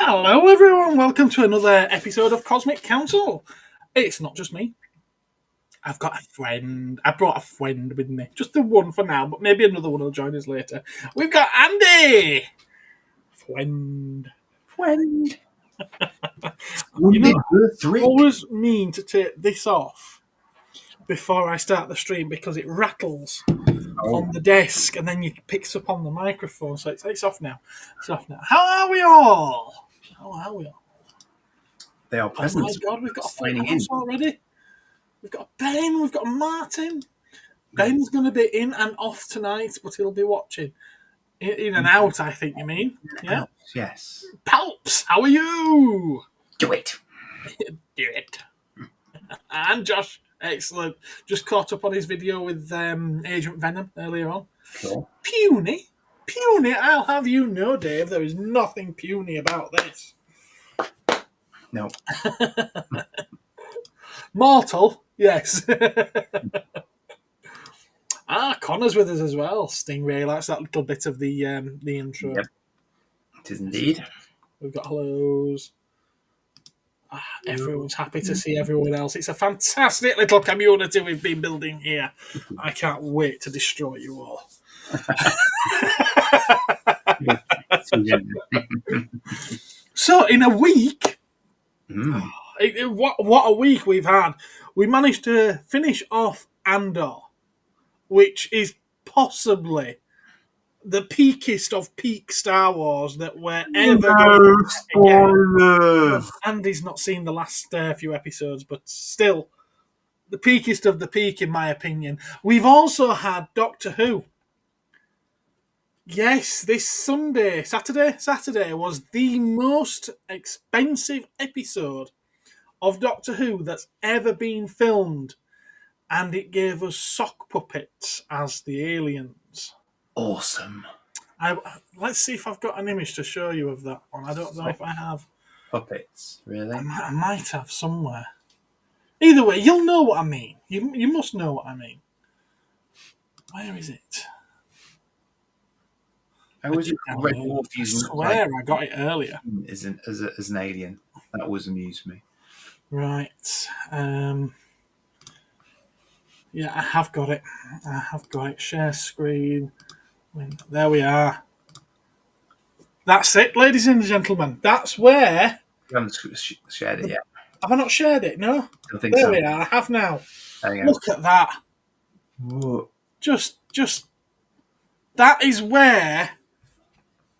Hello everyone, welcome to another episode of Cosmic Council. It's not just me. I've got a friend. I brought a friend with me. Just the one for now, but maybe another one will join us later. We've got Andy! Friend. You know, I always mean to take this off before I start the stream because it rattles on the desk and then it picks up on the microphone. So it's off now. It's off now. How are we all? They are present. Oh my God, we've got a full house already. We've got Ben, we've got Martin. Ben's going to be in and off tonight, but he'll be watching. In and out, I think you mean. Yeah? Yes. Palps, how are you? Do it. Do it. And Josh, excellent. Just caught up on his video with Agent Venom earlier on. Cool. Puny? I'll have you know, Dave, there is nothing puny about this. No. Mortal, yes. Connor's with us as well. Stingray likes that little bit of the intro. Yep. It is indeed. We've got hellos. Everyone's happy to see everyone else. It's a fantastic little community we've been building here. I can't wait to destroy you all. So in a week, what a week we've had. We managed to finish off Andor, which is possibly the peakest of peak Star Wars that we're ever going to get. Andy's not seen the last few episodes, but still, the peakest of the peak, in my opinion. We've also had Doctor Who. Yes, this Saturday was the most expensive episode of Doctor Who that's ever been filmed, and it gave us sock puppets as the aliens. Awesome. Let's see if I've got an image to show you of that one. I don't know if I have. Puppets, really? I might have somewhere. Either way, you'll know what I mean. You must know what I mean. Where is it? How would you Red Dwarf using? I swear I got it earlier. As an alien. That always amused me. Right. Yeah, I have got it. Share screen. There we are. That's it, ladies and gentlemen. That's where... You haven't shared it yet. Have I not shared it? No? I don't think there we are. I have now. Look at that. Whoa. Just... That is where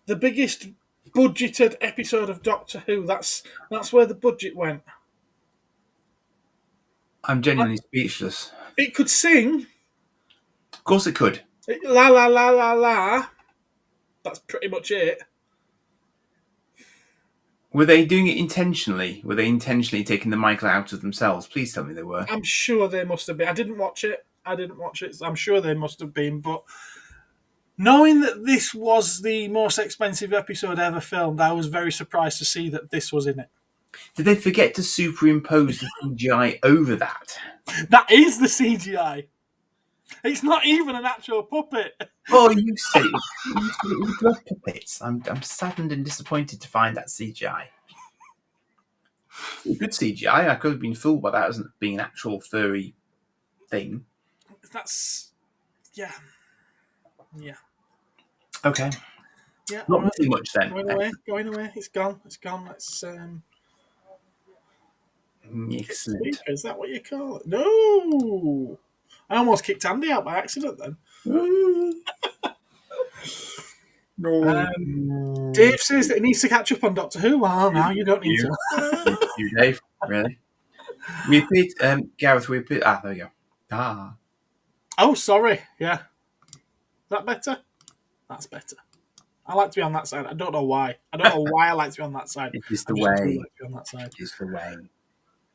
the biggest budgeted episode of Doctor Who, that's where the budget went. I'm genuinely speechless. It could sing. Of course it could. La la la la la. That's pretty much it. Were they doing it intentionally? Were they intentionally taking the mic out of themselves? Please tell me they were. I'm sure they must have been. I didn't watch it. I'm sure they must have been. But knowing that this was the most expensive episode ever filmed, I was very surprised to see that this was in it. Did they forget to superimpose the CGI over that? That is the CGI. It's not even an actual puppet. Oh, you said it was blood puppets. I'm saddened and disappointed to find that CGI. Good CGI. I could have been fooled by that as being an actual furry thing. That's... Yeah. Okay. Yeah. Not too much then. Going away. It's gone. Let's... Excellent. Is that what you call it? No! I almost kicked Andy out by accident then. No. Dave says that he needs to catch up on Doctor Who. Well, now you don't need to. You, Dave. Really? We appeared, Gareth, we appeared... there we go. Oh, sorry. Yeah. Is that better? That's better. I like to be on that side. I don't know why. I like to be on that side. It is the way. Like to be on that side. It is the way.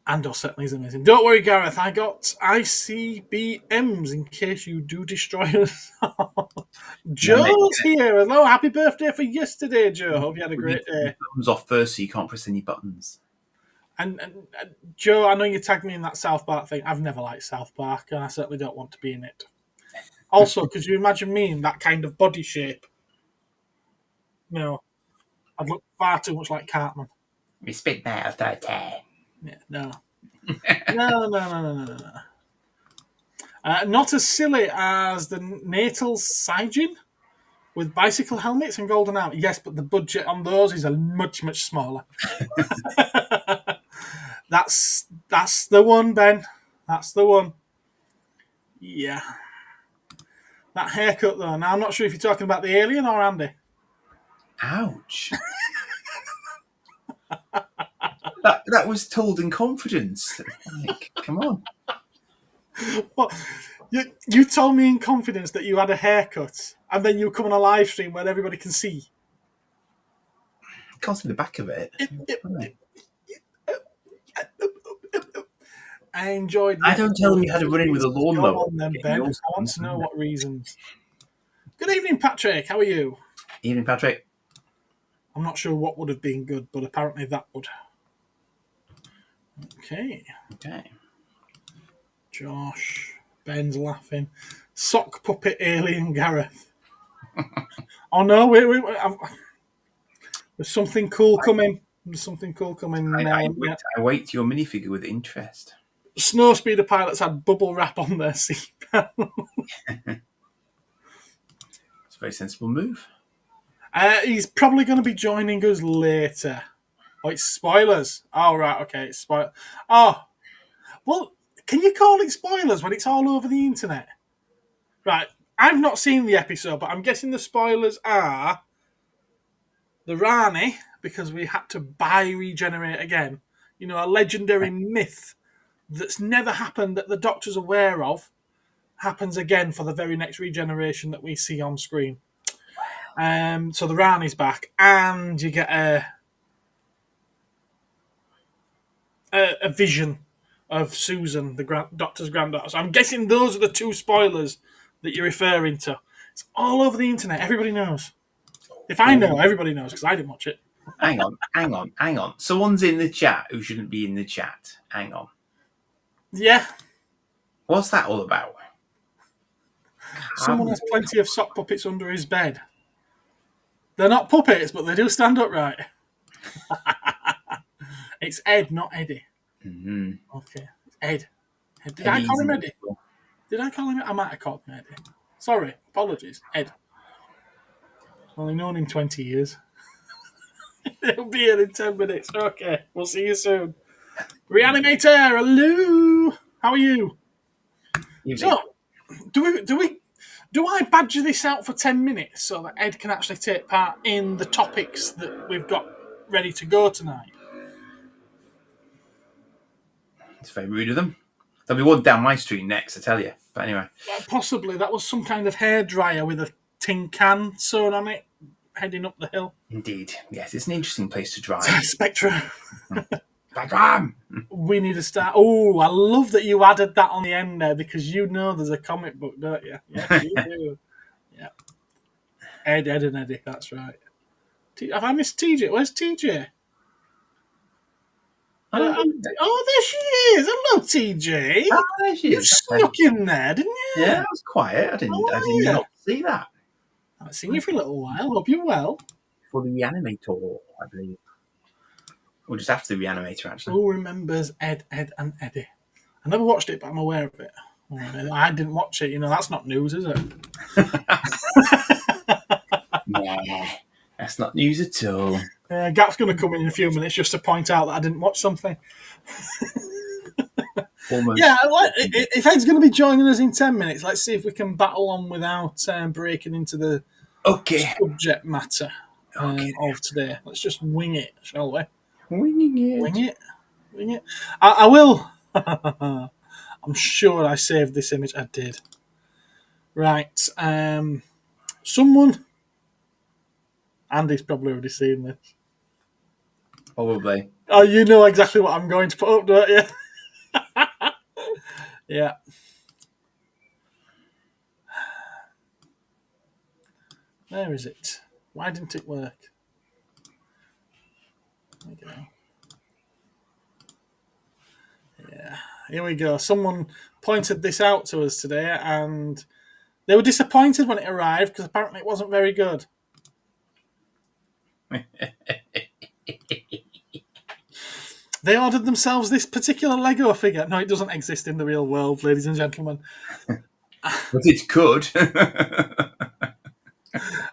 Andor certainly is amazing. Don't worry, Gareth. I got ICBMs in case you do destroy us. Joe's here. Hello. Happy birthday for yesterday, Joe. Hope you had a great day. Thumbs off first so you can't press any buttons. And Joe, I know you tagged me in that South Park thing. I've never liked South Park, and I certainly don't want to be in it. Also, could you imagine me in that kind of body shape? No. I'd look far too much like Cartman. Respect my authority. Yeah, no. No. Not as silly as the natal Saijin with bicycle helmets and golden armor. Yes, but the budget on those is a much smaller. That's the one, Ben. That's the one. Yeah. That haircut, though. Now, I'm not sure if you're talking about the alien or Andy. Ouch. that was told in confidence. Like, come on. What? You told me in confidence that you had a haircut, and then you come on a live stream where everybody can see. I can't see the back of it. I enjoyed. I don't tell them you had to run in with a lawnmower. Go on then, Ben. I want to know what reasons. Good evening, Patrick. How are you? Evening, Patrick. I'm not sure what would have been good, but apparently that would. Okay. Josh. Ben's laughing. Sock puppet alien Gareth. Oh no! Wait. There's something cool coming. I wait your minifigure with interest. Snow speeder pilots had bubble wrap on their seatbelt. It's a very sensible move. He's probably going to be joining us later. Oh, it's spoilers. Oh, right, okay, it's spoilers. Oh, well, can you call it spoilers when it's all over the internet? Right, I've not seen the episode, but I'm guessing the spoilers are the Rani, because we had to buy Regenerate again. You know, a legendary myth that's never happened that the Doctor's aware of happens again for the very next regeneration that we see on screen. So the Rani's back, and you get a vision of Susan, the Doctor's granddaughter. So I'm guessing those are the two spoilers that you're referring to. It's all over the internet. Everybody knows. If I know, everybody knows, because I didn't watch it. Hang on. Someone's in the chat who shouldn't be in the chat. Hang on. Yeah. What's that all about? Someone has plenty of sock puppets under his bed. They're not puppets, but they do stand upright. It's Ed, not Eddie. Mm-hmm. Okay. Ed. Did I call him Eddie? Did I call him? I might have called him Eddie. Sorry. Apologies. Ed. I've only known him 20 years. He'll be here in 10 minutes. Okay. We'll see you soon. Reanimator, hello. How are you? So, do I badger this out for 10 minutes so that Ed can actually take part in the topics that we've got ready to go tonight? It's very rude of them. There'll be one down my street next, I tell you. But anyway. Possibly. That was some kind of hairdryer with a tin can sewn on it, heading up the hill. Indeed. Yes, it's an interesting place to drive. Spectra. Spectrum! We need to start. Oh, I love that you added that on the end there, because you know there's a comic book, don't you? Yeah, you do. Yeah. Ed, and Eddie, that's right. Have I missed TJ? Where's TJ? Oh, there she is. Hello, TJ. Oh, there she is. You snuck in there, didn't you? Yeah, I was quiet. I didn't not see that. I haven't seen you for a little while. Hope you're well. For the Reanimator, I believe. Or just after the Reanimator, actually. Who remembers Ed, and Eddie? I never watched it, but I'm aware of it. I didn't watch it. You know, that's not news, is it? Nah, that's not news at all. Gap's going to come in a few minutes just to point out that I didn't watch something. Almost. Yeah, if Ed's going to be joining us in 10 minutes, let's see if we can battle on without breaking into the subject matter of today. Let's just wing it, shall we? Wing it. I will. I'm sure I saved this image. I did. Right. Someone. Andy's probably already seen this. Probably. Oh, you know exactly what I'm going to put up, don't you? Yeah. Where is it? Why didn't it work? There we go. Yeah, here we go. Someone pointed this out to us today, and they were disappointed when it arrived because apparently it wasn't very good. They ordered themselves this particular Lego figure. No, it doesn't exist in the real world, ladies and gentlemen. But it could.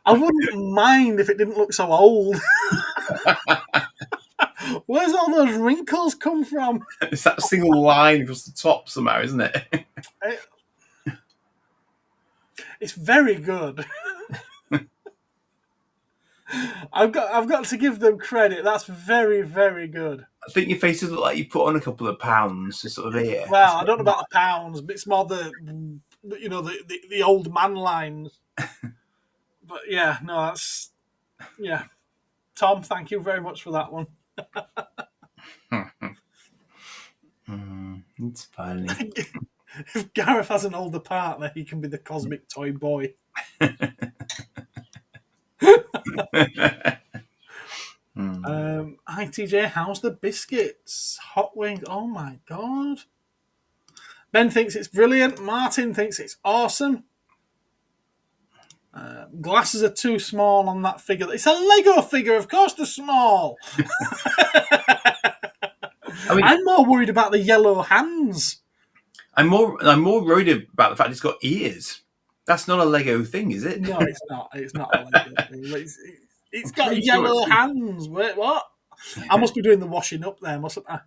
I wouldn't mind if it didn't look so old. Where's all those wrinkles come from? It's that single line across the top somehow, isn't it? It's very good. I've got to give them credit. That's very, very good. I think your face does look like you put on a couple of pounds to sort of here. Well, I don't know about the pounds, but it's more the old man lines. But yeah, no, that's Tom, thank you very much for that one. It's funny. If Gareth has an older partner, he can be the cosmic toy boy. Hi TJ, how's the biscuits? Hot wings, oh my god. Ben thinks it's brilliant. Martin thinks it's awesome. Glasses are too small on that figure. It's a Lego figure, of course they're small. I'm more worried about the yellow hands. I'm more worried about the fact it's got ears. That's not a Lego thing, is it? No, it's not. It's not a Lego thing. It's got yellow hands. Wait, what? I must be doing the washing up there, mustn't I?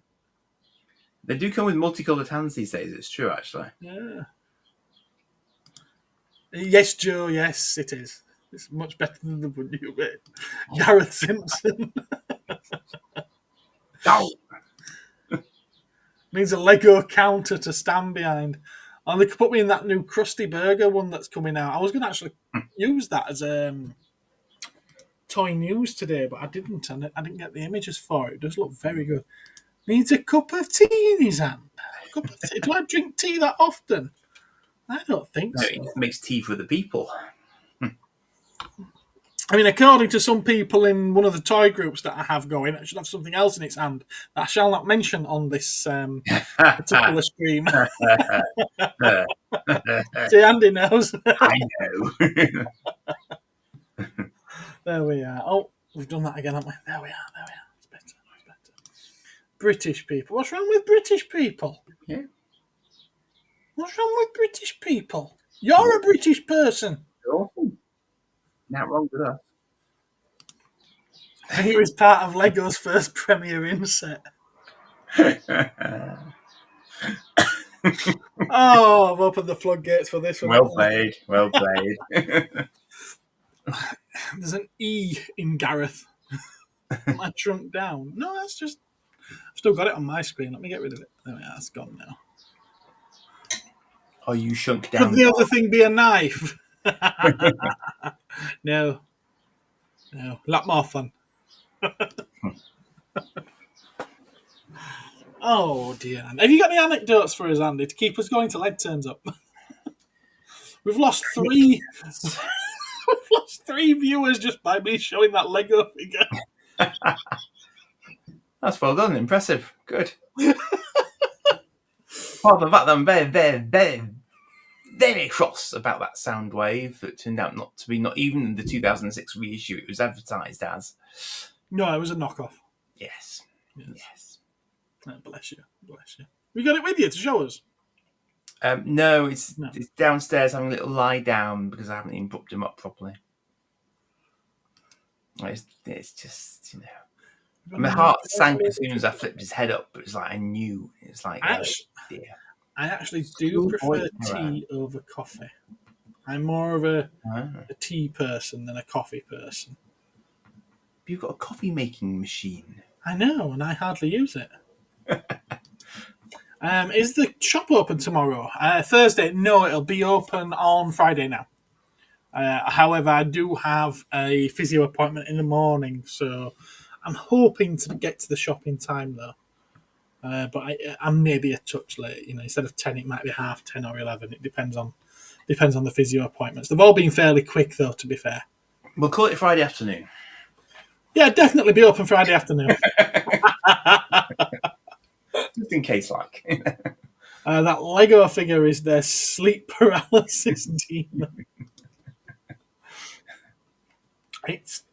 They do come with multicoloured hands these days. It's true, actually. Yeah. Yes, Joe. Yes, it is. It's much better than the one you made. Gareth Simpson. Oh. Needs a Lego counter to stand behind. And they could put me in that new Krusty Burger one that's coming out. I was going to actually use that as toy news today, but I didn't. And I didn't get the images for it. It does look very good. Needs a cup of tea in his hand. Cup of tea. Do I drink tea that often? I don't think so. It makes tea for the people. I mean, according to some people in one of the toy groups that I have going, it should have something else in its hand that I shall not mention on this particular stream. See, Andy knows. I know. There we are. Oh, we've done that again, haven't we? There we are. It's better. British people. What's wrong with British people? Yeah. What's wrong with British people? You're a British person. Awesome. Not wrong with us. He was part of Lego's first premiere inset. Oh, I've opened the floodgates for this one. Well played. There's an E in Gareth. Am I shrunk down? No, that's just... I've still got it on my screen. Let me get rid of it. There we are. It's gone now. Oh, you shrunk down. Could the other thing be a knife? No. A lot more fun. Oh dear. Have you got any anecdotes for us, Andy, to keep us going till Ed turns up? We've lost 3. We've lost 3 viewers just by me showing that Lego figure. That's well done. Impressive. Good. Apart from the fact that I'm very, very, very, very cross about that sound wave that turned out not to be not even the 2006 reissue it was advertised as. No, it was a knockoff. Yes. Oh, bless you. We got it with you to show us? No, it's downstairs having a little lie down because I haven't even booked him up properly. It's just, my heart sank as soon as I flipped his head up, but it's like I knew. It's like, I actually do prefer tea over coffee. I'm more of a tea person than a coffee person. You've got a coffee making machine. I know, and I hardly use it. Is the shop open tomorrow? Thursday? No, it'll be open on Friday now. However, I do have a physio appointment in the morning, so I'm hoping to get to the shop in time, though. But I'm maybe a touch late. Instead of 10, it might be 10:30 or 11. It depends on the physio appointments. They've all been fairly quick, though, to be fair. We'll call it Friday afternoon. Yeah, definitely be open Friday afternoon. Just in case, like. That Lego figure is their sleep paralysis demon. It's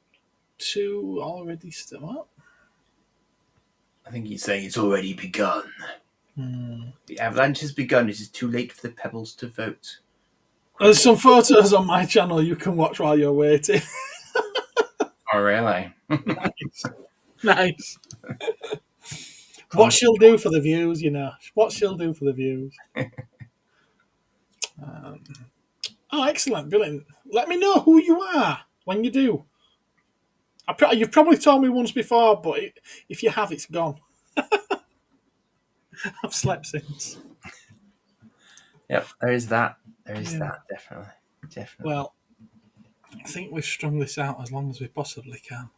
2 already still up. I think he's saying it's already begun. The avalanche has begun. It is too late for the pebbles to vote. There's some photos on my channel you can watch while you're waiting. Oh, really? Nice. What she'll do for the views, you know. What she'll do for the views. Oh, excellent. Brilliant. Let me know who you are when you do. You've probably told me once before, but if you have, it's gone. I've slept since. Yep, there is that. There is that, definitely. Well, I think we've strung this out as long as we possibly can.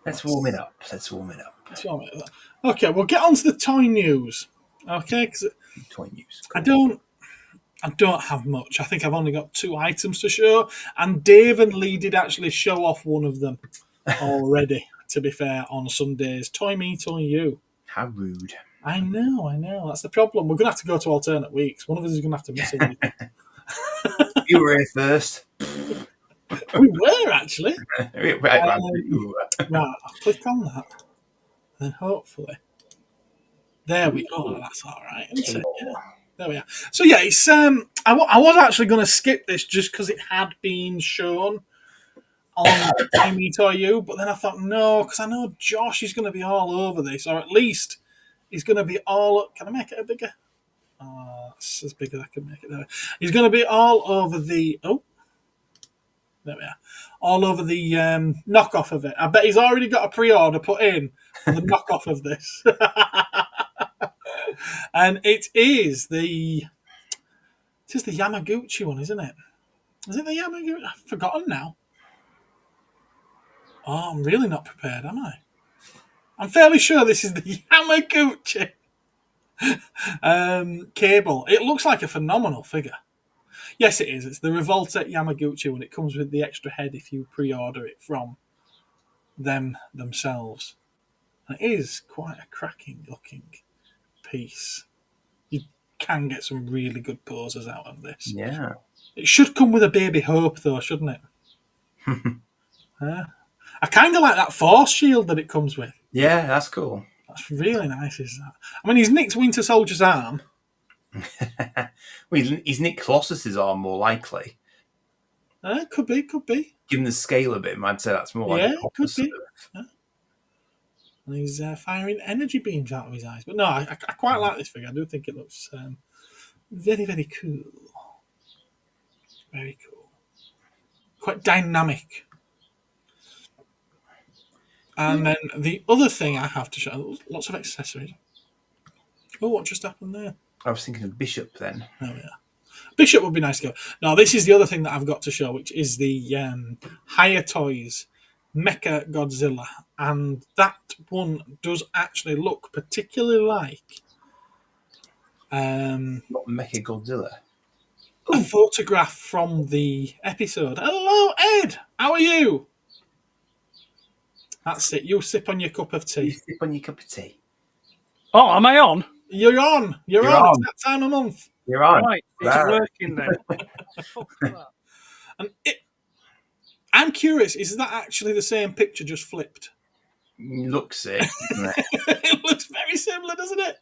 Let's warm it up. Okay, we'll get on to the toy news. Okay, because Toy news. I don't have much. I think I've only got 2 items to show, and Dave and Lee did actually show off one of them already. To be fair, on Sundays, Toy Me, Toy You. How rude! I know. That's the problem. We're going to have to go to alternate weeks. One of us is going to have to miss a week. You were here first. We were actually. Right, I'll click on that, and hopefully, there we go. That's all right. Yeah, there we are. So yeah, it's I was actually going to skip this just because it had been shown on Toy Toy You, but then I thought no, because I know Josh is going to be all over this, or at least he's going to be all. Can I make it a bigger? It's as big as I can make it. There. He's going to be all over the. Oh, there we are. All over the knockoff of it. I bet he's already got a pre-order put in for the knockoff of this. And it is the Yamaguchi one, isn't it? Is it the Yamaguchi? I've forgotten now. Oh, I'm really not prepared, am I? I'm fairly sure this is the Yamaguchi cable. It looks like a phenomenal figure. Yes, it is. It's the Revoltech Yamaguchi one. It comes with the extra head if you pre-order it from them themselves. And it is quite a cracking looking piece. You can get some really good poses out of this. Yeah. It should come with a Baby Hope, though, shouldn't it? I kind of like that force shield that it comes with. Yeah, that's cool. That's really nice, is that? I mean, he's nicked Winter Soldier's arm. Well, he's Nick Colossus's arm more likely. Could be. Given the scale of him, I'd say that's more like it could be. Yeah. And he's firing energy beams out of his eyes. But no, I quite like this figure. I do think it looks very, very cool. Very cool. Quite dynamic. And then the other thing I have to show, lots of accessories. Oh, what just happened there? I was thinking of Bishop then. There we are. Bishop would be nice to go. No, this is the other thing that I've got to show, which is the Higher Toys Mecha Godzilla. And that one does actually look particularly like Not Mecha Godzilla. a photograph from the episode. Hello, Ed! How are you? That's it. You sip on your cup of tea. You sip on your cup of tea. Oh, am I on? You're on. You're on. It's that time of month. You're on. Right, it's working then. Fuck that. And I'm curious, is that actually the same picture just flipped? Looks it, doesn't it? It looks very similar, doesn't it?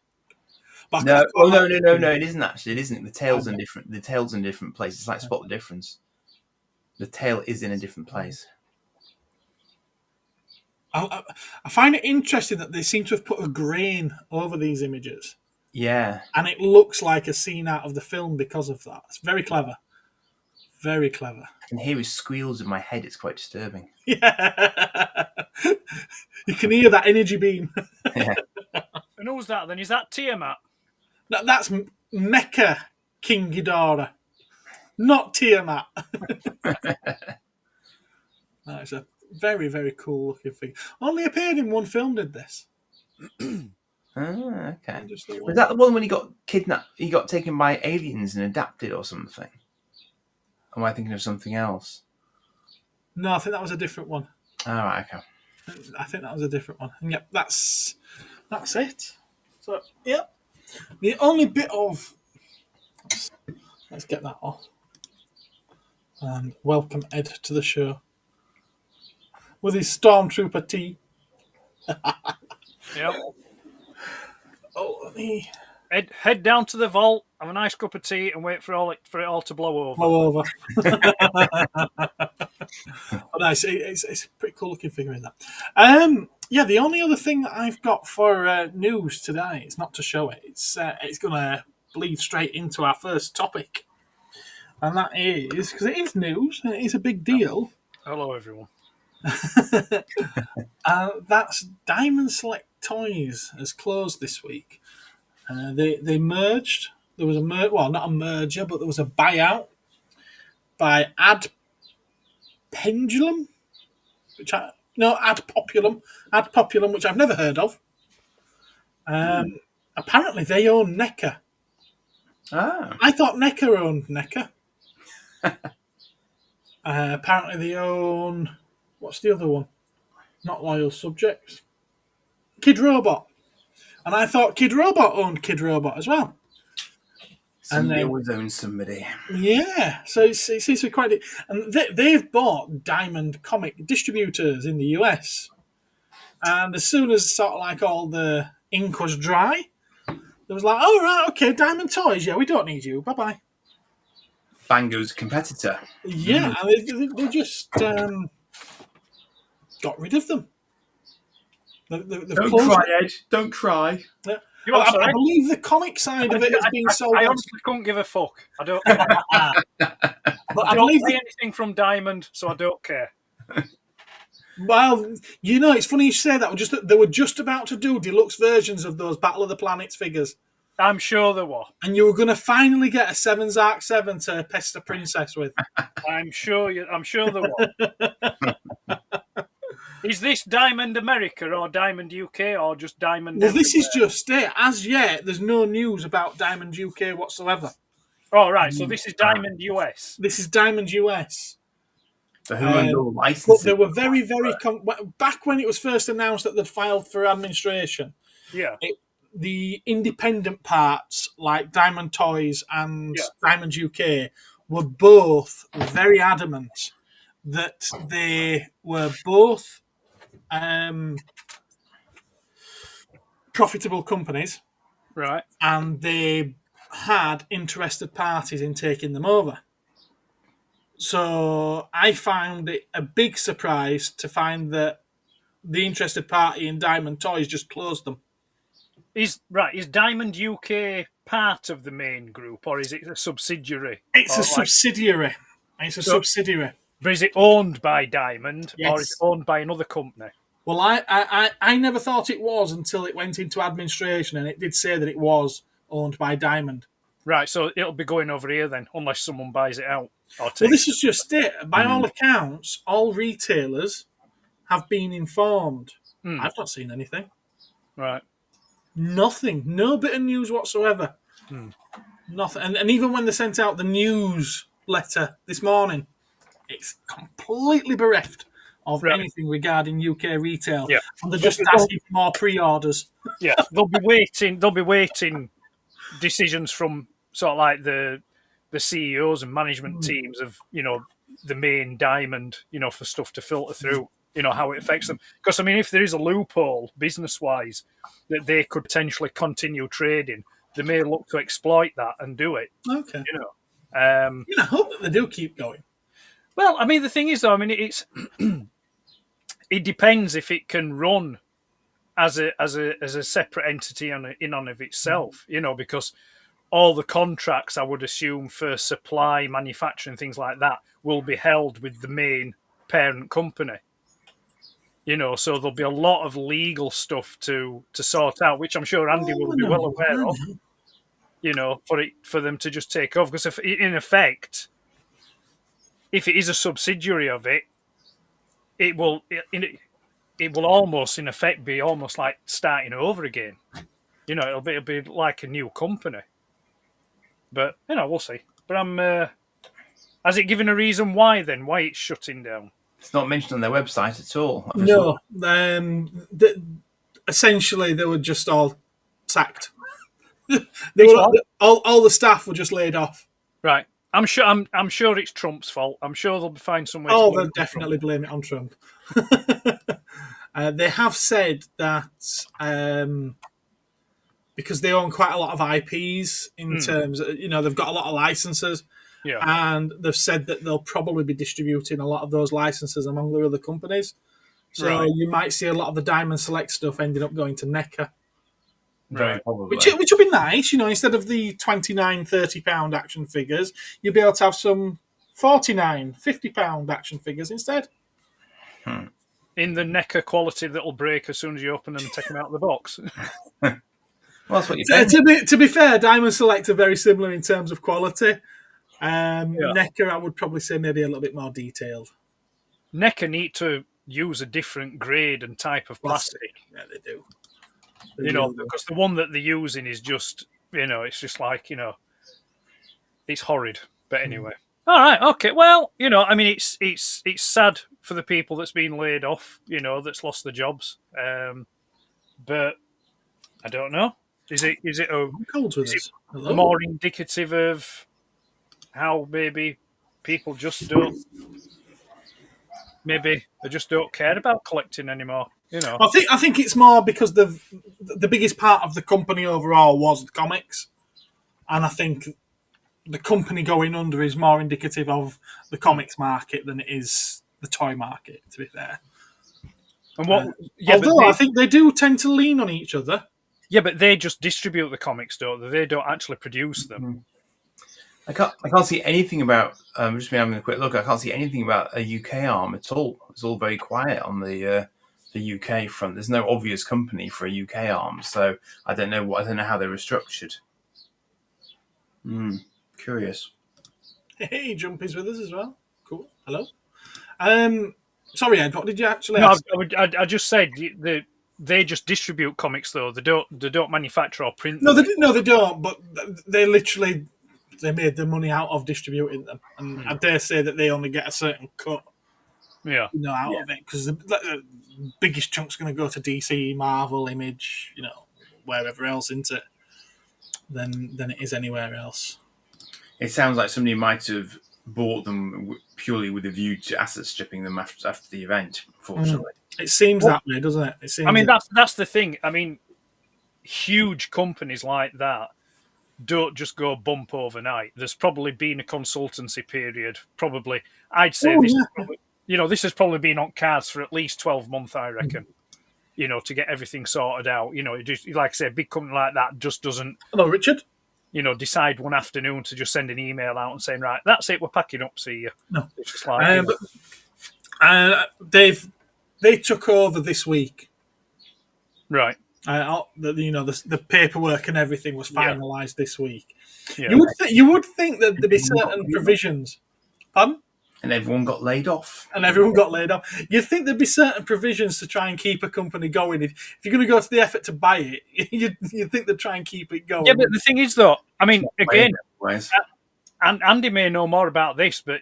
No, no, it isn't actually. It isn't. The tail's in different. The tail's in different places. It's like spot the difference. The tail is in a different place. I find it interesting that they seem to have put a grain over these images. Yeah. And it looks like a scene out of the film because of that. It's very clever. Very clever. I can hear his squeals in my head. It's quite disturbing. Yeah. You can hear that energy beam. Yeah. And who's that then? Is that Tiamat? That's Mecha King Ghidorah. Not Tiamat. It's a very, very cool looking figure. Only appeared in one film, did this. Okay. Was that the one when he got kidnapped? He got taken by aliens and adapted or something? Or am I thinking of something else? No, I think that was a different one. All right, okay. I think that was a different one. And yep, that's it. So, yep. The only bit of... Let's get that off. And welcome Ed to the show. with his Stormtrooper tee. Yep. Oh, let me Head down to the vault, have a nice cup of tea, and wait for it all to blow over. blow over. Oh, nice. It's a pretty cool looking figure in that. Yeah, the only other thing that I've got for news today, it's not to show it. It's going to bleed straight into our first topic, and that is because it is news and it is a big deal. Hello, everyone. That's Diamond Select Toys has closed this week. They merged. There was not a merger, but there was a buyout by Ad Pendulum, Ad Populum, which I've never heard of. Apparently, they own NECA. Ah. I thought NECA owned NECA. Apparently, they own. What's the other one? Not Loyal Subjects. Kid Robot. And I thought Kid Robot owned Kid Robot as well. Somebody always owns somebody. Yeah, so it seems to be quite. And they've bought Diamond comic distributors in the US. And as soon as sort of like all the ink was dry, there was like, oh, right, okay, Diamond Toys, yeah, we don't need you, bye-bye. Bango's competitor. Yeah, and they just got rid of them. Don't cry, Ed. Don't cry. Yeah. I believe the comic side of it is being sold. I honestly couldn't give a fuck. I don't. I don't see anything from Diamond, so I don't care. Well, it's funny you say that. They were just about to do deluxe versions of those Battle of the Planets figures. I'm sure there were. And you were going to finally get a 7's Arc 7 to pester Princess with. I'm sure there were. Is this Diamond America or Diamond UK or just Diamond? Well, this is just it. As yet, there's no news about Diamond UK whatsoever. Oh, right. So this is Diamond US. This is Diamond US. So who owned all the licensing? But they were very, very... back when it was first announced that they'd filed for administration, yeah, the independent parts, like Diamond Toys and Diamond UK, were both very adamant that they were both profitable companies, right? And they had interested parties in taking them over. So I found it a big surprise to find that the interested party in Diamond Toys just closed them. Is Diamond UK part of the main group, or is it a subsidiary? It's a subsidiary. It's a subsidiary. But is it owned by Diamond, yes, or is it owned by another company? Well, I never thought it was until it went into administration, and it did say that it was owned by Diamond. Right, so it'll be going over here then, unless someone buys it out. Well, this is just it. By all accounts, all retailers have been informed. I've not seen anything. Right. Nothing. No bit of news whatsoever. Nothing. And even when they sent out the news letter this morning, it's completely bereft of anything regarding UK retail. Yeah. And they're just asking for more pre-orders. Yeah, they'll be waiting decisions from sort of like the CEOs and management teams of, the main Diamond, for stuff to filter through, how it affects them. Because, if there is a loophole business-wise that they could potentially continue trading, they may look to exploit that and do it. Okay. I hope that they do keep going. Well, the thing is, though, it's it depends if it can run as a separate entity in on of itself, because all the contracts, I would assume, for supply, manufacturing, things like that, will be held with the main parent company. So there'll be a lot of legal stuff to sort out, which I'm sure Andy will be well aware of. For them to just take over, because in effect, if it is a subsidiary of it, it will almost, in effect, be almost like starting over again. It'll be like a new company. But we'll see. But has it given a reason why then? Why it's shutting down? It's not mentioned on their website at all. No. Essentially, they were just all sacked. All the staff were just laid off. Right. I'm sure. I'm sure it's Trump's fault. I'm sure they'll find some way. Oh, to they'll definitely blame it on Trump. They have said that because they own quite a lot of IPs in terms of, they've got a lot of licenses. Yeah. And they've said that they'll probably be distributing a lot of those licenses among their other companies. So you might see a lot of the Diamond Select stuff ending up going to NECA. Very probably. Which will be nice, instead of the £29, £30 action figures, you'll be able to have some £49, £50 action figures instead. In the NECA quality that'll break as soon as you open them and take them out of the box. Well, that's what you think. To be fair, Diamond Select are very similar in terms of quality. NECA, I would probably say maybe a little bit more detailed. NECA need to use a different grade and type of plastic. Yeah, they do. Because the one that they're using is just, it's just like, it's horrid. But anyway. All right, okay. Well, it's sad for the people that's been laid off, that's lost their jobs. But I don't know. Is it more indicative of how maybe people just don't care about collecting anymore? I think it's more because the biggest part of the company overall was the comics, and I think the company going under is more indicative of the comics market than it is the toy market, to be fair. And although I think they do tend to lean on each other. Yeah, but they just distribute the comics, don't they? They don't actually produce them. I can't see anything about. Just been having a quick look. I can't see anything about a UK arm at all. It's all very quiet on the UK front. There's no obvious company for a UK arm, so I don't know how they were structured. Curious. Hey, Jumpy's with us as well. Cool. Hello. Sorry, Ed. What did you actually ask? I just said they just distribute comics, though. They don't manufacture or print. No, they don't. But they literally made the money out of distributing them, and I dare say that they only get a certain cut. Yeah. Out of it, because the biggest chunk's going to go to DC, Marvel, Image, wherever else into it, than it is anywhere else. It sounds like somebody might have bought them purely with a view to asset stripping them after the event. Unfortunately, it seems that way, doesn't it? That's the thing. I mean, huge companies like that don't just go bump overnight. There's probably been a consultancy period. Probably, I'd say this has probably been on cards for at least 12 months, I reckon. To get everything sorted out. It just, like I say, a big company like that just doesn't. Hello, Richard. Decide one afternoon to just send an email out and saying, right, that's it, we're packing up, see you. No. It's just like... they took over this week. Right. The paperwork and everything was finalised this week. Yeah. You would think that there'd be certain provisions. Pardon? And everyone got laid off. You'd think there'd be certain provisions to try and keep a company going. If you're going to go to the effort to buy it, you'd think they'd try and keep it going. Yeah, but the thing is, though, I mean, again, and Andy may know more about this, but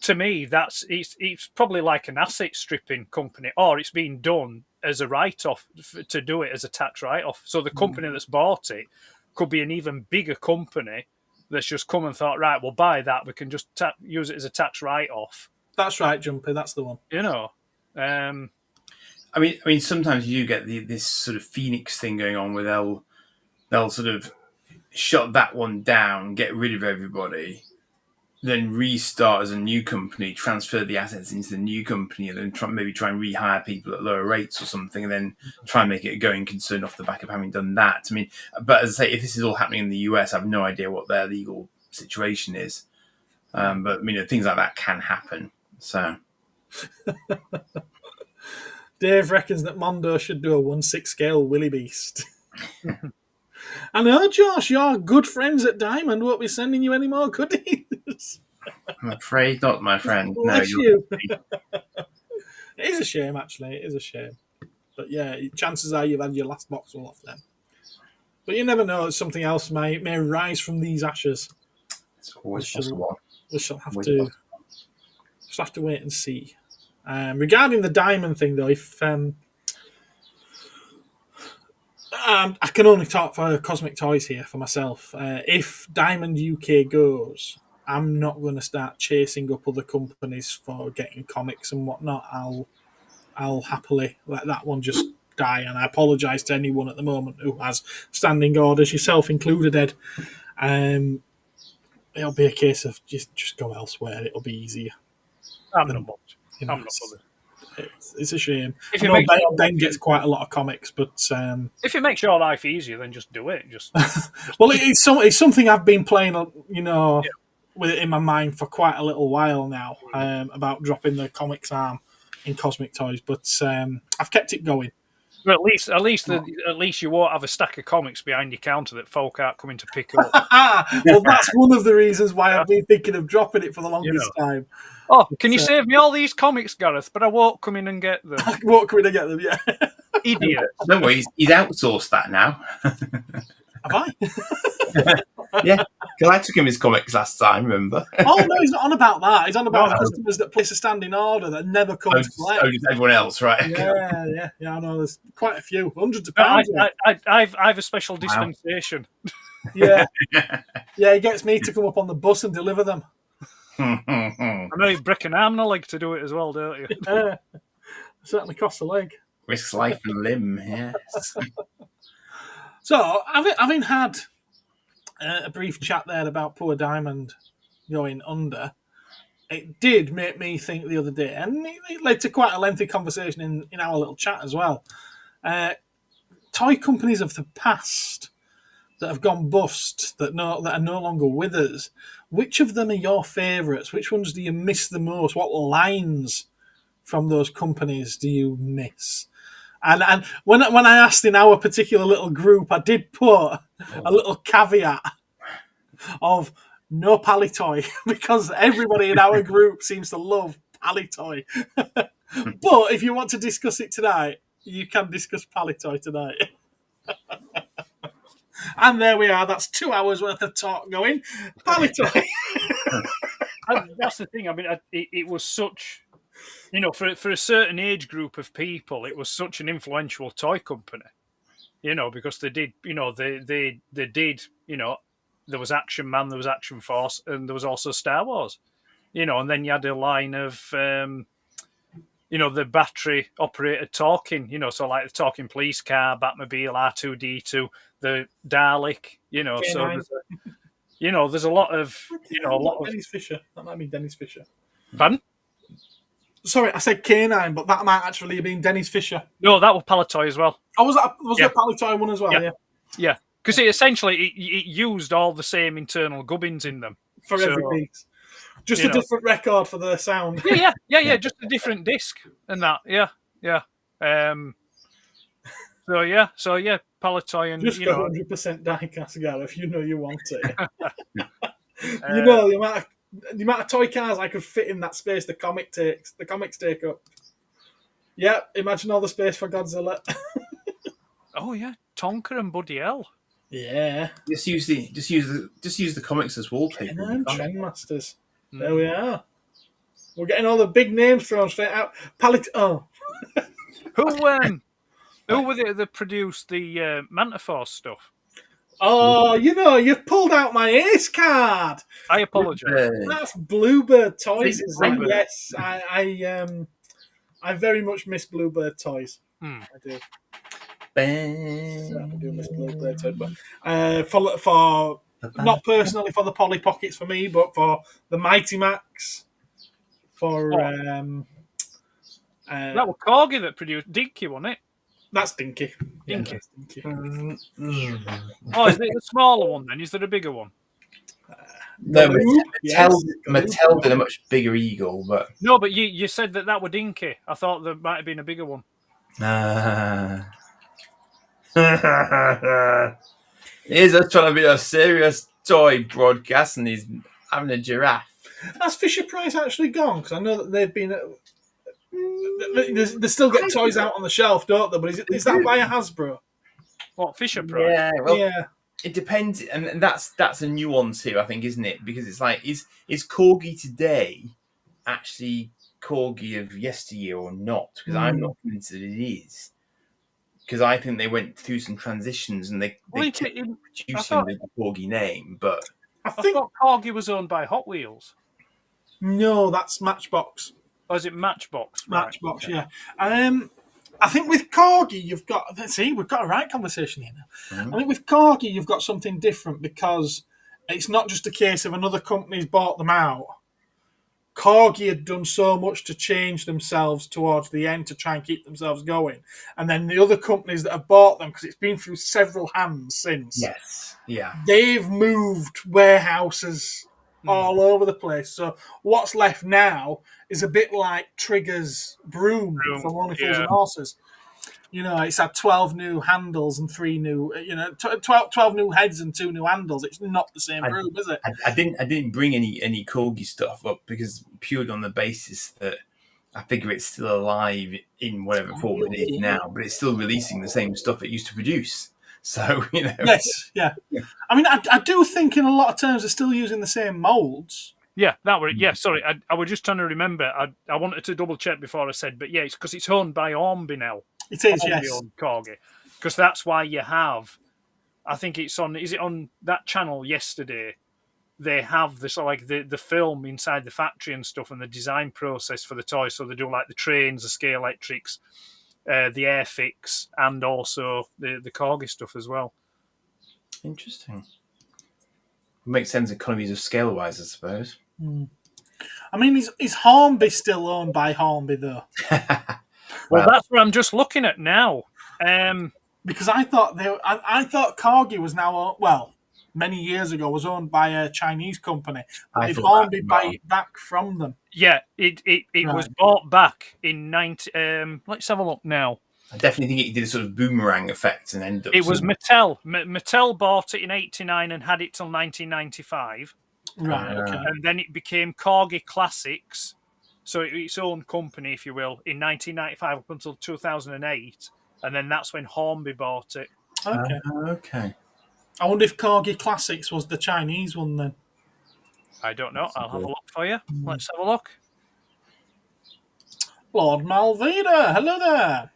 to me, it's probably like an asset stripping company, or it's been done as a write-off to do it as a tax write-off. So the company that's bought it could be an even bigger company that's just come and thought, right, we'll buy that. We can just use it as a tax write-off. That's right, Jumpy. That's the one. I mean, sometimes you get this sort of Phoenix thing going on where they'll sort of shut that one down, get rid of everybody, then restart as a new company, transfer the assets into the new company, and then try and rehire people at lower rates or something, and then try and make it a going concern off the back of having done that. I mean, but as I say, if this is all happening in the US, I have no idea what their legal situation is. But things like that can happen. So, Dave reckons that Mondo should do a 1/6 scale Willy Beast. I know, Josh, your good friends at Diamond won't be sending you any more goodies. I'm afraid not, my friend. Bless you. It is a shame, actually. It is a shame. But yeah, chances are you've had your last box full of them. But you never know, something else may rise from these ashes. It's always possible. We shall have to wait and see. Regarding the Diamond thing, though, if I can only talk for Cosmic Toys here for myself. If Diamond UK goes, I'm not going to start chasing up other companies for getting comics and whatnot. I'll happily let that one just die. And I apologise to anyone at the moment who has standing orders, yourself included, Ed. It'll be a case of just go elsewhere. It'll be easier. I'm not bothered. You know, I'm not bothered. It's a shame. If I it know makes Ben gets quite a lot of comics, but if it makes your life easier, then just do it. Just well, it's something I've been playing, with it in my mind for quite a little while now, about dropping the comics arm in Cosmic Toys, but I've kept it going. But at least you won't have a stack of comics behind your counter that folk aren't coming to pick up. Well, that's one of the reasons why I've been thinking of dropping it for the longest time. Oh, can you save me all these comics, Gareth? But I won't come in and get them. I won't come in and get them, yeah. Idiot. Don't worry, he's outsourced that now. Have I? Yeah, because I took him his comics last time, remember? Oh, no, he's not on about that. He's on about customers that place a standing order that never come to collect. So does everyone else, right? Yeah, I know. There's quite a few, hundreds of pounds. I've a special dispensation. Yeah. Yeah, he gets me to come up on the bus and deliver them. I know you break an arm and a leg to do it as well, don't you? Certainly costs a leg. Risks life and limb, yes. So, having had a brief chat there about poor Diamond going under, it did make me think the other day, and it led to quite a lengthy conversation in our little chat as well. Toy companies of the past that have gone bust, that are no longer with us, which of them are your favourites? Which ones do you miss the most? What lines from those companies do you miss? And when I asked in our particular little group, I did put a little caveat of no Palitoy because everybody in our group seems to love Palitoy. But if you want to discuss it tonight, you can discuss Palitoy tonight. And there we are. That's 2 hours worth of talk going. Palitoy. That's the thing. I mean, it was such, for a certain age group of people, it was such an influential toy company. Because they did, they did, there was Action Man, there was Action Force, and there was also Star Wars. And then you had a line of, the battery operated talking, so like the talking police car, Batmobile, R2D2, the Dalek, so there's a lot of, Dennis Fisher. That might be Dennis Fisher. Pardon? Sorry, I said K9, but that might actually have been Dennis Fisher. No, that was Palitoy as well. Oh, was that Palitoy one as well? Yeah. Because it used all the same internal gubbins in them. For every piece. Just a different record for the sound. Yeah, just a different disc and that. Yeah. So Palitoy and just 100% diecast, Gareth. You know you want it. The amount of toy cars I could fit in that space the comics take up. Yeah, imagine all the space for Godzilla. Oh yeah, Tonka and Buddy L. Yeah. Just use the comics as wallpaper. Trendmasters. There we are. We're getting all the big names thrown straight out. Who were they that produced the Mantaforce stuff? Oh, you've pulled out my ace card. I apologise. That's Bluebird Toys, isn't it? Yes, I very much miss Bluebird Toys. I do. I do miss Bluebird Toys, but for not personally for the Polly Pockets for me, but for the Mighty Max, for that was Corgi that produced Dinky, wasn't it? That's Dinky. Dinky. Dinky. Oh, is it the smaller one then? Is there a bigger one? No, Mattel did a much bigger eagle, but no, but you said that were Dinky. I thought there might have been a bigger one. Here's us trying to be a serious toy broadcast, and he's having a giraffe. Has Fisher Price actually gone? Because I know that they've been. They still get toys out on the shelf, don't they? But is that via Hasbro? What, Fisher Price? Yeah, it depends, and that's a nuance here, I think, isn't it? Because it's like, is Corgi today actually Corgi of yesteryear or not? Because I'm not convinced that it is. Because I think they went through some transitions and they kept producing the Corgi name, but I thought Corgi was owned by Hot Wheels. No, that's Matchbox. Or is it Matchbox? Matchbox, right, yeah. I think with Corgi, you've got... See, we've got a right conversation here now. Mm-hmm. I think with Corgi, you've got something different because it's not just a case of another company's bought them out. Corgi had done so much to change themselves towards the end to try and keep themselves going. And then the other companies that have bought them, because it's been through several hands since, Yes. Yeah. they've moved warehouses all over the place. So what's left now is a bit like Trigger's broom from Only Fools and Horses. You know, it's had 12 new handles and 3 new, 12 new heads and 2 new handles. It's not the same broom, is it? I didn't bring any Corgi stuff up because purely on the basis that I figure it's still alive in whatever form it is now, but it's still releasing the same stuff it used to produce. So, Yes, yeah. I mean, I do think in a lot of terms they're still using the same moulds. Yeah, that were it. Yeah, sorry, I was just trying to remember. I wanted to double check before I said, but yeah, it's because it's owned by Hornby now. It is, Hornby yes. owned Corgi, because that's why you have. I think it's on. Is it on that channel yesterday? They have this like the film inside the factory and stuff, and the design process for the toys. So they do like the trains, the scale electrics, the Airfix, and also the Corgi stuff as well. Interesting. Makes sense economies of scale wise, I suppose. I mean, is Hornby still owned by Hornby though? Well, that's what I'm just looking at now. Because I thought I thought Corgi was now many years ago was owned by a Chinese company. But did Hornby buy it back from them? Yeah, it was bought back in 90. Let's have a look now. I definitely think it did a sort of boomerang effect and ended up. It was Mattel. Mattel bought it in '89 and had it till 1995. Right. Okay. And then it became Corgi Classics, so its own company, if you will, in 1995 up until 2008, and then that's when Hornby bought it. Okay. I wonder if Corgi Classics was the Chinese one then. I don't know. I'll have a look for you. Let's have a look. Lord Malveda, hello there.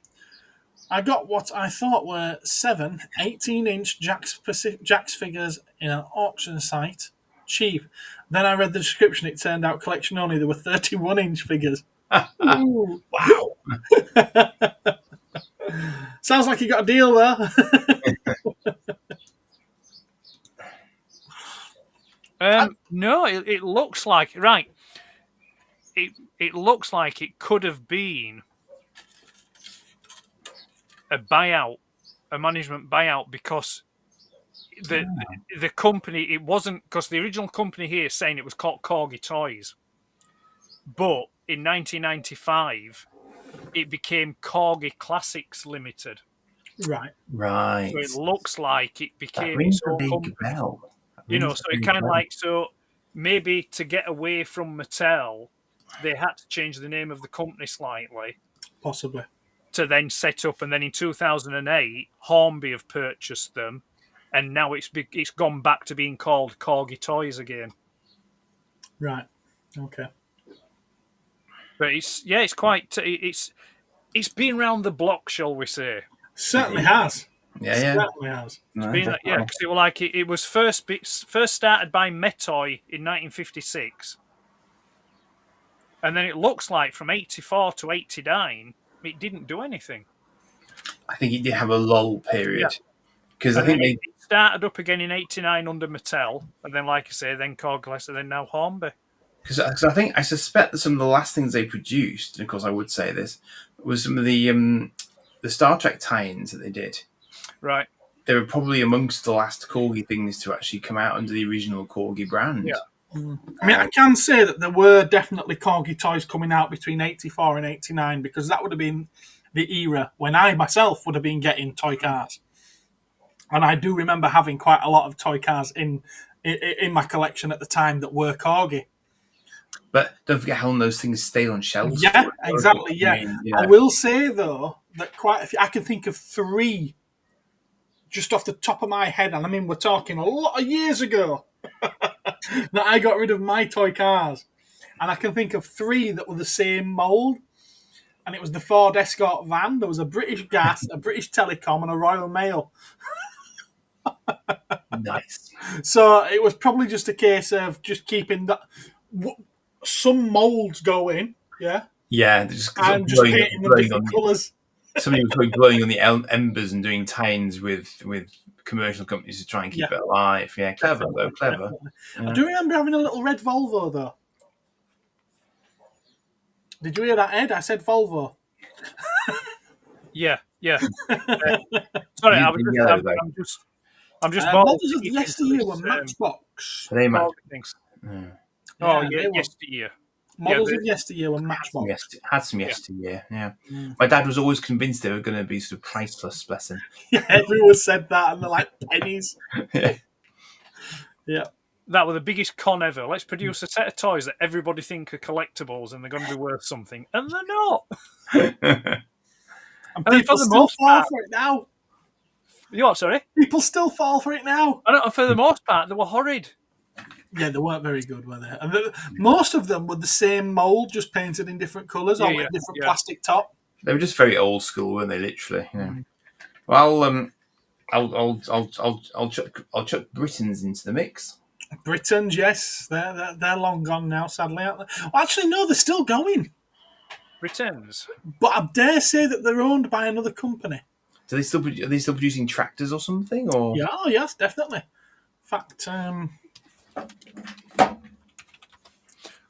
I got what I thought were 7 18-inch Jax figures in an auction site. Cheap. Then I read the description. It turned out collection only. There were 31-inch figures. Wow. Sounds like you got a deal there. No, it looks like right. It looks like it could have been a buyout, a management buyout, because the company, it wasn't, because the original company here is saying it was called Corgi Toys, but in 1995 it became Corgi Classics Limited. Right. So it looks like it became rings its own a big company. bell. So it kind of like, so maybe to get away from Mattel, they had to change the name of the company slightly. Possibly. To then set up, and then in 2008, Hornby have purchased them, and now it's gone back to being called Corgi Toys again. Right. Okay. But it's quite it's been round the block, shall we say? Certainly has. Yeah. Certainly has. Because it was like it was first started by Metoy in 1956, and then it looks like from 84 to 89. It didn't do anything. I think it did have a lull period because I think it started up again in '89 under Mattel, and then, like I say, then Corgi, and then now Hornby. Because I suspect that some of the last things they produced, and of course I would say this, was some of the Star Trek tie-ins that they did. Right. They were probably amongst the last Corgi things to actually come out under the original Corgi brand. Yeah. I mean, I can say that there were definitely Corgi toys coming out between 84 and 89, because that would have been the era when I myself would have been getting toy cars. And I do remember having quite a lot of toy cars in my collection at the time that were Corgi. But don't forget how long those things stayed on shelves. Yeah, exactly, yeah. I will say, though, that quite a few, I can think of 3 just off the top of my head, and I mean, we're talking a lot of years ago, that I got rid of my toy cars. And I can think of 3 that were the same mould. And it was the Ford Escort van. There was a British Gas, a British Telecom, and a Royal Mail. Nice. So it was probably just a case of just keeping that some molds going, yeah, Yeah, and just painting them different colours. Somebody was blowing on the embers and doing tie-ins with commercial companies to try and keep it alive. Yeah, clever though, clever. Yeah. I do remember having a little red Volvo though. Did you hear that, Ed? I said Volvo. Yeah. Sorry, I'm just models of yesteryear were Matchbox. They things. Yeah. Yesteryear. Models of yesteryear were Matchbox. Had some yesteryear, yeah. My dad was always convinced they were going to be sort of priceless, bless him. Yeah, everyone said that, and they're like pennies. Yeah. That was the biggest con ever. Let's produce a set of toys that everybody think are collectibles and they're going to be worth something. And they're not. And people still fall for it now. You what, sorry? People still fall for it now. I don't know, for the most part, they were horrid. Yeah, they weren't very good, were they? And most of them were the same mould, just painted in different colours or with a different plastic top. They were just very old school, weren't they? Literally. Yeah. Well, I'll chuck Britons into the mix. Britons, yes, they're long gone now, sadly, aren't they? Well, actually, no, they're still going. Britons, but I dare say that they're owned by another company. Are they still producing tractors or something? Or yes, definitely. In fact,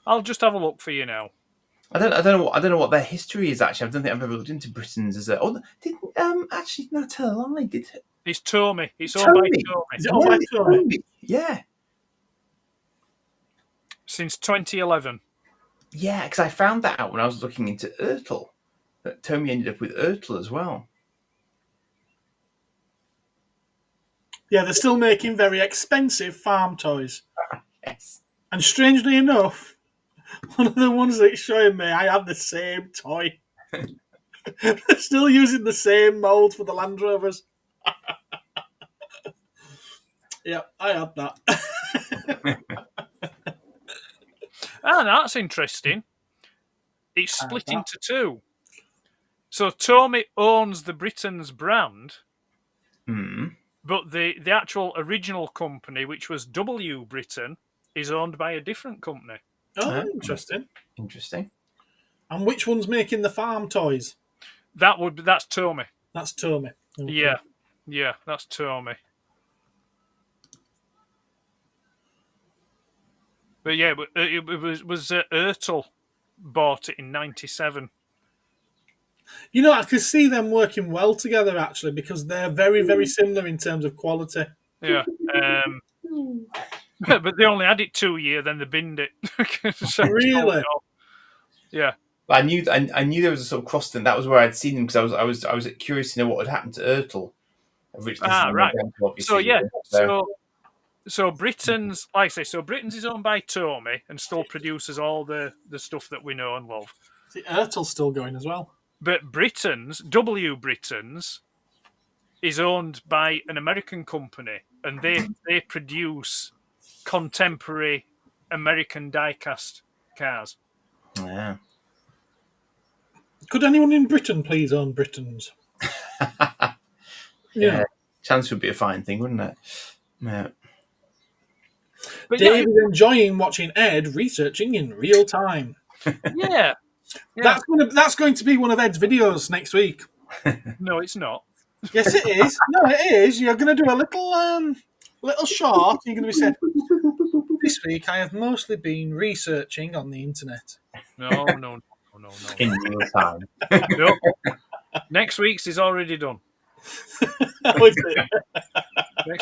I'll just have a look for you now. I don't know what their history is actually. I don't think I've ever looked into Britons as a. Oh, did actually no tell a lie, did it? It's Tommy. It's owned by Tommy. Is it owned by Tommy? Yeah. Since 2011. Yeah, because I found that out when I was looking into Ertl. That Tommy ended up with Ertl as well. Yeah, they're still making very expensive farm toys. Yes. And strangely enough, one of the ones that it's showing me, I have the same toy. They're still using the same mould for the Land Rovers. Yeah, I had that. That's interesting. It's split into two. So Tommy owns the Britons brand, but the actual original company, which was W Britain, is owned by a different company. Oh, interesting. Interesting. And which one's making the farm toys? That's Tommy. That's Tommy. Okay. Yeah, that's Tommy. But yeah, it was Ertl bought it in '97. You know, I could see them working well together actually because they're very, very similar in terms of quality. Yeah. But they only had it 2 years, then they binned it. So really? Yeah. But I knew there was a sort of cross thing. That was where I'd seen them because I was curious to know what had happened to Ertl. Right. So yeah. So Britain's, like I say, Britain's is owned by Tommy and still produces all the stuff that we know and love. See, Ertl's still going as well. But W Britain's, is owned by an American company, and they produce contemporary American die-cast cars. Yeah. Could anyone in Britain please own Britons? Yeah. Chance would be a fine thing, wouldn't it? Yeah. But David enjoying watching Ed researching in real time. Yeah. That's going to be one of Ed's videos next week. No, it's not. Yes, it is. No, it is. You're going to do a little short. You're going to be saying, this week I have mostly been researching on the internet. No. In real time. No. Next week's is already done. Next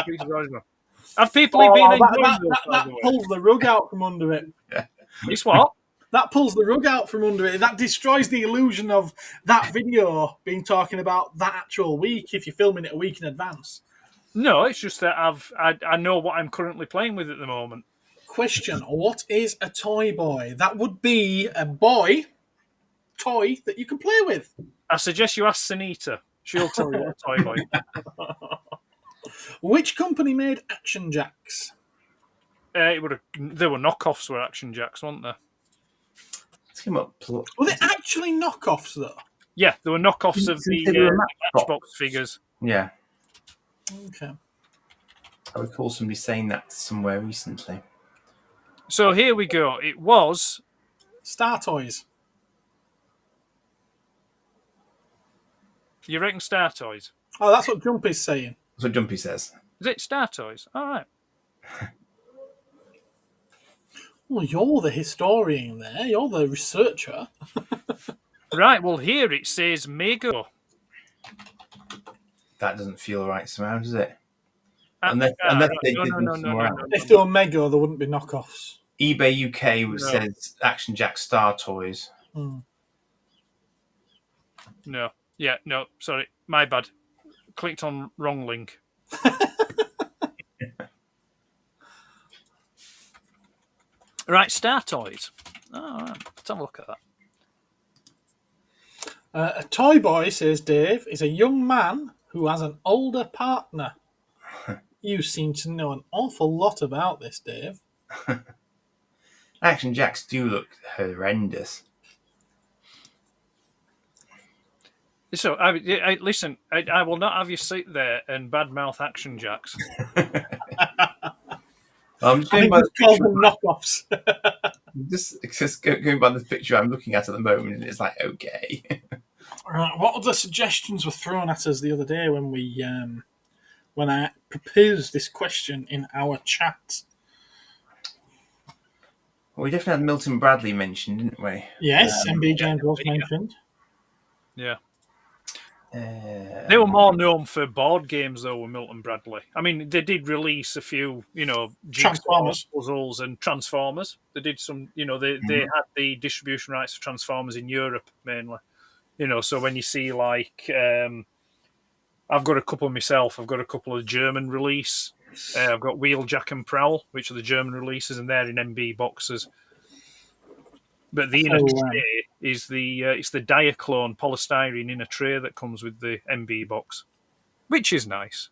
week's is already done. Have people been enjoying that pulls the rug out from under it. It's what? That pulls the rug out from under it. That destroys the illusion of that video being talking about that actual week if you're filming it a week in advance. No, it's just that I know what I'm currently playing with at the moment. Question, what is a toy boy? That would be a boy toy that you can play with. I suggest you ask Sunita. She'll tell you what a toy boy is. Which company made Action Jacks? There were knockoffs were Action Jacks, weren't there? Were they actually knockoffs, though? Yeah, there were knockoffs of the Matchbox figures. Yeah. Okay. I recall somebody saying that somewhere recently. So here we go. It was Star Toys. you reckon Star Toys? Oh, that's what Jumpy's saying. That's what Jumpy says. Is it Star Toys? All right. Well, you're the historian there. You're the researcher. Right. Well, here it says Mego. That doesn't feel right somehow, does it? Ah, Unless they did them somewhere else. If they were Mego, there wouldn't be knockoffs. eBay UK says Action Jack Star Toys. No. Yeah. No. Sorry. My bad. Clicked on wrong link. Right. Star Toys. All right. Let's have a look at that. A toy boy, says Dave, is a young man who has an older partner. You seem to know an awful lot about this, Dave. Action Jacks do look horrendous. So, listen, I will not have you sit there and badmouth Action Jacks. I'm just I going think by it's called them knockoffs. just going by the picture I'm looking at the moment, and it's like, okay. Right, what other suggestions were thrown at us the other day when we when I proposed this question in our chat? Well, we definitely had Milton Bradley mentioned, didn't we? Yes, MB James was mentioned. Yeah. They were more known for board games, though, with Milton Bradley. I mean, they did release a few, Transformers puzzles and Transformers. They did some, they had the distribution rights for Transformers in Europe mainly. So when you see like, I've got a couple myself. I've got a couple of German release. I've got Wheeljack and Prowl, which are the German releases, and they're in MB boxes. But the inner tray is it's the Diaclone polystyrene inner tray that comes with the MB box, which is nice.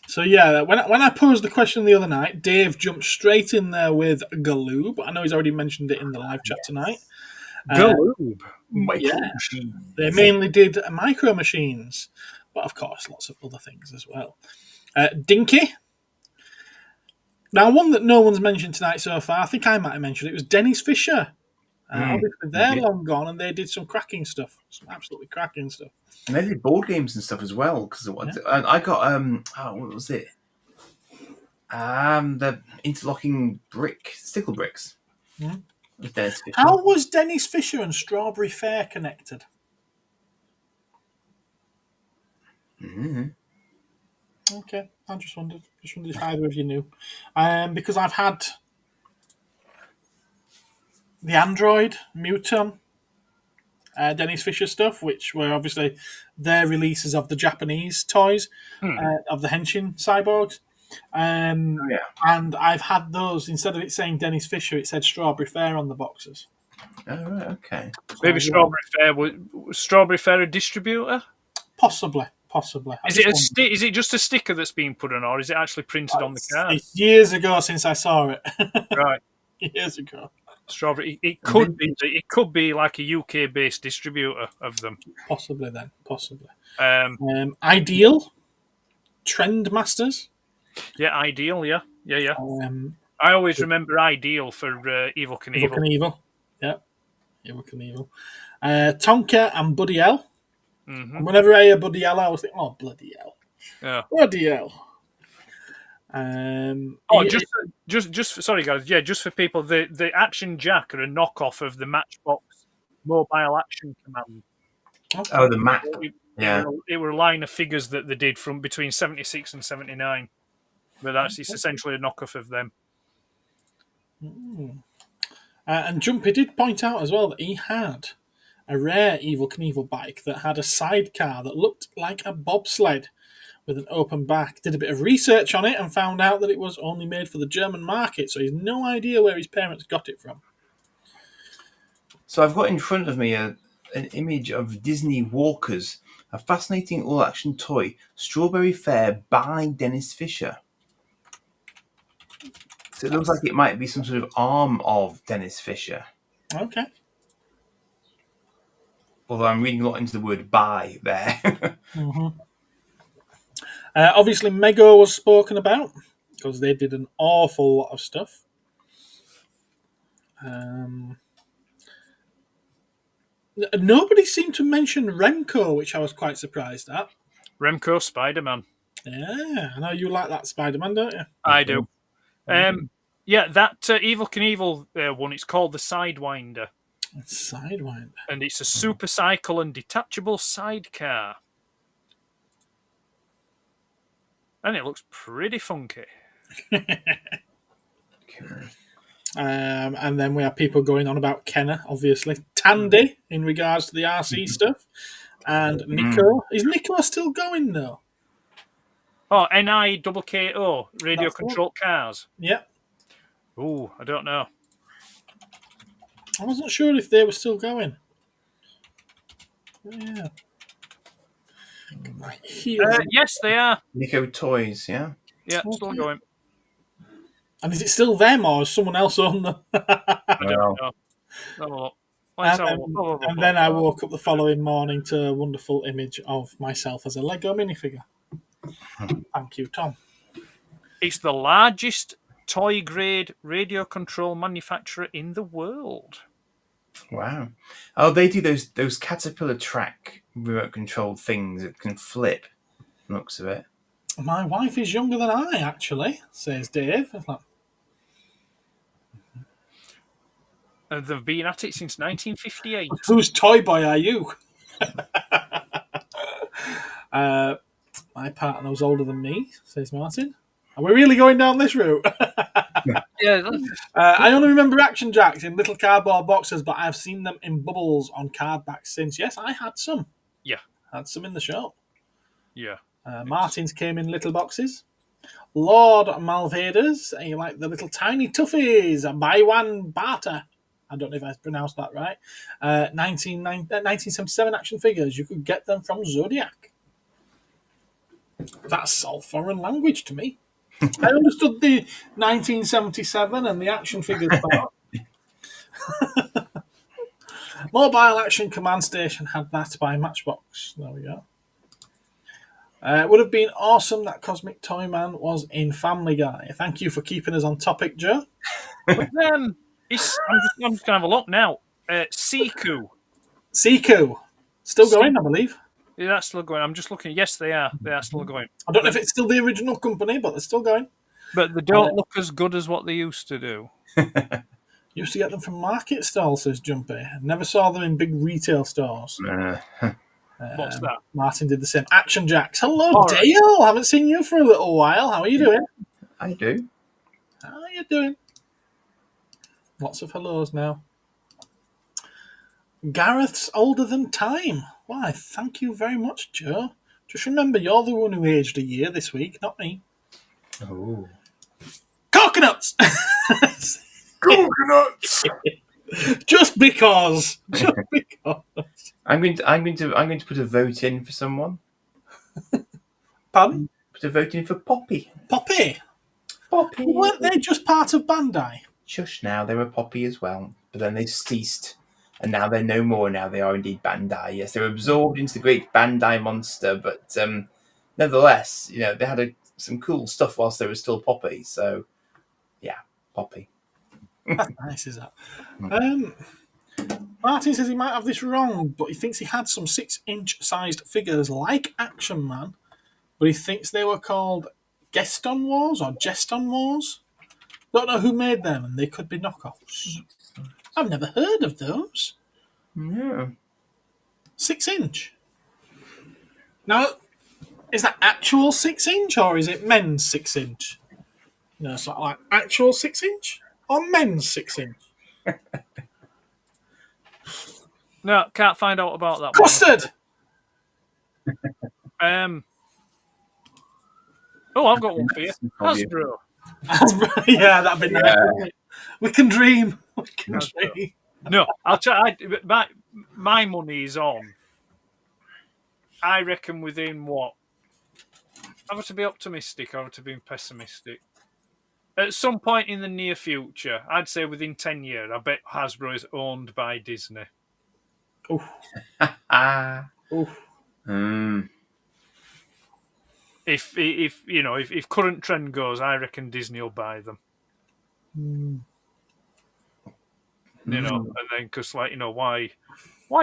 So yeah, when I posed the question the other night, Dave jumped straight in there with Galoob. I know he's already mentioned it in the live chat tonight. Galoob. They mainly did micro machines, but of course lots of other things as well. Dinky. Now, one that no one's mentioned tonight so far, I think I might have mentioned it, was Dennis Fisher. Obviously, they're long gone, and they did some cracking stuff, some absolutely cracking stuff. And they did board games and stuff as well. Because I got what was it? The interlocking stickle bricks. With Dennis Fisher. How was Dennis Fisher and Strawberry Fair connected? Okay, I just wondered if either of you knew. Because I've had the Android, Muton, Dennis Fisher stuff, which were obviously their releases of the Japanese toys, of the Henshin cyborgs. And I've had those, instead of it saying Dennis Fisher, it said Strawberry Fair on the boxes. Oh, right, okay. Maybe Strawberry Fair a distributor? Possibly. Is it just a sticker that's being put on, or is it actually printed on the card? It's years ago since I saw it. Right. Years ago. Strawberry. It could be like a UK based distributor of them. Possibly. Ideal, Trendmasters. Yeah, Ideal. Yeah. I always remember Ideal for Evil Knievel. Yeah, Evil Knievel. Tonka and Buddy L. Mm-hmm. Whenever I hear Buddy L, I always think, oh, bloody hell. Yeah. Bloody hell. Sorry guys, just for people, the Action Jack are a knockoff of the Matchbox Mobile Action Command. Okay. Oh, the map. It were a line of figures that they did from between 76 and 79. But it's essentially a knockoff of them. And Jumpy did point out as well that he had a rare Evil Knievel bike that had a sidecar that looked like a bobsled with an open back. Did a bit of research on it and found out that it was only made for the German market, so he's no idea where his parents got it from. So I've got in front of me an image of Disney Walkers, a fascinating all-action toy, Strawberry Fair by Dennis Fisher. So it looks like it might be some sort of arm of Dennis Fisher. Okay. Although I'm reading a lot into the word "by" there. Obviously, Mego was spoken about because they did an awful lot of stuff. Nobody seemed to mention Remco, which I was quite surprised at. Remco Spider-Man. Yeah, I know you like that Spider-Man, don't you? I do. Yeah, that Evil Knievel one, it's called the Sidewinder. Sidewinder. And it's a super cycle and detachable sidecar. And it looks pretty funky. And then we have people going on about Kenner, obviously. Tandy, in regards to the RC stuff. And Nico. Is Nico still going, though? Oh, NIKKO, radio-controlled cars. Yep. Ooh, I don't know. I wasn't sure if they were still going. Yeah. Yes, they are. Nico Toys, yeah? Yeah, still going. And is it still them, or has someone else owned them? I don't know. And then I woke up the following morning to a wonderful image of myself as a Lego minifigure. Thank you, Tom. It's the largest toy-grade radio control manufacturer in the world. Wow. Oh, they do those Caterpillar track remote controlled things that can flip. Looks of it. My wife is younger than I, actually, says Dave. They've been at it since 1958. Whose toy boy are you? My partner was older than me, says Martin. Are we really going down this route? Yeah. I only remember Action Jacks in little cardboard boxes, but I've seen them in bubbles on card backs since. Yes, I had some. Yeah. Had some in the shop. Yeah. Martin's came in little boxes. Lord Malvaders, you like the little tiny toughies. Buy one, barter. I don't know if I pronounced that right. 1977 action figures. You could get them from Zodiac. That's all foreign language to me. I understood the 1977 and the action figures part. Mobile Action Command Station had that by Matchbox. There we go. It would have been awesome that Cosmic Toyman was in Family Guy. Thank you for keeping us on topic, Joe. I'm just going to have a look now. Siku. Still going, I believe. Yeah, that's still going. I'm just looking. Yes, they are. They are still going. I don't know if it's still the original company, but they're still going. But they don't look as good as what they used to do. Used to get them from market stalls, says Jumpy. Never saw them in big retail stores. What's that? Martin did the same. Action Jacks. Hello, Dale. Haven't seen you for a little while. How are you doing? I do. How are you doing? Lots of hellos now. Gareth's older than time. Why, thank you very much, Joe. Just remember, you're the one who aged a year this week, not me. Oh. Coconuts! Coconuts! Just because. I'm going to put a vote in for someone. Pardon? Put a vote in for Poppy. Poppy? Weren't they just part of Bandai? Shush now, they were Poppy as well. But then they ceased. And now they're no more. Now they are indeed Bandai. Yes, they were absorbed into the great Bandai monster. But nevertheless, they had some cool stuff whilst they were still Poppy. So, yeah, Poppy. That's nice, is that? Martin says he might have this wrong, but he thinks he had some 6-inch sized figures like Action Man, but he thinks they were called Geston Wars or Geston Wars. Don't know who made them, and they could be knockoffs. I've never heard of those. Yeah. 6-inch. Now, is that actual 6-inch or is it men's 6-inch? It's not like actual 6-inch or men's 6-inch. No, can't find out about that. Custard! Oh, I've got one for you. Hasbro. Yeah, that'd be nice. Wouldn't it? We can dream. We can dream. No, I'll try. My money is on. I reckon within what? I have to be optimistic or I have to be pessimistic. At some point in the near future, I'd say within 10 years, I bet Hasbro is owned by Disney. Oof. Oof. If If you know, if current trend goes, I reckon Disney will buy them. You know, and then because like, you know, why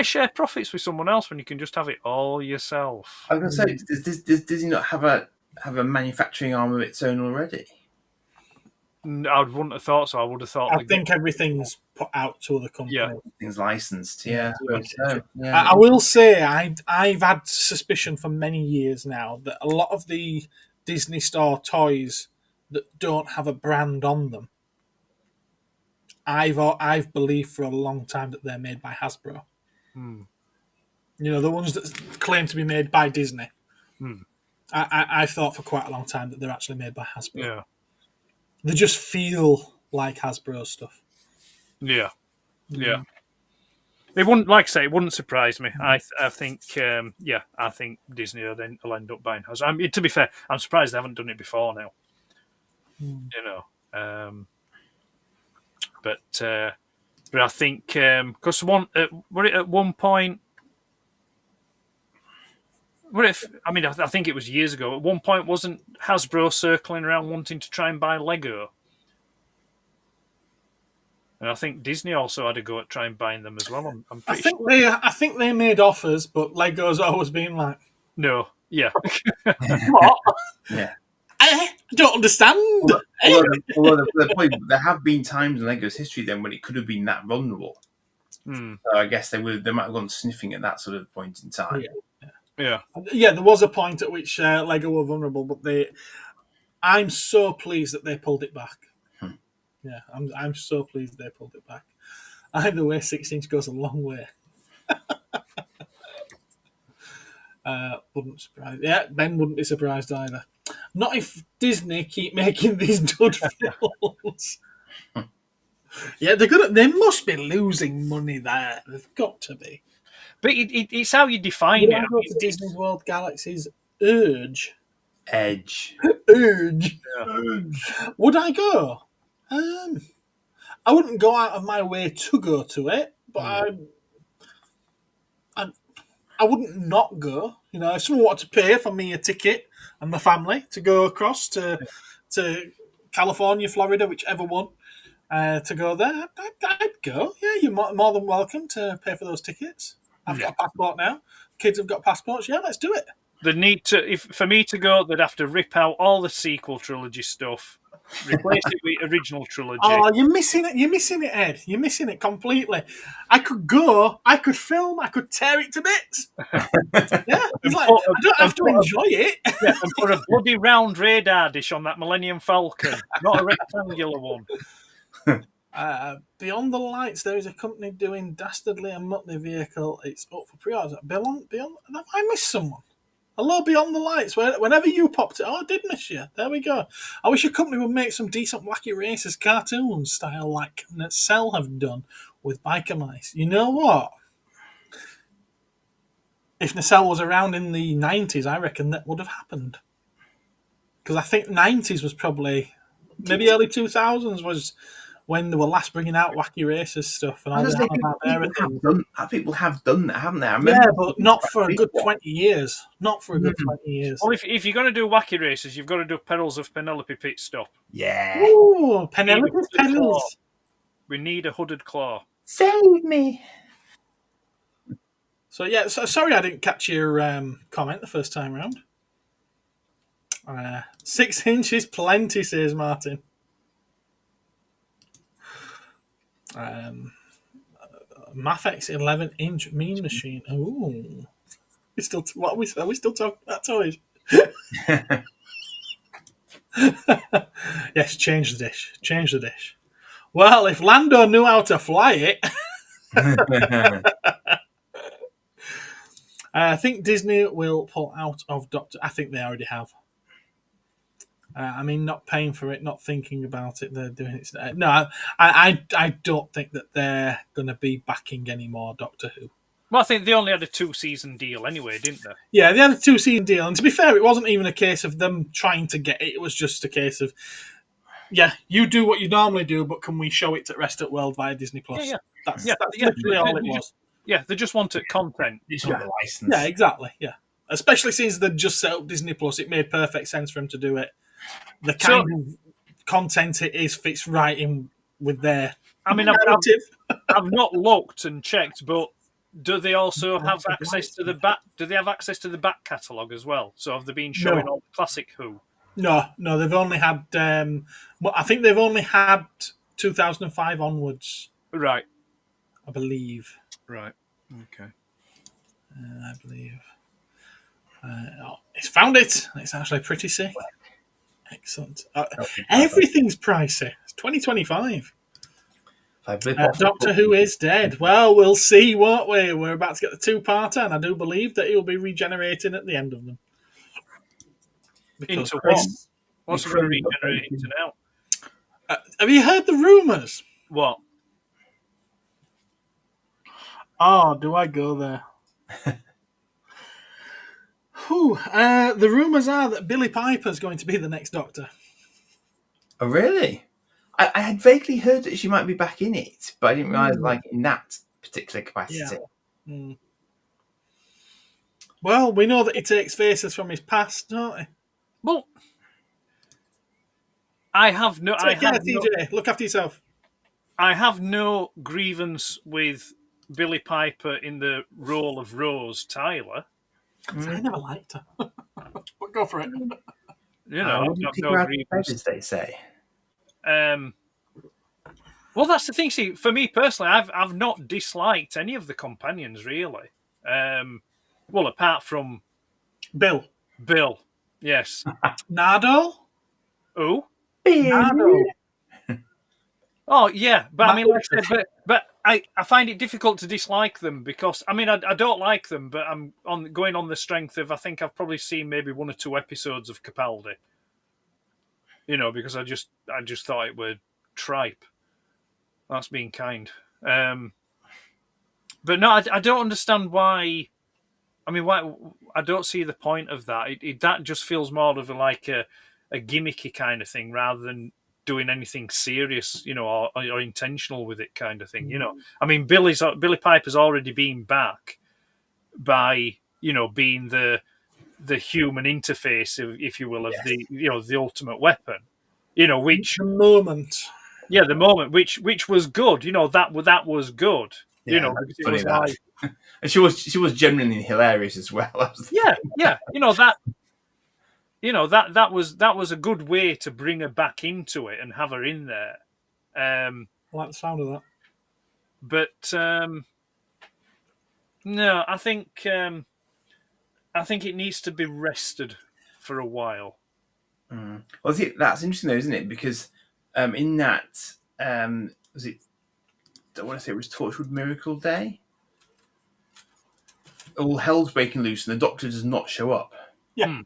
share profits with someone else when you can just have it all yourself? I was going to say, does Disney not have a manufacturing arm of its own already? I wouldn't have thought so. I would have thought. I think everything's put out to other companies. Yeah. Things licensed. Yeah. I will say I've had suspicion for many years now that a lot of the Disney Store toys that don't have a brand on them, I've believed for a long time that they're made by Hasbro. You know, the ones that claim to be made by Disney. I've thought for quite a long time that they're actually made by Hasbro. Yeah. They just feel like Hasbro stuff. Yeah. Yeah. It wouldn't, like I say, it wouldn't surprise me. I think, I think Disney will end up buying Hasbro. I mean, to be fair, I'm surprised they haven't done it before now. You know, but I think because were it at one point? I think it was years ago. At one point, wasn't Hasbro circling around wanting to try and buy Lego? And I think Disney also had a go at trying buying them as well. I'm pretty sure. I think they made offers, but Lego's always been like, no, yeah, what? Yeah. I don't understand. Although there have been times in Lego's history then when it could have been that vulnerable. So I guess they might have gone sniffing at that sort of point in time. Yeah. There was a point at which Lego were vulnerable, but I'm so pleased that they pulled it back. Yeah, I'm so pleased they pulled it back. Either way, 6-inch goes a long way. Wouldn't surprise. Yeah, Ben wouldn't be surprised either. Not if Disney keep making these dud films. Yeah, they must be losing money there. They've got to be. But it's how you define it. Go to Disney World Galaxy's Edge. Edge. Would I go? I wouldn't go out of my way to go to it, but I wouldn't not go. You know, if someone wanted to pay for me a ticket and the family to go across to California, Florida, whichever one, to go there, I'd go. Yeah, you're more than welcome to pay for those tickets. I've got a passport now. Kids have got passports. Yeah, let's do it. They need to. For me to go, they'd have to rip out all the sequel trilogy stuff, replace it with original trilogy. Oh, you're missing it. You're missing it, Ed. You're missing it completely. I could go. I could film. I could tear it to bits. Yeah, it's like I don't have to enjoy it. Yeah, and put a bloody round radar dish on that Millennium Falcon, not a rectangular one. Beyond the Lights, there is a company doing Dastardly and Muttley vehicle. It's up for pre-order. Beyond, I missed someone. Hello, Beyond the Lights. Whenever you popped it, I did miss you. There we go. I wish your company would make some decent Wacky Racers cartoon style like Cell have done with Biker Mice. You know what? If Nacelle was around in the 90s, I reckon that would have happened. Because I think 90s was probably, maybe early 2000s was when they were last bringing out Wacky Racers stuff and all that. People have done that, haven't they? Yeah, but not for a good 20 years. Not for a good 20 years. Well, if you're going to do Wacky Racers, you've got to do Perils of Penelope Pit Stop. Yeah. Ooh, Penelope Pedals. We need a hooded claw. Save me. So, yeah, sorry I didn't catch your comment the first time round. 6 inches plenty, says Martin. Mafex 11-inch Mean Machine. Ooh. Are we still talking about toys? Yes, change the dish. Change the dish. Well, if Lando knew how to fly it. I think Disney will pull out of Doctor. I think they already have. Not paying for it, not thinking about it. They're doing it. No, I don't think that they're going to be backing any more Doctor Who. Well, I think they only had a 2-season deal anyway, didn't they? Yeah, they had a 2-season deal. And to be fair, it wasn't even a case of them trying to get it. It was just a case of, yeah, you do what you normally do, but can we show it to rest of the world via Disney+. Yeah. That's literally all it was. Yeah, they just wanted content. Just want the license. Yeah, exactly, yeah. Especially since they'd just set up Disney Plus, it made perfect sense for them to do it. The kind of content it is fits right in with their narrative. I've not looked and checked, but do they also have access to the back? Do they have access to the back catalogue as well? So have they been showing all the classic Who? No, they've only had. I think they've only had 2005 onwards. Right. I believe. Right. Okay. I believe. It's found it. It's actually pretty sick. Excellent. Everything's pricey. It's 2025. Doctor Who is dead. Well, we'll see, won't we? We're about to get the two-parter, and I do believe that he'll be regenerating at the end of them. Into what? What's he going to regenerate into now? Have you heard the rumours? What? Oh, do I go there? The rumours are that Billie Piper's going to be the next Doctor. Oh, really? I had vaguely heard that she might be back in it, but I didn't realise in that particular capacity. Yeah. Mm. Well, we know that he takes faces from his past, don't we? Well, I have no. TJ. Look after yourself. I have no grievance with Billie Piper in the role of Rose Tyler. I never liked her. But go for it. You know, no grievance, as they say. Well, that's the thing. See, for me personally, I've not disliked any of the companions really. Well, apart from Bill, yes. Nardo. Oh, Nardo. Oh yeah, but I mean, like I said, but I find it difficult to dislike them because I mean I don't like them, but I'm going on the strength of I think I've probably seen maybe 1 or 2 episodes of Capaldi. You know, because I just thought it were tripe. That's being kind. But no, I don't understand why. I mean, why I don't see the point of that. That just feels more of a gimmicky kind of thing rather than doing anything serious, you know, or intentional with it kind of thing. You know, I mean, Billie Piper's already been back by being the human interface, if you will, of the ultimate weapon. You know, which the moment. Yeah, the moment, which was good. You know, that was good. Yeah, you know, because it was like, and she was genuinely hilarious as well. Yeah. You know that. You know that was a good way to bring her back into it and have her in there. I like the sound of that. But no, I think it needs to be rested for a while. Well, see, that's interesting though, isn't it? Because in that was it? I want to say it was Torchwood Miracle Day. All hell's breaking loose, and the Doctor does not show up. Yeah.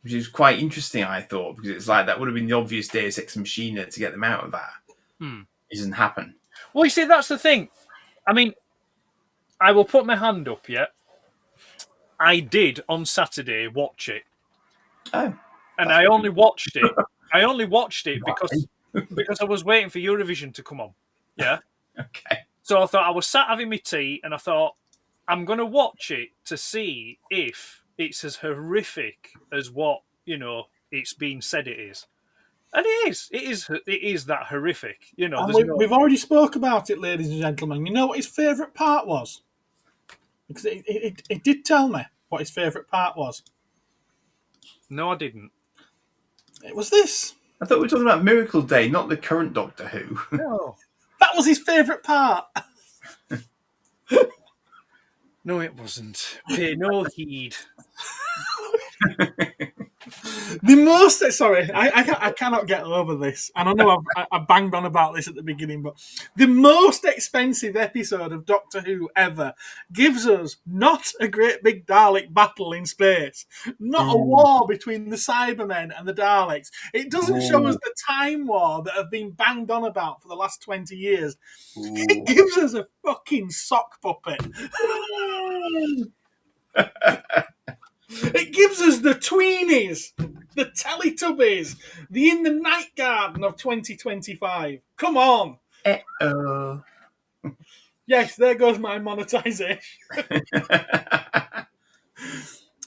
Which is quite interesting, I thought, because it's like that would have been the obvious Deus Ex Machina to get them out of that. It doesn't happen. Well, you see, that's the thing. I mean, I will put my hand up, yeah. I did on Saturday watch it. Oh. And I only watched it. because I was waiting for Eurovision to come on. Yeah. Okay. So I thought I was sat having my tea, and I thought I'm going to watch it to see if it's as horrific as what it's been said it is, and it is. It is that horrific. You know, we've already spoke about it, ladies and gentlemen. You know what his favourite part was, because it did tell me what his favourite part was. No, I didn't. It was this. I thought we were talking about Miracle Day, not the current Doctor Who. No, that was his favourite part. No, it wasn't. Pay no heed. The most, sorry, I cannot get over this, and I know I banged on about this at the beginning, but the most expensive episode of Doctor Who ever gives us not a great big Dalek battle in space, not a war between the Cybermen and the Daleks. It doesn't show us the time war that have been banged on about for the last 20 years. It gives us a fucking sock puppet. It gives us the Tweenies, the Teletubbies, the In the Night Garden of 2025. Come on. Yes, there goes my monetization.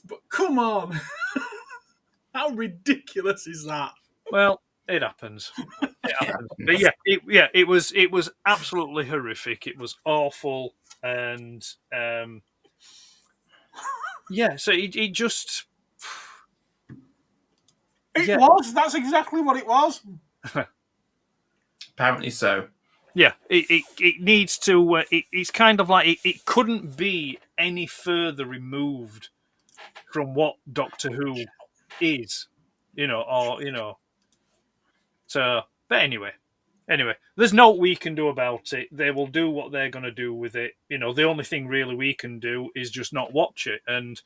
But come on. How ridiculous is that? Well, it happens. It happens. But it was absolutely horrific. It was awful, and so it just It was. That's exactly what it was. Apparently so. Yeah, it needs to. It's kind of like it couldn't be any further removed from what Doctor Who is, So, but anyway, there's no we can do about it. They will do what they're going to do with it. The only thing really we can do is just not watch it. And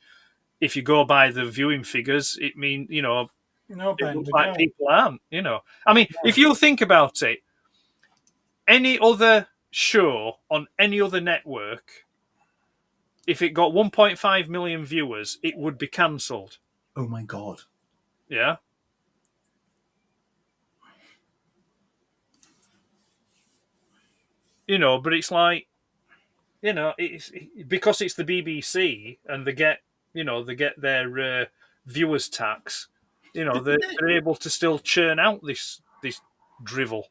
if you go by the viewing figures, it means No, it looks like people aren't. I mean, if you think about it. Any other show on any other network, if it got 1.5 million viewers, it would be cancelled. Oh my God. Yeah. But it's like, it's because it's the BBC and they get their viewers tax. They're able to still churn out this drivel.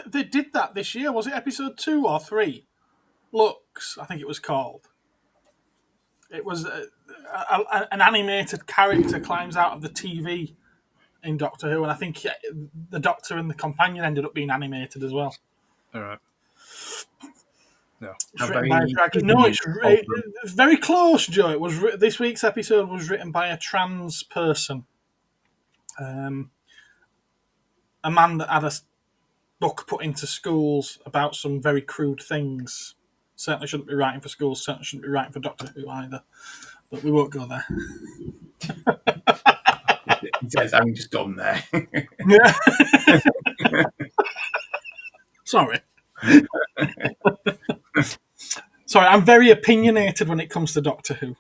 They did that this year. Was it episode 2 or 3? Lux, I think it was called. It was an animated character climbs out of the TV in Doctor Who, and I think the Doctor and the companion ended up being animated as well. All right. No, it's written by a drag. No, it's very close, Joe. It was this week's episode was written by a trans person, a man that had a book put into schools about some very crude things. Certainly shouldn't be writing for schools. Certainly shouldn't be writing for Doctor Who either. But we won't go there. He says, "I'm just gone there." Yeah. Sorry. Sorry, I'm very opinionated when it comes to Doctor Who.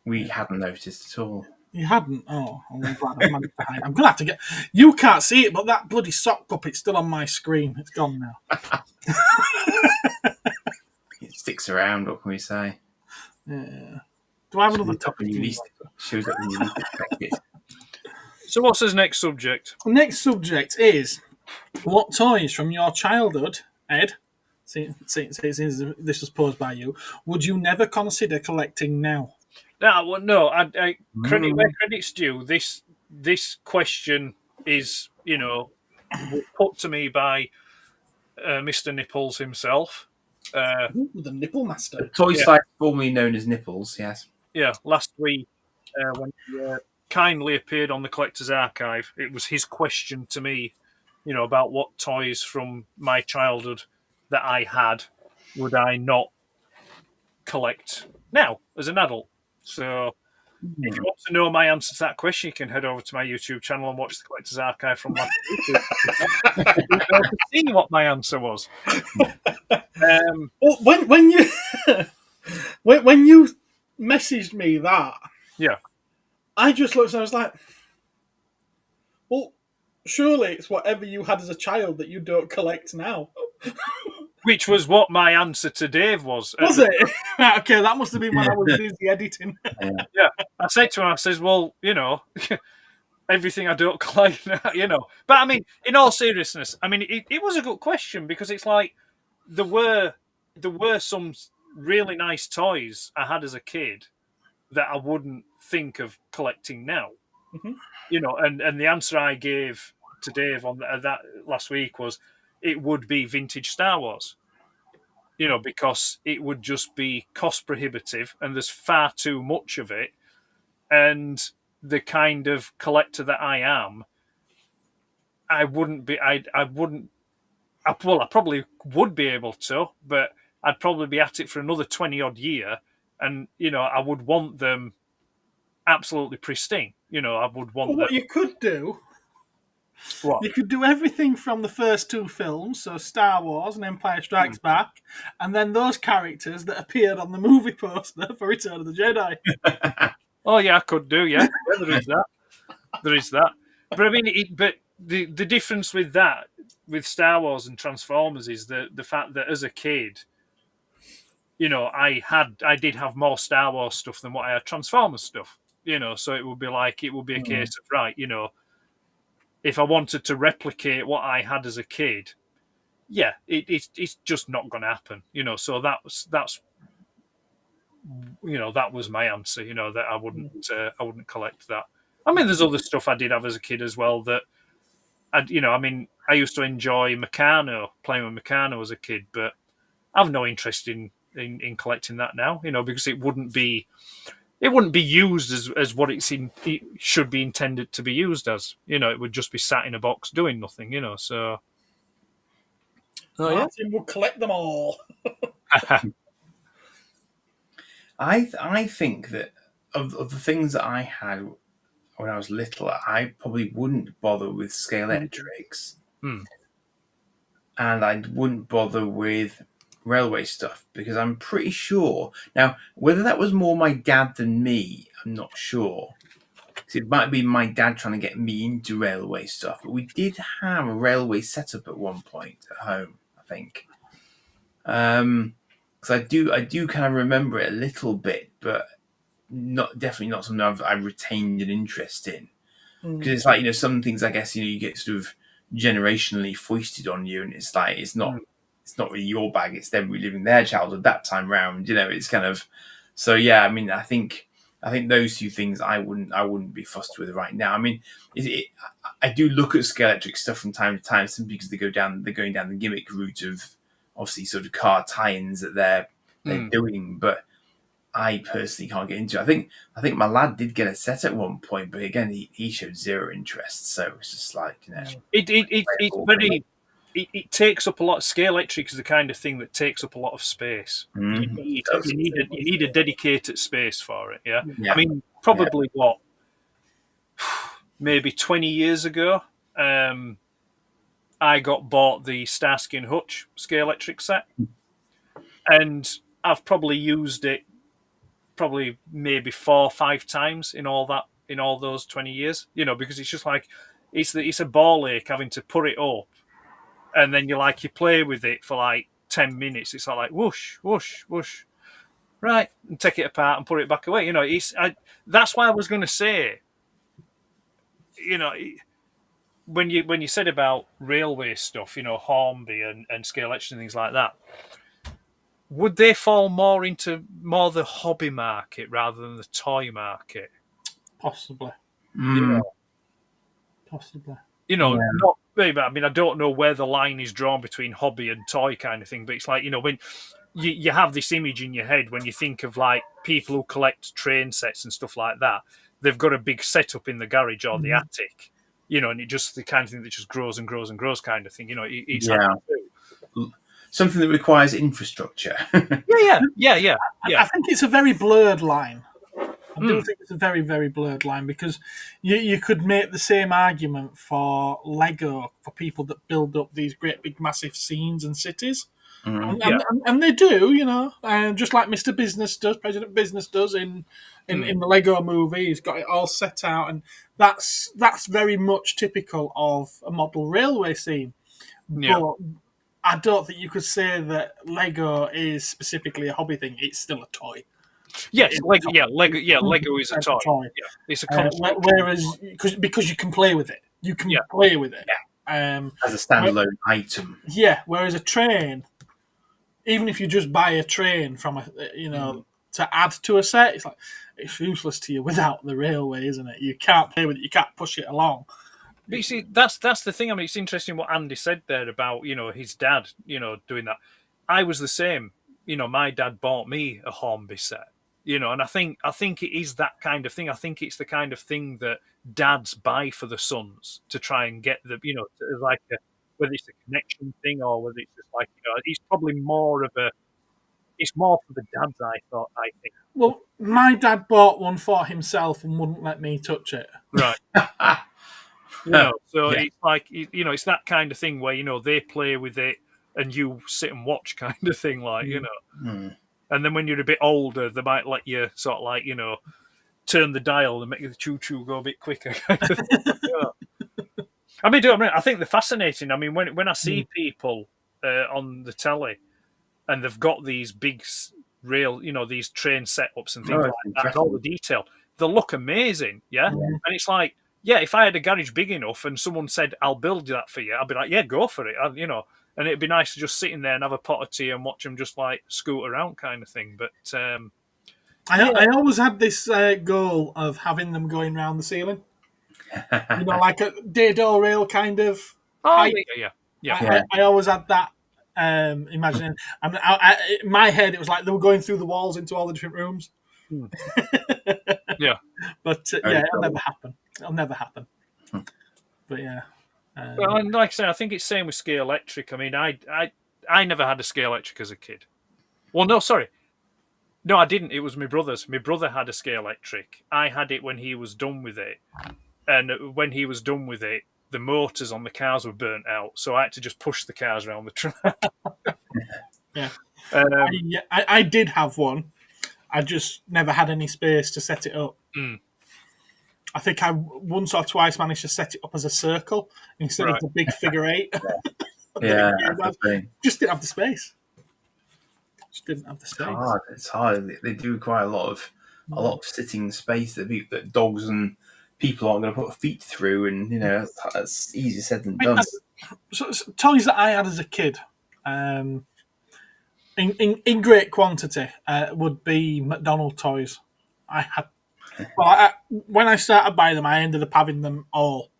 We hadn't noticed at all. You hadn't? Oh, I'm glad I managed to hide. I'm going to have to get... You can't see it, but that bloody sock puppet's still on my screen. It's gone now. It sticks around, what can we say? Yeah. Do I have another topic? Shows up when you least expect it. So what's his next subject? The next subject is what toys from your childhood, Ed, since this was posed by you, would you never consider collecting now? No, I credit where credit's due. This question is, put to me by Mr. Nipples himself. The Nipple Master. Toy site formerly known as Nipples, yes. Yeah, last week when he kindly appeared on the Collector's Archive, it was his question to me, about what toys from my childhood that I had would I not collect now as an adult. So if you want to know my answer to that question, you can head over to my YouTube channel and watch the Collector's Archive from last week. to see what my answer was. When you when you messaged me that, I just looked and I was like, well, surely it's whatever you had as a child that you don't collect now. Which was what my answer to Dave was. Was it? Okay, that must have been when I was busy editing. Yeah. I said to him, I says, well, everything I don't collect, But I mean, in all seriousness, I mean, it was a good question because it's like there were some really nice toys I had as a kid that I wouldn't think of collecting now. Mm-hmm. And the answer I gave to Dave on that last week was it would be vintage Star Wars. Because it would just be cost prohibitive and there's far too much of it. And the kind of collector that I am, I probably would be able to, but I'd probably be at it for another 20 odd year. And, I would want them absolutely pristine. I would want them. What you could do, what? You could do everything from the first two films, so Star Wars and Empire Strikes Back, and then those characters that appeared on the movie poster for Return of the Jedi. Oh, yeah, I could do, yeah. There is that. But I mean, the difference with that, with Star Wars and Transformers, is the fact that as a kid, I did have more Star Wars stuff than what I had Transformers stuff. So it would be a case of, right, if I wanted to replicate what I had as a kid, yeah, it's just not going to happen. So that was my answer. That I wouldn't collect that. I mean, there's other stuff I did have as a kid as well that I used to enjoy playing with Meccano as a kid, but I've no interest in collecting that now, because it wouldn't be used as what it should be intended to be used as. It would just be sat in a box doing nothing, so. Oh, yeah. Martin would collect them all. I think that of the things that I had when I was little, I probably wouldn't bother with Scalextrics. And I wouldn't bother with railway stuff, because I'm pretty sure now whether that was more my dad than me, I'm not sure. It might be my dad trying to get me into railway stuff, but we did have a railway setup at one point at home, I think. Because I do kind of remember it a little bit, but definitely not something I've retained an interest in. Because it's like, some things I guess you get sort of generationally foisted on you, and it's like it's not really your bag, it's them reliving their childhood that time round. It's kind of, so yeah. I mean, I think those two things I wouldn't be fussed with right now. I mean, I do look at Scalextric stuff from time to time, simply because they're going down the gimmick route of obviously sort of car tie-ins that they're doing, but I personally can't get into it. I think my lad did get a set at one point, but again, he showed zero interest. So it's just like, it takes up a lot. Scalextric is the kind of thing that takes up a lot of space. You need a dedicated space for it. Yeah. I mean, probably maybe 20 years ago, I got bought the Starsky and Hutch Scalextric set, and I've probably used it maybe 4 or 5 times in all those 20 years, because it's just like it's a ball ache having to put it up, and then you play with it for like 10 minutes. It's like whoosh, whoosh, whoosh, right, and take it apart and put it back away. That's why I was going to say, when you said about railway stuff, Hornby and Scalextric and things like that, would they fall more into the hobby market rather than the toy market? Possibly. Possibly. Not maybe. I mean, I don't know where the line is drawn between hobby and toy kind of thing, but it's like, when you have this image in your head when you think of like people who collect train sets and stuff like that, they've got a big setup in the garage or the attic, and it just the kind of thing that just grows and grows and grows kind of thing. It's something that requires infrastructure. Yeah. I think it's a very blurred line. I do think it's a very, very blurred line, because you could make the same argument for Lego, for people that build up these great big massive scenes and cities. And they do, just like Mr. Business does, President Business does in the Lego movie. He's got it all set out, and that's very much typical of a model railway scene. Yeah. But I don't think you could say that Lego is specifically a hobby thing. It's still a toy. Yes, Lego is a toy. Yeah. It's a concept. Whereas, because you can play with it, play with it as a standalone item. Yeah. Whereas a train, even if you just buy a train from to add to a set, it's useless to you without the railway, isn't it? You can't play with it. You can't push it along. But you see, that's the thing. I mean, it's interesting what Andy said there about his dad, doing that. I was the same. My dad bought me a Hornby set. And I think it is that kind of thing. I think it's the kind of thing that dads buy for the sons to try and get the, whether it's a connection thing or whether it's just it's probably it's more for the dads, I think. Well, my dad bought one for himself and wouldn't let me touch it. Right. So it's like, it's that kind of thing where, they play with it and you sit and watch kind of thing, And then when you're a bit older, they might let you sort of turn the dial and make the choo-choo go a bit quicker. Kind of thing. I think they're fascinating. I mean, when I see people on the telly and they've got these big rail, these train setups and things Oh, like it's that, and all the detail. They look amazing, yeah? And it's like, yeah, if I had a garage big enough and someone said, I'll build that for you, I'd be like, yeah, go for it, and it'd be nice to just sit in there and have a pot of tea and watch them just like scoot around kind of thing. But I always had this goal of having them going around the ceiling. Like a dado rail kind of height. yeah. I always had that imagining. And in my head, it was like they were going through the walls into all the different rooms. Yeah. But it'll never happen. It'll never happen. But yeah. Well, and like I say, I think it's same with Scale Electric. I mean, I never had a Scale Electric as a kid. Well, no, sorry. No, I didn't. It was my brother's. My brother had a Scale Electric. I had it when he was done with it. And when he was done with it, the motors on the cars were burnt out. So I had to just push the cars around the track. Yeah. I did have one. I just never had any space to set it up. I think I once or twice managed to set it up as a circle instead of the big figure eight. Yeah, that's the thing. Just didn't have the space. It's hard. They do require a lot of sitting space that dogs and people aren't going to put feet through, and that's easier said than done. So toys that I had as a kid, in great quantity, would be McDonald toys. I had. Well, when I started buying them, I ended up having them all,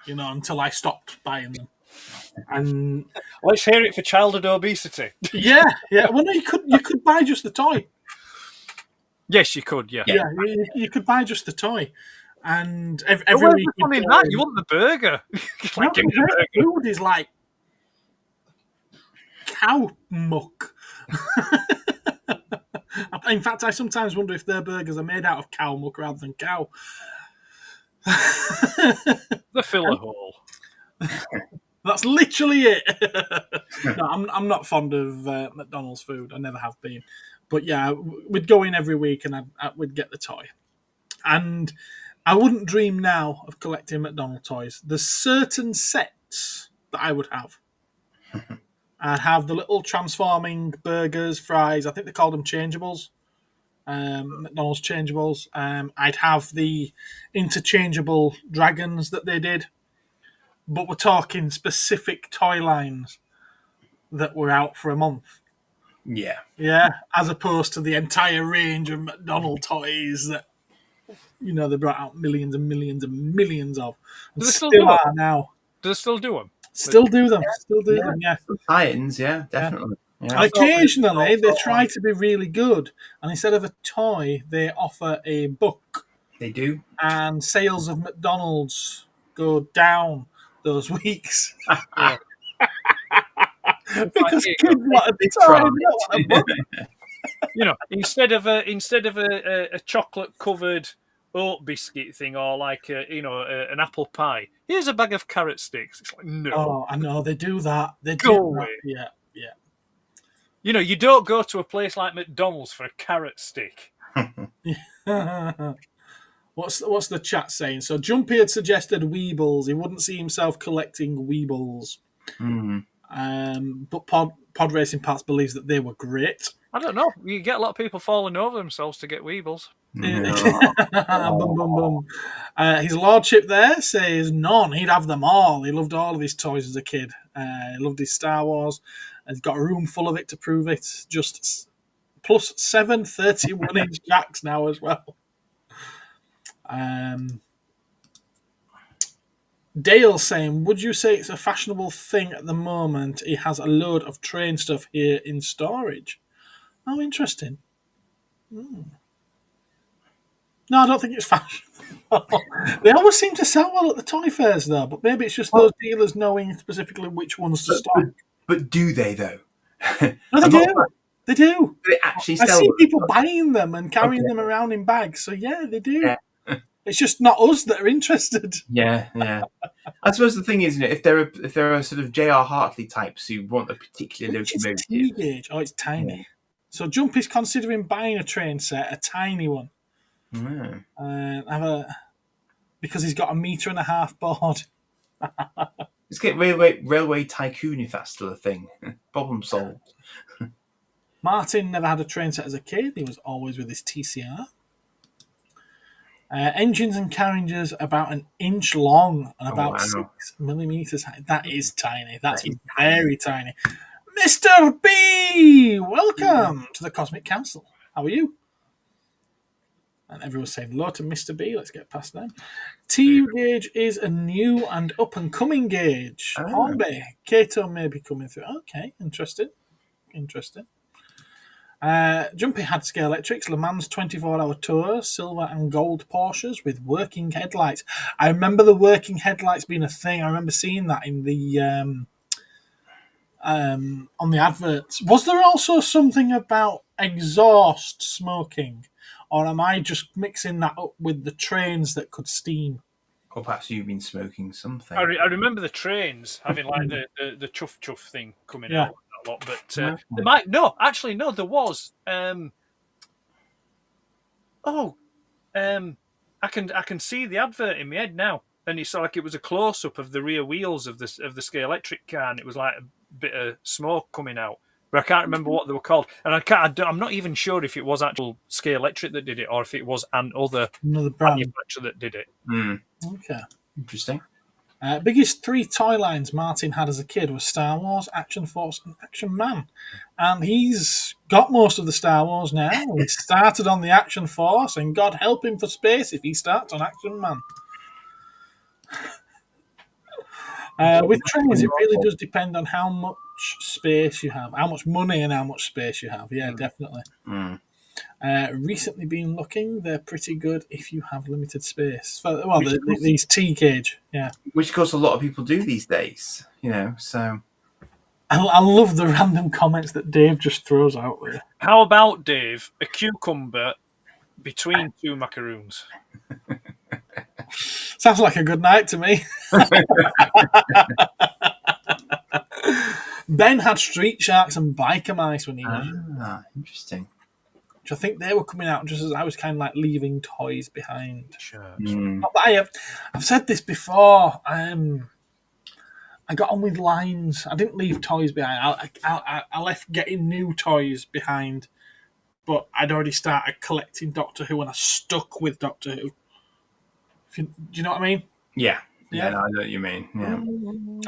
until I stopped buying them. And let's hear it for childhood obesity. Yeah. Well, no, you could buy just the toy. Yes, you could. Yeah. You could buy just the toy, and every week you want the burger. The food is like cow muck. In fact, I sometimes wonder if their burgers are made out of cow muck rather than cow. The filler hole. That's literally it. No, I'm not fond of McDonald's food. I never have been. But yeah, we'd go in every week and we'd get the toy. And I wouldn't dream now of collecting McDonald's toys. There's certain sets that I would have. I'd have the little transforming burgers, fries. I think they called them changeables. McDonald's changeables. I'd have the interchangeable dragons that they did. But we're talking specific toy lines that were out for a month. Yeah. Yeah, as opposed to the entire range of McDonald's toys that, they brought out millions and millions and millions of. And still are now. Do they still do them? Still do them. Still do them, yeah. Tie-ins, yeah, definitely. Yeah. Occasionally, they try to be really good. And instead of a toy, they offer a book. They do. And sales of McDonald's go down those weeks. Because kids want a book. Instead of a chocolate covered oat biscuit thing or like an apple pie, here's a bag of carrot sticks. It's like, no. Oh, I know they do that. They go do away. That. Yeah. You don't go to a place like McDonald's for a carrot stick. What's the chat saying? So Jumpy had suggested Weebles. He wouldn't see himself collecting Weebles. But Pod Racing Parts believes that they were great. I don't know. You get a lot of people falling over themselves to get Weebles. Boom, boom, boom. His lordship there says none. He'd have them all. He loved all of his toys as a kid. He loved his Star Wars. He's got a room full of it to prove it. Just plus 7 31-inch jacks now as well. Dale saying, would you say it's a fashionable thing at the moment? He has a load of train stuff here in storage. Oh, interesting. No, I don't think it's fashionable. They always seem to sell well at the toy fairs, though, but maybe it's just those dealers knowing specifically which ones to stock. But do they, though? No, they do. They do. They actually sell I see people buying them and carrying them around in bags, so yeah, they do. Yeah. It's just not us that are interested. Yeah. I suppose the thing is, if there are sort of J.R. Hartley types who want a particular locomotive. T-gauge. Oh, it's tiny. Yeah. So Jumpy's considering buying a train set, a tiny one. Because he's got a 1.5-meter board. Let's get railway tycoon if that's still a thing. Problem solved. Martin never had a train set as a kid. He was always with his TCR. Engines and carriages about an inch long and about 6 millimeters high. That is tiny. That is very tiny. Mr. B, welcome to the Cosmic Council. How are you? And everyone's saying hello to Mr. B. Let's get past them. TU gauge is a new and up-and-coming gauge. Hornby. Kato may be coming through. Okay, interesting. Jumpy had scale electrics, Le Mans 24-hour tours, silver and gold Porsches with working headlights. I remember the working headlights being a thing. I remember seeing that in the on the adverts. Was there also something about exhaust smoking? Or am I just mixing that up with the trains that could steam? Or perhaps you've been smoking something. I remember the trains having like the chuff thing coming out a lot, but there might no. There was. I can see the advert in my head now, and it's like it was a close up of the rear wheels of the scale electric car, and it was like a bit of smoke coming out. But I can't remember what they were called, and I'm not even sure if it was actual Scale Electric that did it, or if it was another manufacturer that did it. Okay, interesting. Biggest 3 toy lines Martin had as a kid was Star Wars, Action Force, and Action Man, and he's got most of the Star Wars now. He started on the Action Force, and God help him for space if he starts on Action Man. With trains, it really does depend on how much space you have, how much money and how much space you have. Yeah, definitely. Recently been looking, they're pretty good if you have limited space. These T gauge, which of course a lot of people do these days, so I love the random comments that Dave just throws out there. How about, Dave, a cucumber between 2 macaroons? Sounds like a good night to me. Ben had Street Sharks and Biker Mice when he was interesting. Which I think they were coming out just as I was kind of like leaving toys behind. Not that I've said this before. I got on with lines. I didn't leave toys behind. I left getting new toys behind, but I'd already started collecting Doctor Who, and I stuck with Doctor Who. Do you know what I mean? Yeah, I know what you mean. Yeah,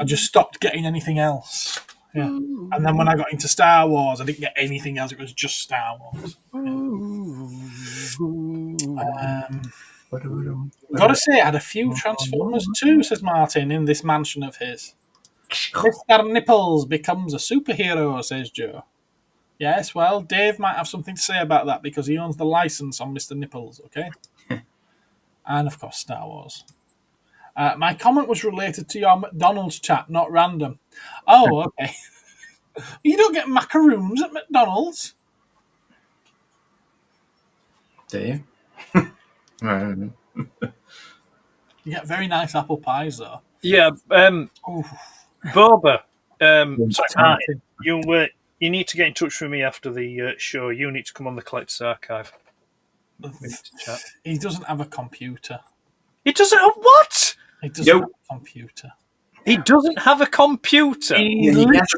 I just stopped getting anything else. Yeah, and then when I got into Star Wars, I didn't get anything else. It was just Star Wars. Gotta say, I had a few Transformers too, says Martin, in this mansion of his. Mr. Nipples becomes a superhero, says Joe. Yes, well, Dave might have something to say about that because he owns the license on Mr. Nipples, okay? And, of course, Star Wars. My comment was related to your McDonald's chat, not random. Oh, okay. You don't get macaroons at McDonald's? Do you? You get very nice apple pies, though. Yeah. Boba, sorry, you need to get in touch with me after the show. You need to come on the Collector's Archive. He doesn't have a computer. He doesn't have what? He doesn't have a computer. He doesn't have a computer. He has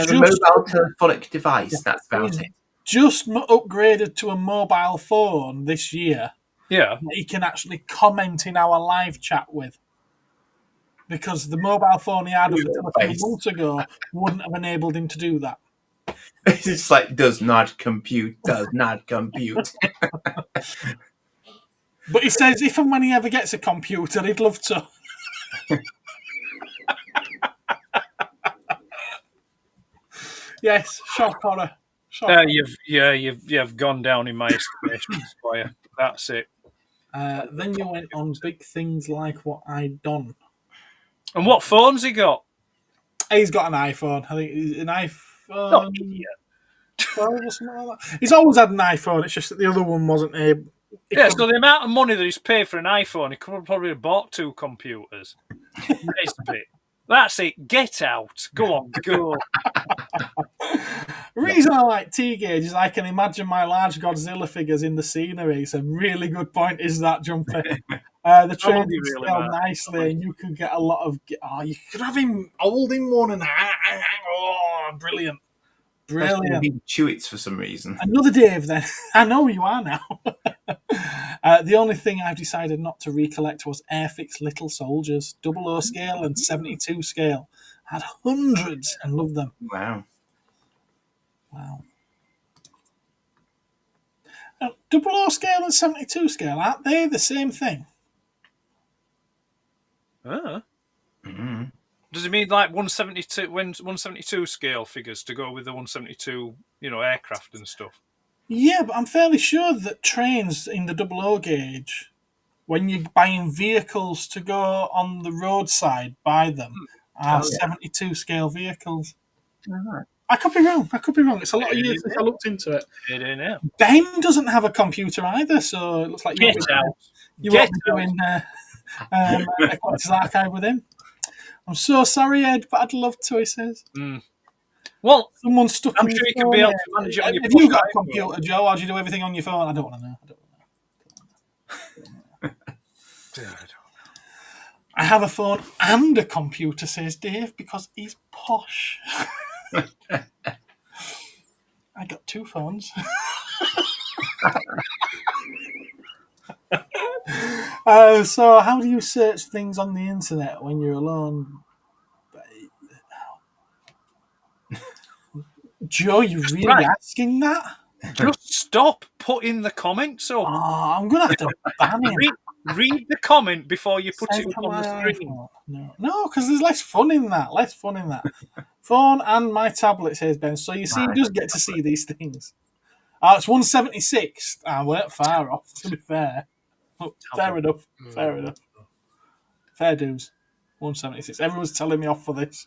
a mobile telephonic device. That's about it. Just upgraded to a mobile phone this year. Yeah. That he can actually comment in our live chat with. Because the mobile phone he had a few months ago wouldn't have enabled him to do that. It's just like, does not compute. But he says if and when he ever gets a computer, he'd love to. Yes, shock horror. You've gone down in my estimation, Squire. That's it. Then you went on big things like what I'd done. And what phone's he got? He's got an iPhone. I think it's an iPhone 12 or something like that. He's always had an iPhone. It's just that the other one wasn't able. So the amount of money that he's paid for an iPhone, he could probably have bought 2 computers. Nisbet. That's it. Get out. Go on. Go. The reason I like T-Gauge is I can imagine my large Godzilla figures in the scenery. It's a really good point, is that, Jumpy? The train would scale nicely, and you could get a lot of... you could have him holding one and... brilliant. Brilliant. Chewits for some reason. Another Dave then. I know you are now. The only thing I've decided not to recollect was Airfix Little Soldiers, 00 scale and 72 scale. I had hundreds and loved them. Wow. Wow. Now, 00 scale and 72 scale, aren't they the same thing? Does it mean like 172 when 172 scale figures to go with the 172, aircraft and stuff? Yeah, but I'm fairly sure that trains in the 00 gauge, when you're buying vehicles to go on the roadside, buy them, are 72 scale vehicles. Right. I could be wrong. It's a lot of years since I looked into it. I don't know. Ben doesn't have a computer either, so it looks like you won't be doing Collector's Archive with him. I'm so sorry, Ed, but I'd love to, he says. Well, someone's stuck I'm in sure your you can phone, be able Ed. to manage it on your Have you got a computer, Joe, or do you do everything on your phone? I don't want to know. I have a phone and a computer, says Dave, because he's posh. I got 2 phones. So how do you search things on the internet when you're alone? Joe, you really asking that? Just stop putting the comments up. Oh, I'm going to have to ban him. Read the comment before you put it Send up on the screen. No, because there's less fun in that. Phone and my tablet, says Ben. So you see, he does get to see these things. It's 176. I weren't far off, to be fair. Fair enough. Fair dues. 176. Everyone's telling me off for this.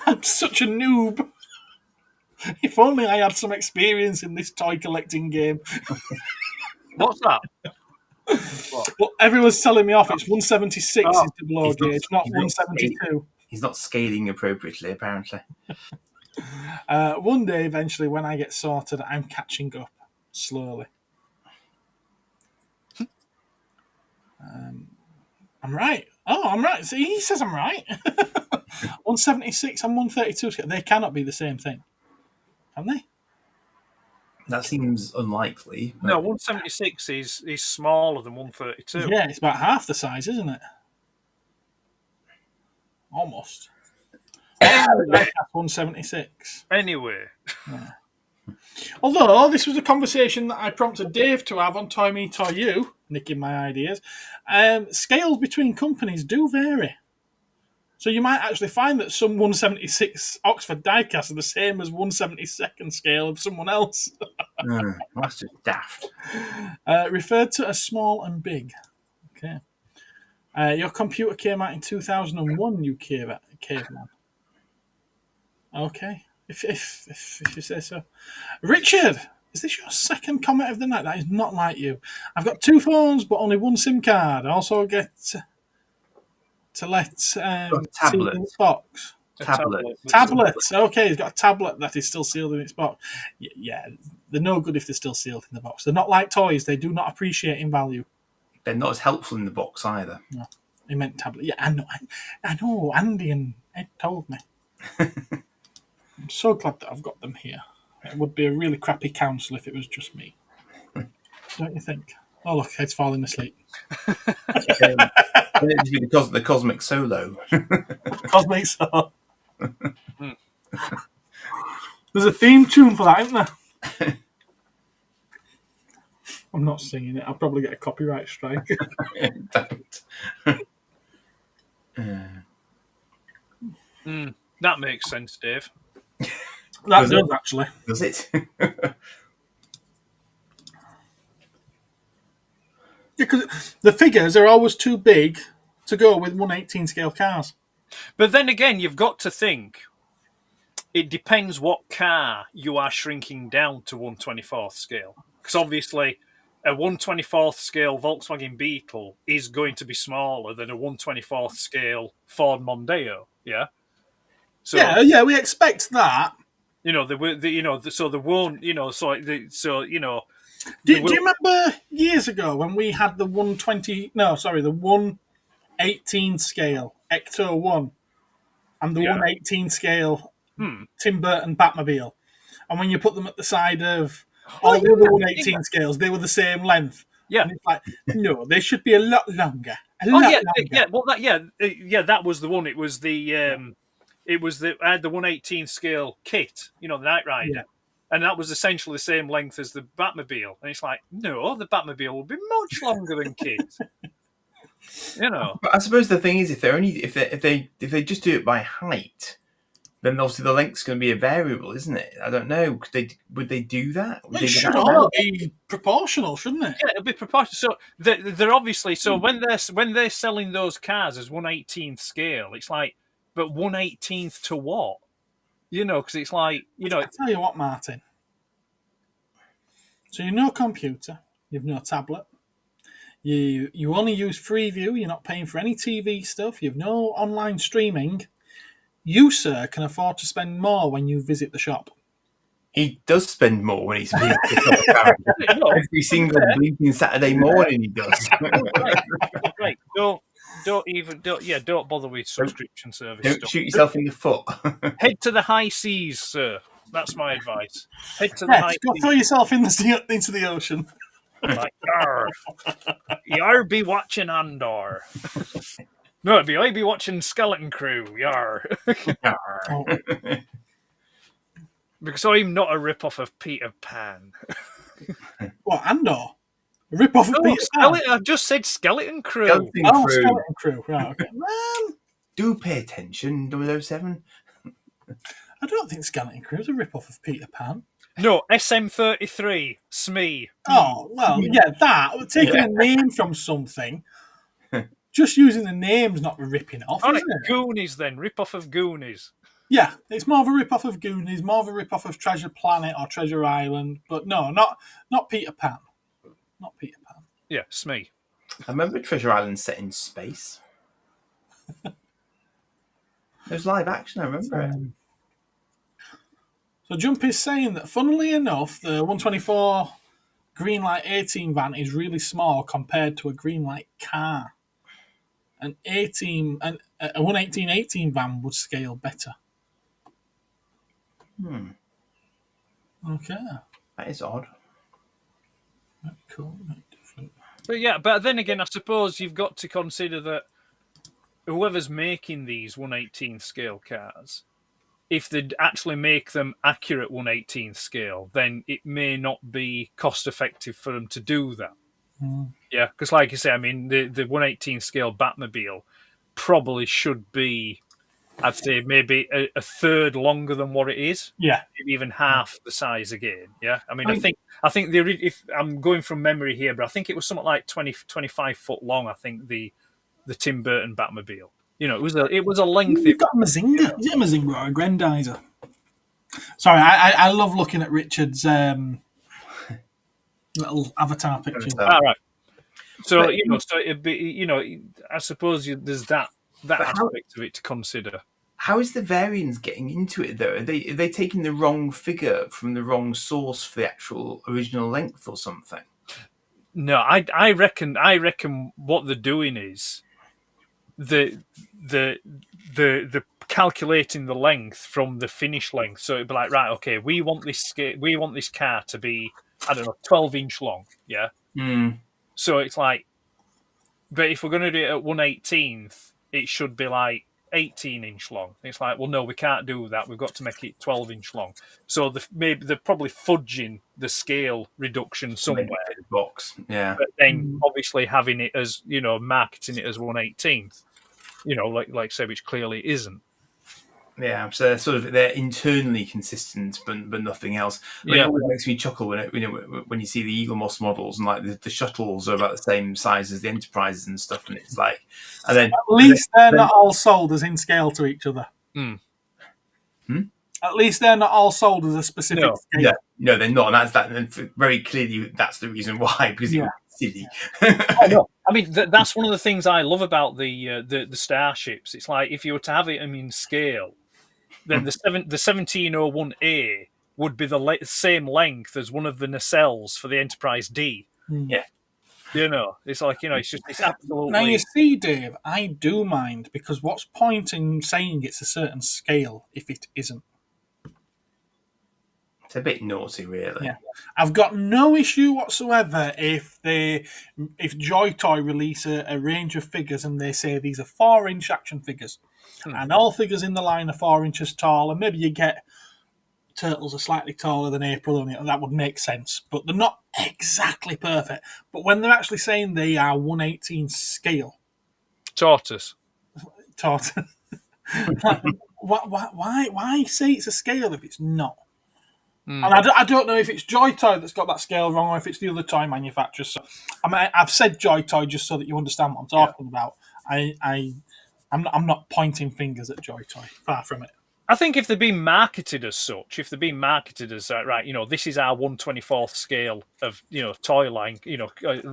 I'm such a noob. If only I had some experience in this toy collecting game. What's that? Well, everyone's telling me off. It's 176 is the blow gauge, not 172. He's not scaling appropriately, apparently. One day, eventually, when I get sorted, I'm catching up slowly. I'm right. Oh, I'm right. See, he says I'm right. 176 and 132. They cannot be the same thing. Can they? That seems unlikely. No, 176 is smaller than 132. Yeah, it's about half the size, isn't it? Almost. 176. Anyway. Yeah. Although this was a conversation that I prompted Dave to have on Toy Me Toy You, nicking my ideas, scales between companies do vary. So you might actually find that some 176 Oxford diecast are the same as 172nd scale of someone else. That's just daft. Referred to as small and big. Okay. Your computer came out in 2001, you caveman. Okay. If you say so. Richard, is this your second comment of the night? That is not like you. I've got 2 phones, but only 1 SIM card. I also get to let tablet in its box. Tablet. Okay, he's got a tablet that is still sealed in its box. Yeah, they're no good if they're still sealed in the box. They're not like toys. They do not appreciate in value. They're not as helpful in the box either. No, he meant tablet. Yeah, I know. Andy and Ed told me. I'm so glad that I've got them here. It would be a really crappy council if it was just me. Don't you think? Oh, look, Ed's falling asleep. The Cosmic Solo. Cosmic Solo. There's a theme tune for that, isn't there? I'm not singing it. I'll probably get a copyright strike. That makes sense, Dave. That does, actually. Does it? Because the figures are always too big to go with 118 scale cars. But then again, you've got to think, it depends what car you are shrinking down to 1/24th scale. Because obviously, a 1/24th scale Volkswagen Beetle is going to be smaller than a 1/24th scale Ford Mondeo. Yeah. So, yeah, we expect that. So there won't, Do you remember years ago when we had the 118 scale Ecto 1 and the 118 scale Tim Burton Batmobile, and when you put them at the side of all the other 1/18 scales, they were the same length. Yeah. And it's like, no, they should be a lot longer. Well, that was the one. It was the I had the 1/18 scale kit, the Knight Rider. Yeah. And that was essentially the same length as the Batmobile. And it's like, no, the Batmobile will be much longer than Kit. But I suppose the thing is, if they just do it by height, then obviously the length's going to be a variable, isn't it? I don't know. Would they do that? It should all be proportional, shouldn't it? Yeah, it'll be proportional. So they're obviously when they're selling those cars as 1/18 scale, it's like, but 1/18 to what? Because it's like, I tell you what, Martin. So you've no computer, you've no tablet, you only use Freeview, you're not paying for any TV stuff, you've no online streaming. You, sir, can afford to spend more when you visit the shop. He does spend more when he's visiting the shop. Every single bleeding Saturday morning he does. Right. Don't bother with subscription service. Don't shoot yourself in the foot. Head to the high seas, sir. That's my advice. Head to the high go seas. throw yourself into the ocean. Like, yar be watching Andor. No, I'd be watching Skeleton Crew. Yar. Oh. Because I'm not a rip-off of Peter Pan. What, Andor? A rip-off of Peter Pan? I've just said Skeleton Crew. Skeleton Crew. Right, okay. Do pay attention, 007. I don't think Skeleton Crew is a rip-off of Peter Pan. No, SM33, Smee. Oh, well, yeah, that. Taking a name from something, just using the name's not ripping off, All right, isn't it? Goonies then, rip-off of Goonies. Yeah, it's more of a rip-off of Goonies, more of a rip-off of Treasure Planet or Treasure Island, but no, not Peter Pan. Not Peter Pan. Yeah, Smee. I remember Treasure Island set in space. It was live action, I remember it. So Jumpy's saying that, funnily enough, the 124 Greenlight 18 van is really small compared to a Greenlight car. A 118 van would scale better. Okay. That is odd. Cool. Different. But then again, I suppose you've got to consider that whoever's making these 1/18 scale cars, if they actually make them accurate 1/18 scale, then it may not be cost effective for them to do that. Yeah, because like you say, I mean, the 1/18 scale Batmobile probably should be, I'd say, maybe a third longer than what it is. Yeah, maybe even half the size again. Yeah, I mean, I think if I'm going from memory here, but I think it was something like 25 foot long. I think the Tim Burton Batmobile. It was a length. You've got a Mazinga. Is it a Mazinga or a Grendizer? Sorry, I love looking at Richard's little avatar pictures. All right. So it'd be, I suppose there's that aspect of it to consider. How is the variants getting into it though? Are they taking the wrong figure from the wrong source for the actual original length or something? No, I reckon what they're doing is the calculating the length from the finish length. So it'd be like, right, okay, we want this car to be, I don't know, 12-inch long. Yeah. So it's like, but if we're going to do it at 1/18th, it should be like 18-inch long. It's like, well, no, we can't do that. We've got to make it 12-inch long. So maybe they're probably fudging the scale reduction somewhere. Box, yeah. But then obviously having it as, marketing it as 1/18th, like say, which clearly isn't. Yeah, so they're internally consistent, but nothing else. It always makes me chuckle when you see the Eagle Moss models and like the shuttles are about the same size as the Enterprises and stuff, and it's like, and then at least they're not all sold as in scale to each other. At least they're not all sold as a specific scale. No, they're not, and very clearly that's the reason why, because it was silly. I know. I mean, that's one of the things I love about the starships. It's like if you were to have it in scale, then the 1701A would be the same length as one of the nacelles for the Enterprise D. Yeah. It's like, it's absolutely... Now, you see, Dave, I do mind, because what's point in saying it's a certain scale if it isn't? It's a bit naughty, really. Yeah. I've got no issue whatsoever if Joy Toy release a range of figures and they say these are 4-inch action figures, and all figures in the line are 4 inches tall, and maybe you get Turtles are slightly taller than April, and that would make sense, but they're not exactly perfect. But when they're actually saying they are 1/18 scale, Tortoise. why say it's a scale if it's not? And I don't know if it's Joy Toy that's got that scale wrong or if it's the other toy manufacturers. So, I've said Joy Toy just so that you understand what I'm talking about. I'm not pointing fingers at Joy Toy. Far from it. I think if they're being marketed as such, if they're being marketed as right, this is our 1/24th scale of toy line,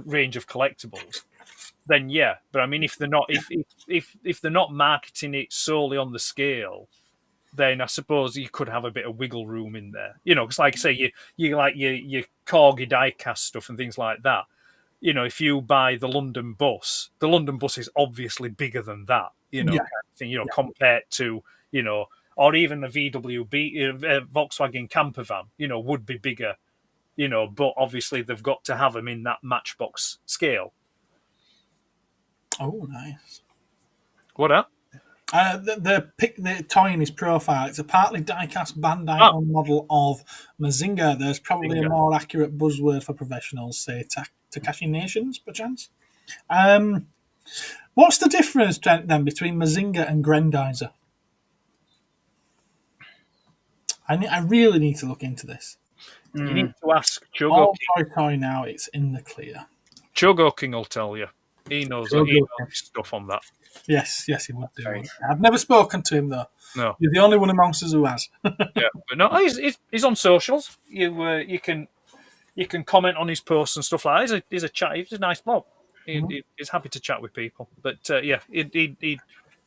range of collectibles, then yeah. But I mean, if they're not, if they're not marketing it solely on the scale, then I suppose you could have a bit of wiggle room in there. Because like I say, you like your Corgi diecast stuff and things like that. If you buy the London bus is obviously bigger than that. Kind of thing, compared to or even a VWB Volkswagen camper van, would be bigger. But obviously they've got to have them in that Matchbox scale. Oh, nice. What up? The toy in his profile. It's a partly diecast Bandai model of Mazinga. There's probably a more accurate buzzword for professionals, say Takashi Nations, perchance. What's the difference then between Mazinga and Grendizer? I really need to look into this. You need to ask Chogo All King. toy now, it's in the clear. Chogo King will tell you. He knows stuff on that. Yes, he would do. I've never spoken to him though. No, you're the only one amongst us who has. Yeah, but no, he's on socials. You can comment on his posts and stuff like that. He's a nice bloke. He's happy to chat with people. But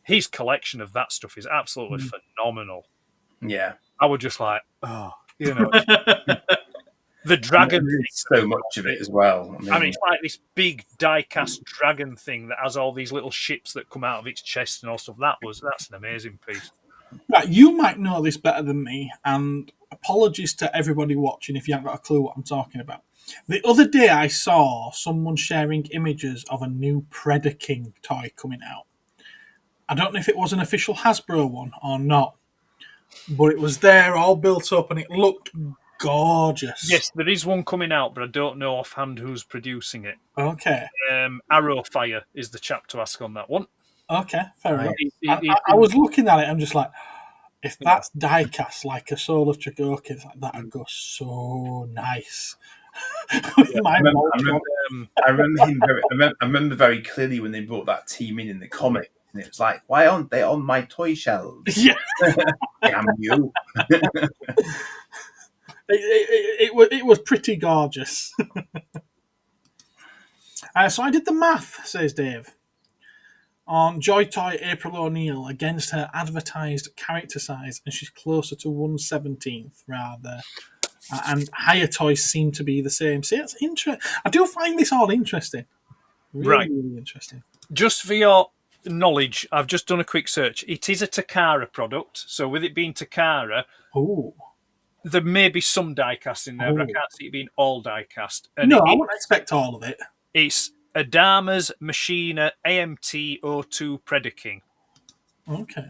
his collection of that stuff is absolutely phenomenal. Yeah, I would just like, the dragon. So much of it as well. I mean, it's like this big die-cast dragon thing that has all these little ships that come out of its chest and all stuff. That's an amazing piece. Right, you might know this better than me, and apologies to everybody watching if you haven't got a clue what I'm talking about. The other day I saw someone sharing images of a new Predator King toy coming out. I don't know if it was an official Hasbro one or not, but it was there all built up and it looked gorgeous. Yes, there is one coming out, but I don't know offhand who's producing it. Okay. Arrowfire is the chap to ask on that one. Okay, fair enough. I was looking at it, I'm just like, if that's die-cast like a Soul of Chogoki, that would go so nice. I remember very clearly when they brought that team in the comic, and it was like, why aren't they on my toy shelves? Yeah. Damn you. It was pretty gorgeous. So I did the math, says Dave, on Joy Toy April O'Neil against her advertised character size, and she's closer to 1/17th rather. And higher toys seem to be the same. See, that's interesting. I do find this all interesting. Really interesting. Just for your knowledge, I've just done a quick search. It is a Takara product, so with it being Takara, there may be some die-cast in there, but I can't see it being all die-cast. And I wouldn't expect all of it. It's Adama's Machina AMT 02 Predator King. Okay.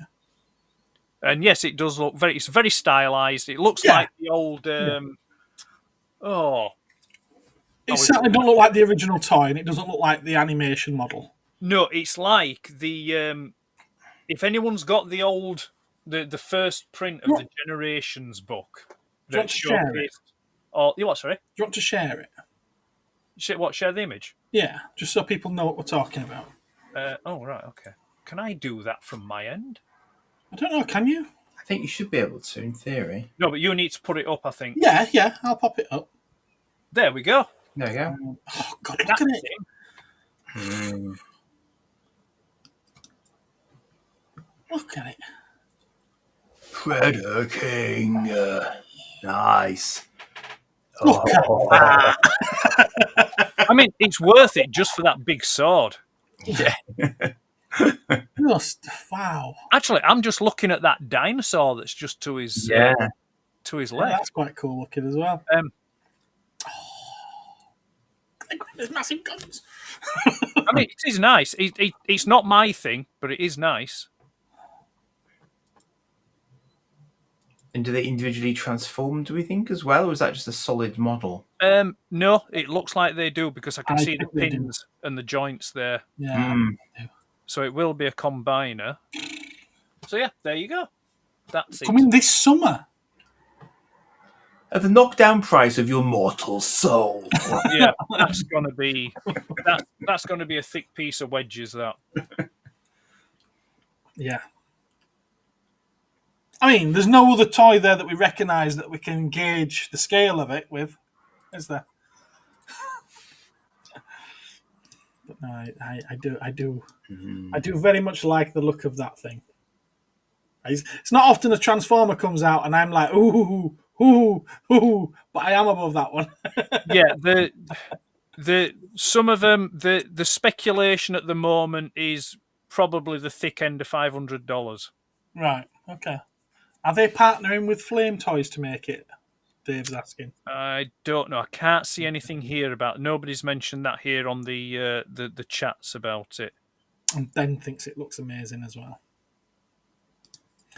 And yes, it does look it's very stylized. It looks like the old it certainly doesn't look like the original toy, and it doesn't look like the animation model. No, it's like the if anyone's got the old the first print of the Generations book that showcased what, sorry? Do you want to share it? Share the image? Yeah, just so people know what we're talking about. Right, okay. Can I do that from my end? I don't know, can you? I think you should be able to, in theory. No, but you need to put it up, I think. Yeah, I'll pop it up. There we go. There you go. Oh, God, look at it. Look at it. Predator King. Nice. Look at that. I mean, it's worth it just for that big sword. Yeah. Just, wow. Actually, I'm just looking at that dinosaur that's just to his to his Yeah, left. that's quite cool looking as well. There's massive guns. I mean, it is nice. It's not my thing, but it is nice. And do they individually transform, do we think, as well? Or is that just a solid model? No, it looks like they do because I can see the think they do. pins and the joints there. Yeah. So it will be a combiner. So yeah, there you go. That's it. Coming this summer. At the knockdown price of your mortal soul. Yeah, that's gonna be that's gonna be a thick piece of wedges. That. Yeah. I mean, there's no other toy there that we recognise that we can gauge the scale of it with, is there? But no, I do very much like the look of that thing. It's not often a Transformer comes out and I'm like, ooh, but I am above that one. Yeah, some of them, the speculation at the moment is probably the thick end of $500. Right, okay. Are they partnering with Flame Toys to make it? Dave's asking. I don't know. I can't see anything here about. Nobody's mentioned that here on the chats about it. And Ben thinks it looks amazing as well.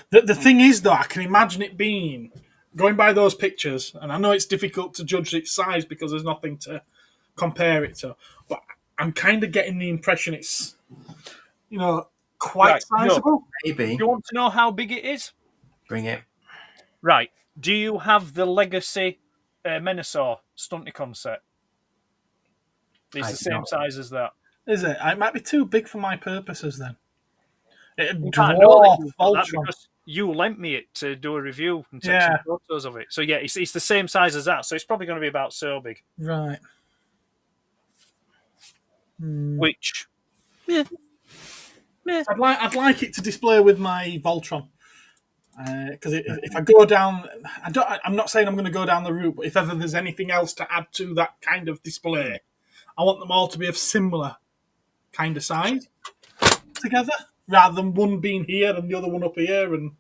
The thing is, though, I can imagine it being going by those pictures, and I know it's difficult to judge its size because there's nothing to compare it to, but I'm kind of getting the impression it's, quite sizable. No, maybe. Do you want to know how big it is? Bring it. Right. Do you have the Legacy Menasor Stunticon set? It's the same size as that. Is it? It might be too big for my purposes then. It'd I know dwarf that Voltron. because you lent me it to do a review and take some photos of it. So yeah, it's the same size as that. So it's probably going to be about so big. Right. Which, yeah. I'd like it to display with my Voltron. Because if I go down, I'm not saying I'm going to go down the route, but if ever there's anything else to add to that kind of display, I want them all to be of similar kind of size together, rather than one being here and the other one up here, and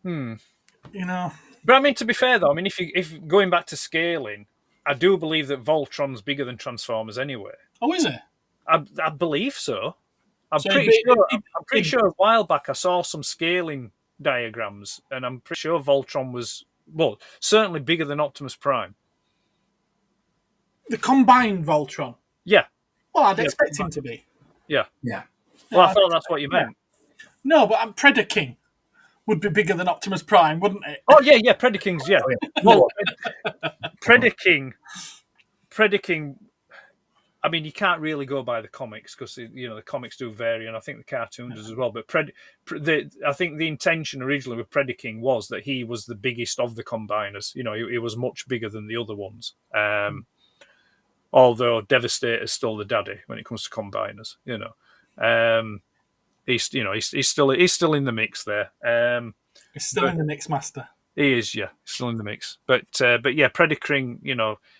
But I mean, to be fair though, I mean, if going back to scaling, I do believe that Voltron's bigger than Transformers anyway. Oh, is it? I believe so. I'm So pretty sure a while back I saw some scaling diagrams, and I'm pretty sure Voltron was, well, certainly bigger than Optimus Prime. The combined Voltron. Yeah. Well, I'd expect him to be. Yeah. Yeah. Well, I thought that's what you meant. No, but Predaking would be bigger than Optimus Prime, wouldn't it? Oh, yeah, Predaking's, yeah. Well, Predaking, I mean, you can't really go by the comics because, the comics do vary, and I think the cartoon does as well. But I think the intention originally with Predaking was that he was the biggest of the combiners. He was much bigger than the other ones. Although Devastator's still the daddy when it comes to combiners. He's still in the mix there. He's still in the mix, Master. He is, yeah, still in the mix. But yeah, Predaking,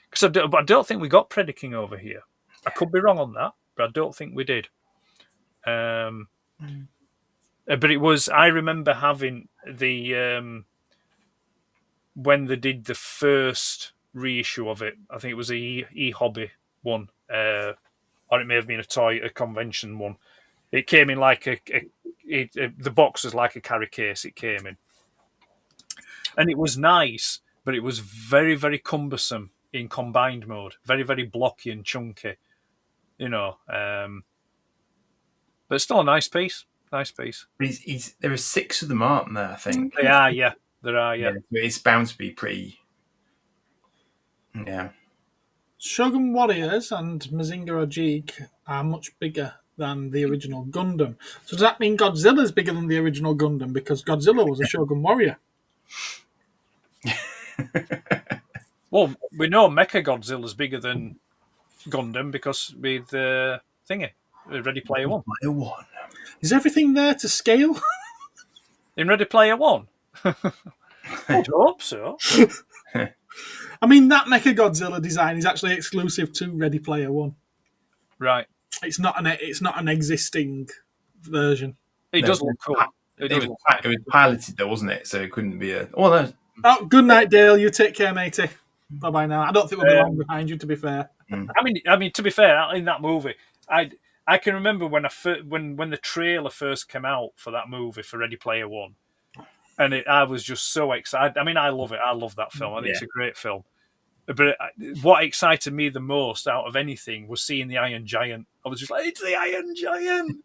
because I don't think we got Predaking over here. I could be wrong on that, but I don't think we did. But it was, I remember having the when they did the first reissue of it. I think it was a e-hobby one, or it may have been a convention one. It came in like the box was like a carry case. It came in, and it was nice, but it was very, very cumbersome in combined mode. Very, very blocky and chunky. But still a nice piece. Nice piece. There are 6 of them, aren't there? I think They are, yeah. There are, yeah. It's bound to be pretty. Yeah. Shogun Warriors and Mazinger Ojik are much bigger than the original Gundam. So does that mean Godzilla's bigger than the original Gundam because Godzilla was a Shogun Warrior? Well, we know Mecha Godzilla's bigger than Gundam because with thingy, Ready Player One. Is everything there to scale? In Ready Player One? I hope so. I mean, that Mecha Godzilla design is actually exclusive to Ready Player One. Right. It's not an existing version. It does look cool. It was piloted though, wasn't it? So it couldn't be a. Well, no, Oh, good night, Dale. You take care, matey. Bye bye now. I don't think we'll be long behind you, to be fair. I mean, to be fair, in that movie, I can remember when when the trailer first came out for that movie for Ready Player One, and I was just so excited. I mean, I love it. I love that film. I think it's a great film. But what excited me the most out of anything was seeing the Iron Giant. I was just like, it's the Iron Giant,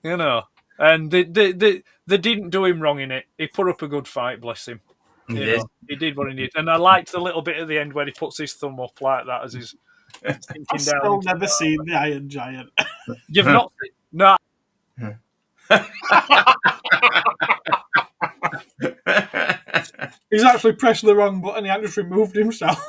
you know. And they didn't do him wrong in it. He put up a good fight, bless him. He did what he did, and I liked the little bit at the end where he puts his thumb up like that as he's sinking I've still never seen the Iron Giant. You've not? No. He's actually pressed the wrong button. He had just removed himself.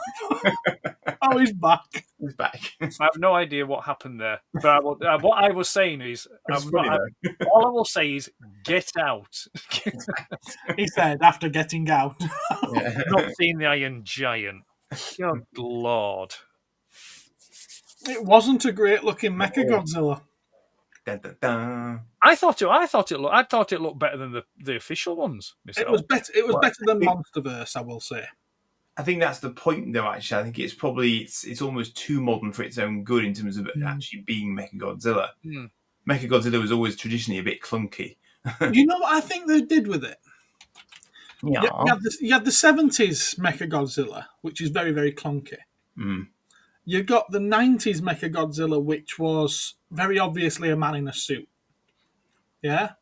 Oh, he's back. He's back. I have no idea what happened there. But what I was saying is, all I will say is, get out. He said after getting out. Not seen the Iron Giant. Good Lord. It wasn't a great looking Mechagodzilla. Dun, dun, dun. I thought it looked better than the official ones. Myself. It was better than Monsterverse, I will say. I think that's the point, though. Actually, I think it's probably it's almost too modern for its own good in terms of actually being Mechagodzilla. Mechagodzilla was always traditionally a bit clunky. You know what I think they did with it? Yeah, You had the 70s Mechagodzilla, which is very, very clunky. You got the 90s Mechagodzilla, which was very obviously a man in a suit. Yeah?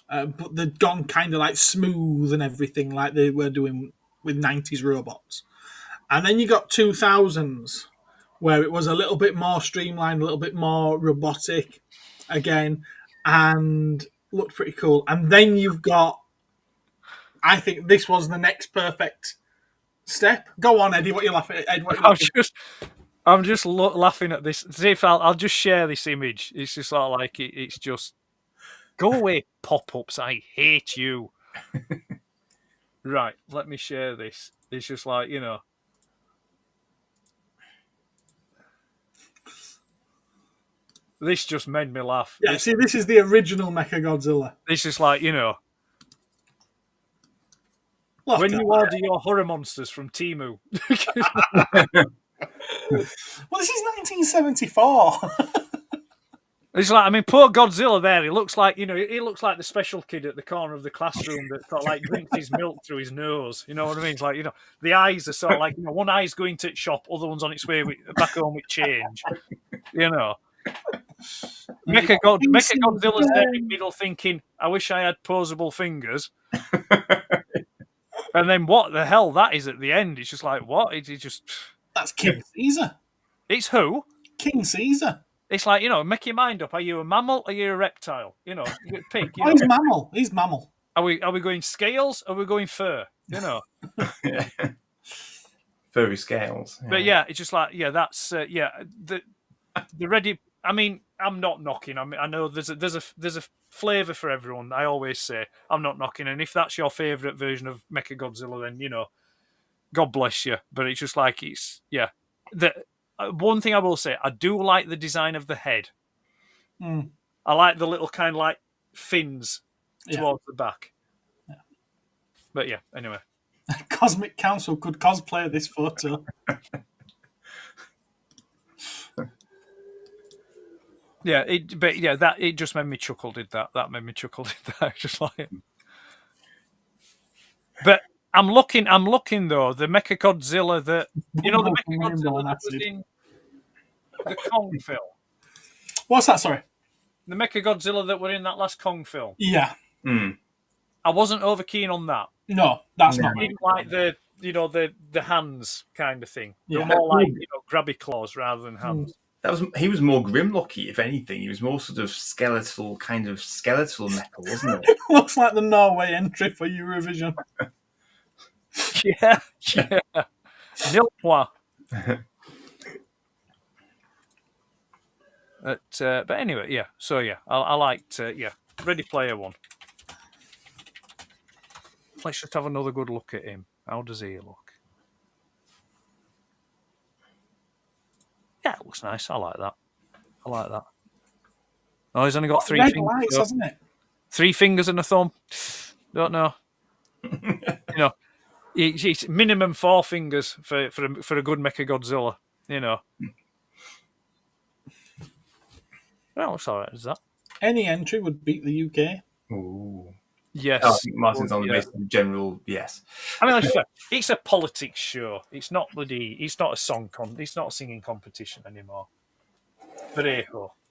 But they'd gone kind of like smooth and everything like they were doing with 90s robots. And then you got 2000s, where it was a little bit more streamlined, a little bit more robotic again, and looked pretty cool. And then you've got, I think this was the next perfect step. Go on, Eddie. What are you laughing at? Ed, what are you laughing at? I'm just laughing at this. See if I'll just share this image. It's just sort of like it's just go away, pop-ups. I hate you. Right, let me share this. It's just like, you know. This just made me laugh. Yeah, see, this is the original Mechagodzilla. This is like, you know. When you order your horror monsters from Temu. Well, this is 1974. It's like, I mean, poor Godzilla there. He looks like, you know, he looks like the special kid at the corner of the classroom that sort of like drinks his milk through his nose. You know what I mean? It's like, you know, the eyes are sort of like, you know, one eye's going to the shop, other one's on its way back home with change. You know. Mechagodzilla's there in the middle thinking, I wish I had posable fingers. And then what the hell that is at the end? It's just like, what? It's just... That's King Caesar. It's who? King Caesar. It's like, you know, make your mind up. Are you a mammal? Or are you a reptile? You know, pig. You know. He's mammal. He's mammal. Are we going scales? Or are we going fur? You know. Furry scales. Yeah. But yeah, it's just like, yeah, that's the ready. I mean, I'm not knocking. I mean, I know there's a flavour for everyone. I always say I'm not knocking, and if that's your favourite version of Mechagodzilla, then you know, God bless you. But it's just like the one thing I will say, I do like the design of the head. I like the little kind of like fins towards the back. Yeah. But yeah, anyway. Cosmic Council could cosplay this photo. Yeah, it just made me chuckle. Did that? That made me chuckle. Did that? Just like. But I'm looking though. The Mechagodzilla that you know, the Mechagodzilla that was in the Kong film. What's that? Sorry. The Mechagodzilla that were in that last Kong film. Yeah. I wasn't over keen on that. No, that's not. I didn't like the hands kind of thing. They were more like grabby claws rather than hands. He was more Grimlocky, if anything. He was more sort of skeletal metal, wasn't it? Looks like the Norway entry for Eurovision. Yeah. Nil point. But anyway, yeah. So yeah, I liked Ready Player One. Let's just have another good look at him. How does he look? Yeah, it looks nice. I like that. Oh, he's only got three fingers. Lights, hasn't it? 3 fingers and a thumb. Don't know. You know, it's minimum 4 fingers for a good Mechagodzilla. You know. Well, it's all right. Is that? Any entry would beat the UK. Ooh. Yes. I think Martin's on the Yeah. basis of general yes. I mean, it's a politics show. It's not It's not a It's not a singing competition anymore. But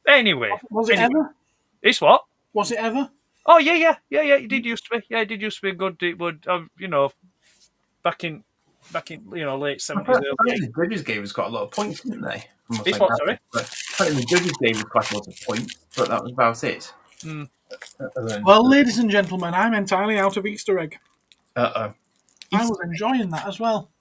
anyway, Was it ever? It's what? Was it ever? Oh yeah. It did used to be. Yeah, it did used to be good. It would, back in late 70s. The judges gave us quite a lot of points, didn't they? It's what? Sorry. I think the judges gave us quite a lot of points, but that was about it. Well, ladies and gentlemen, I'm entirely out of Easter egg. I was enjoying that as well.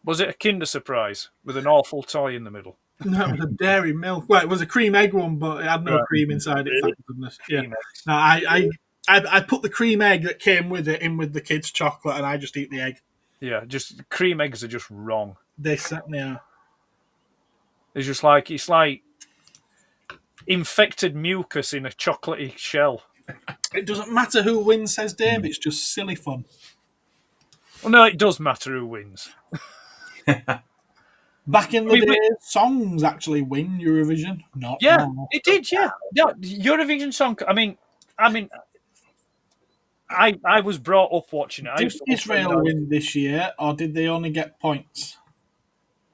Was it a Kinder Surprise with an awful toy in the middle? No, it was a dairy milk. Well, it was a cream egg one, but it had no cream inside it. Thank goodness. Yeah. No, I put the cream egg that came with it in with the kids' chocolate, and I just eat the egg. Yeah, just cream eggs are just wrong. They certainly are. It's like infected mucus in a chocolatey shell. It doesn't matter who wins, says Dave. It's just silly fun. Well, no, it does matter who wins. Back in the day, songs actually win Eurovision. Not now. It did. Yeah, Eurovision song. I mean, I was brought up watching it. Did Israel win this year, or did they only get points?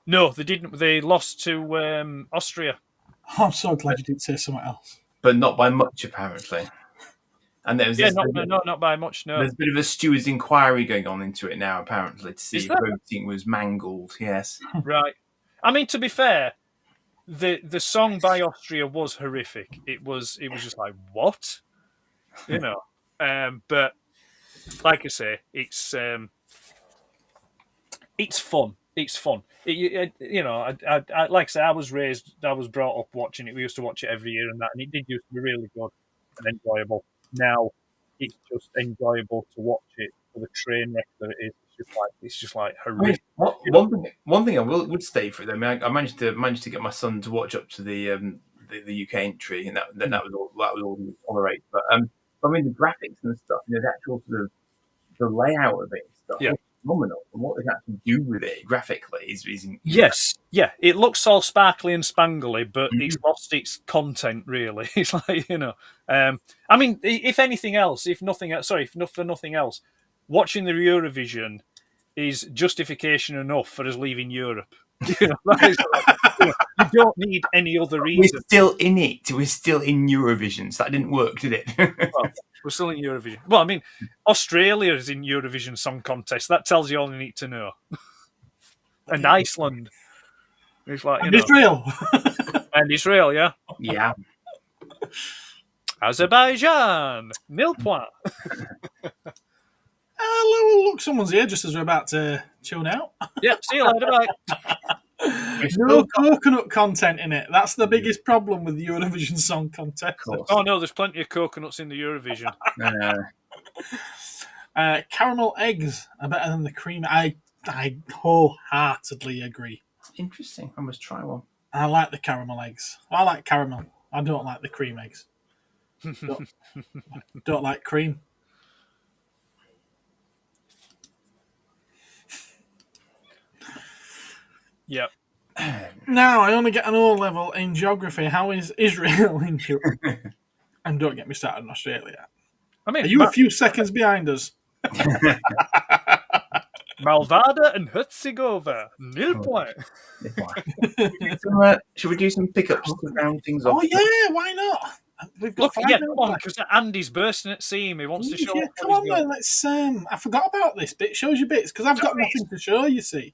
No, they didn't. They lost to Austria. Oh, I'm so glad you didn't say something else. But not by much, apparently. And there was not by much. No, there's a bit of a steward's inquiry going on into it now, apparently, to see if voting was mangled. Yes, right. I mean, to be fair, the song by Austria was horrific. It was just like, what, you know. But like I say, it's fun. It's fun. I like I say, I was brought up watching it. We used to watch it every year, and it did used to be really good and enjoyable. Now it's just enjoyable to watch it for the train wreck that it is. It's just like horrific. One thing I would stay for them. I managed to get my son to watch up to the UK entry, and that was all he would tolerate. But I mean, the graphics and stuff, the actual sort of the layout of it and stuff. Yeah. Phenomenal, and what they can actually do with it graphically is yes, yeah. It looks all sparkly and spangly, but it's lost its content. Really, it's like I mean, if nothing else, watching the Eurovision is justification enough for us leaving Europe. You don't need any other reason. We're still in it. We're still in Eurovision. So that didn't work, did it? Well, we're still in Eurovision. Well, I mean, Australia is in Eurovision Song Contest. That tells you all you need to know. And Iceland. It's like, Israel. And Israel, yeah. Yeah. Azerbaijan. 0 points. Look, someone's here just as we're about to tune out. Yeah, see you later. Bye. No coconut content in it. That's the biggest problem with the Eurovision Song Contest. Oh no, there's plenty of coconuts in the Eurovision. Caramel eggs are better than the cream. I wholeheartedly agree. Interesting. I must try one. I like the caramel eggs. I like caramel. I don't like the cream eggs. Don't like cream. Yep. Now, I only get an O level in geography. How is Israel in Europe? And don't get me started on Australia. I mean, are you a few seconds behind us? Malvada and Herzegovina, 0 points. Should we do some pickups to round things off? Oh yeah, why not? We've got come on, because Andy's bursting at seam. He wants to show. Yeah, come on, then. Let's. I forgot about this bit. Shows you bits because I've got nothing to show. You see.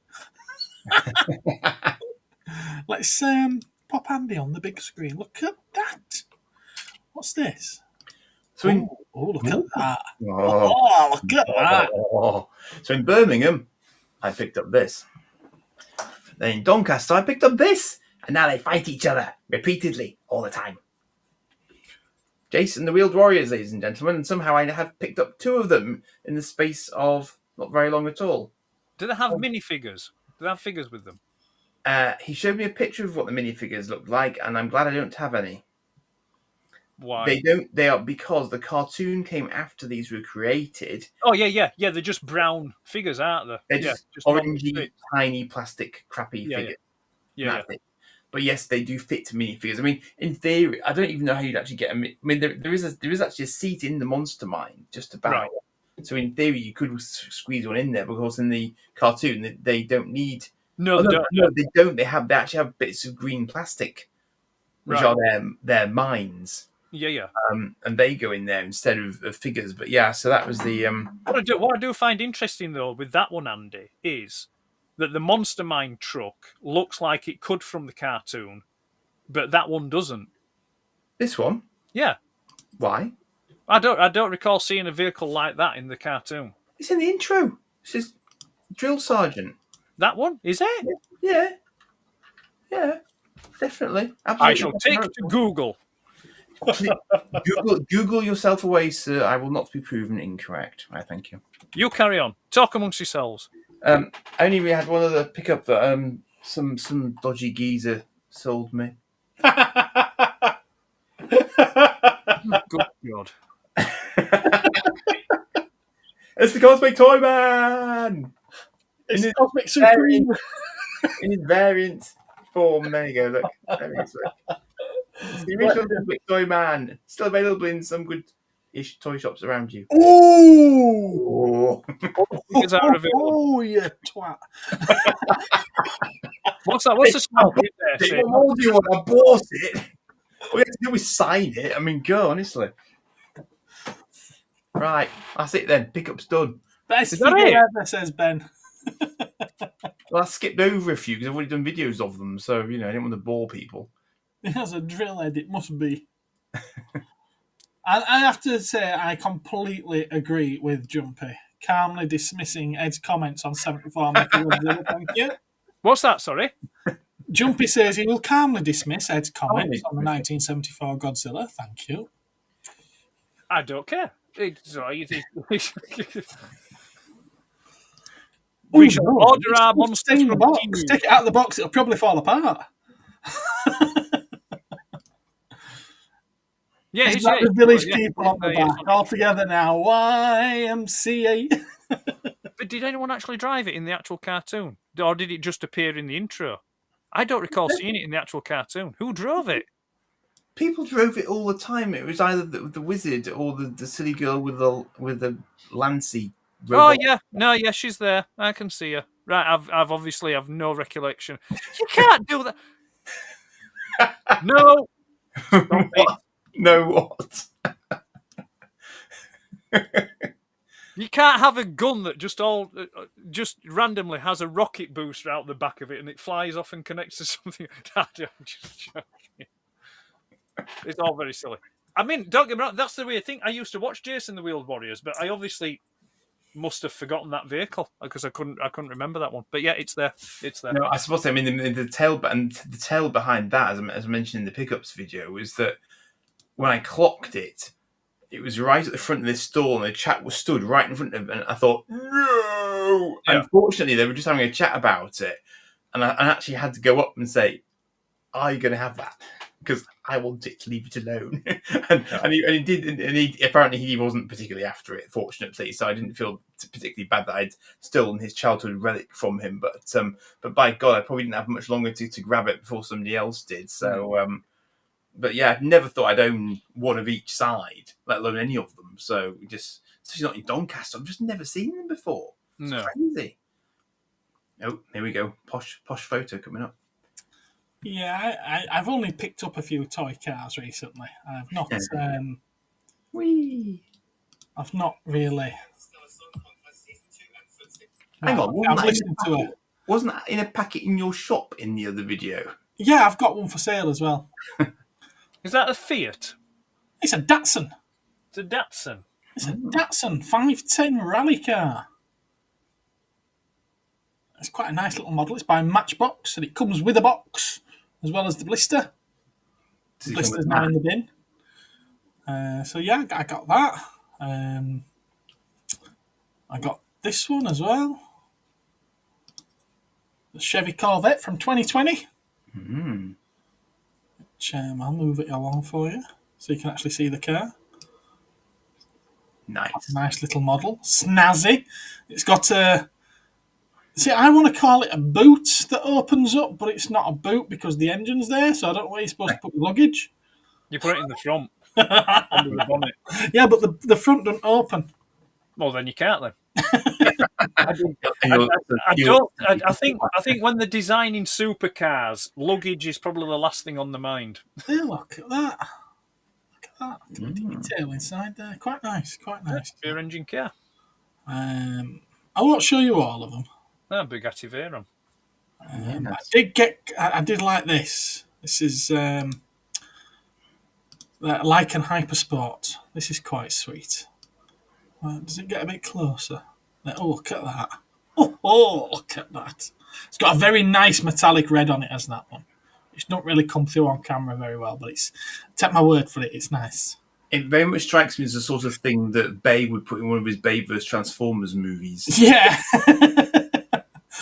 Let's pop Andy on the big screen. Look at that. What's this? So look at that. Oh, look at that. So in Birmingham, I picked up this. Then in Doncaster, I picked up this. And now they fight each other repeatedly all the time. Jason, the Wheeled Warriors, ladies and gentlemen. And somehow I have picked up 2 of them in the space of not very long at all. Do they have minifigures? Do they have figures with them? He showed me a picture of what the minifigures looked like, and I'm glad I don't have any. Why? They don't. They are because the cartoon came after these were created. Oh yeah. They're just brown figures, aren't they? They're just orangey, nondescript. tiny plastic, crappy Yeah, figures. Yeah. That's it. But yes, they do fit minifigures. I mean, in theory, I don't even know how you'd actually get them. I mean, there is actually a seat in the Monster Mine, just about. Right. So in theory, you could squeeze one in there because in the cartoon they don't need. No, they don't. No, they don't. They actually have bits of green plastic, which are their mines. Yeah. And they go in there instead of figures. But yeah, so that was the. What I do find interesting though with that one, Andy, is that the Monster Mine truck looks like it could from the cartoon, but that one doesn't. This one? Yeah. Why? I don't recall seeing a vehicle like that in the cartoon. It's in the intro. It says Drill Sergeant. That one? Is it? Yeah. Definitely. Absolutely. I shall take to Google. Google yourself away, sir. I will not be proven incorrect. I thank you. You carry on. Talk amongst yourselves. I only really had one other pickup that some dodgy geezer sold me. Good God. It's the Cosmic Toy Man! It's the Cosmic Supreme. In his variant form. There you go, look. There he is, look. It's the original Cosmic Toy Man. Still available in some good-ish toy shops around you. Ooh! Oh, you twat. What's that? What's the smell? I bought it. All you have to do is sign it. I mean, go, honestly. Right, that's it then. Pickup's done. Best figure ever, says Ben. Well, I skipped over a few because I've already done videos of them, so, I didn't want to bore people. It has a drill head, it must be. I have to say, I completely agree with Jumpy. Calmly dismissing Ed's comments on 74 Mechagodzilla, thank you. What's that, sorry? Jumpy says he will calmly dismiss Ed's comments on the 1974 Godzilla, thank you. I don't care. We shall order our monsters. Stay in the box. Take it out of the box, it'll probably fall apart. Yeah, it's like the village people on the back. All together now. YMCA. But did anyone actually drive it in the actual cartoon? Or did it just appear in the intro? I don't recall seeing it in the actual cartoon. Who drove it? People drove it all the time. It was either the wizard or the silly girl with the Lancy robot. Oh yeah, no, yeah, she's there. I can see her. Right, I've obviously have no recollection. You can't do that. No. What? No, what? You can't have a gun that just randomly has a rocket booster out the back of it and it flies off and connects to something. I'm just joking. It's all very silly. I mean, don't get me wrong, that's the weird thing. I used to watch Jason the Wheeled Warriors, but I obviously must have forgotten that vehicle because I couldn't remember that one. But yeah, it's there. It's there. No, I suppose the tale behind that, as I mentioned in the pickups video, was that when I clocked it, it was right at the front of this stall, and the chat was stood right in front of it. And I thought, no. Yeah. Unfortunately, they were just having a chat about it, and I actually had to go up and say, "Are you going to have that?" Because I wanted to leave it alone, and he did, and he apparently he wasn't particularly after it, fortunately. So I didn't feel particularly bad that I'd stolen his childhood relic from him. But by God, I probably didn't have much longer to grab it before somebody else did. So, but yeah, I never thought I'd own one of each side, let alone any of them. So just, especially not in Doncaster, I've just never seen them before. It's crazy. Oh, here we go, posh photo coming up. Yeah, I've only picked up a few toy cars recently. I've not. I've not really. Hang on, I've listened to it. Wasn't that in a packet in your shop in the other video? Yeah, I've got one for sale as well. Is that a Fiat? It's a Datsun. It's a Datsun. It's a Datsun 510 rally car. It's quite a nice little model. It's by Matchbox, and it comes with a box as well as the blister. The blister's now in the bin. So yeah, I got that. I got this one as well. The Chevy Corvette from 2020. Which, I'll move it along for you. so you can actually see the car. Nice. Nice little model. Snazzy. It's got a... See, I want to call it a boot that opens up, but it's not a boot because the engine's there, so I don't know where you're supposed to put your luggage. You put it in the front, under the bonnet. Yeah, but the front doesn't open. Well, then you can't then. I think when they're designing supercars, luggage is probably the last thing on the mind. Yeah, look at that. Look at that. The detail inside there. Quite nice. Quite nice. Rear engine car. I won't show you all of them. No, Bugatti Veyron. I did like this. This is Lycan Hypersport. This is quite sweet. Does it get a bit closer? Oh, look at that. Oh, look at that. It's got a very nice metallic red on it, as that one. Which don't really come through on camera very well, but take my word for it, it's nice. It very much strikes me as the sort of thing that Bay would put in one of his Bay vs. Transformers movies. Yeah.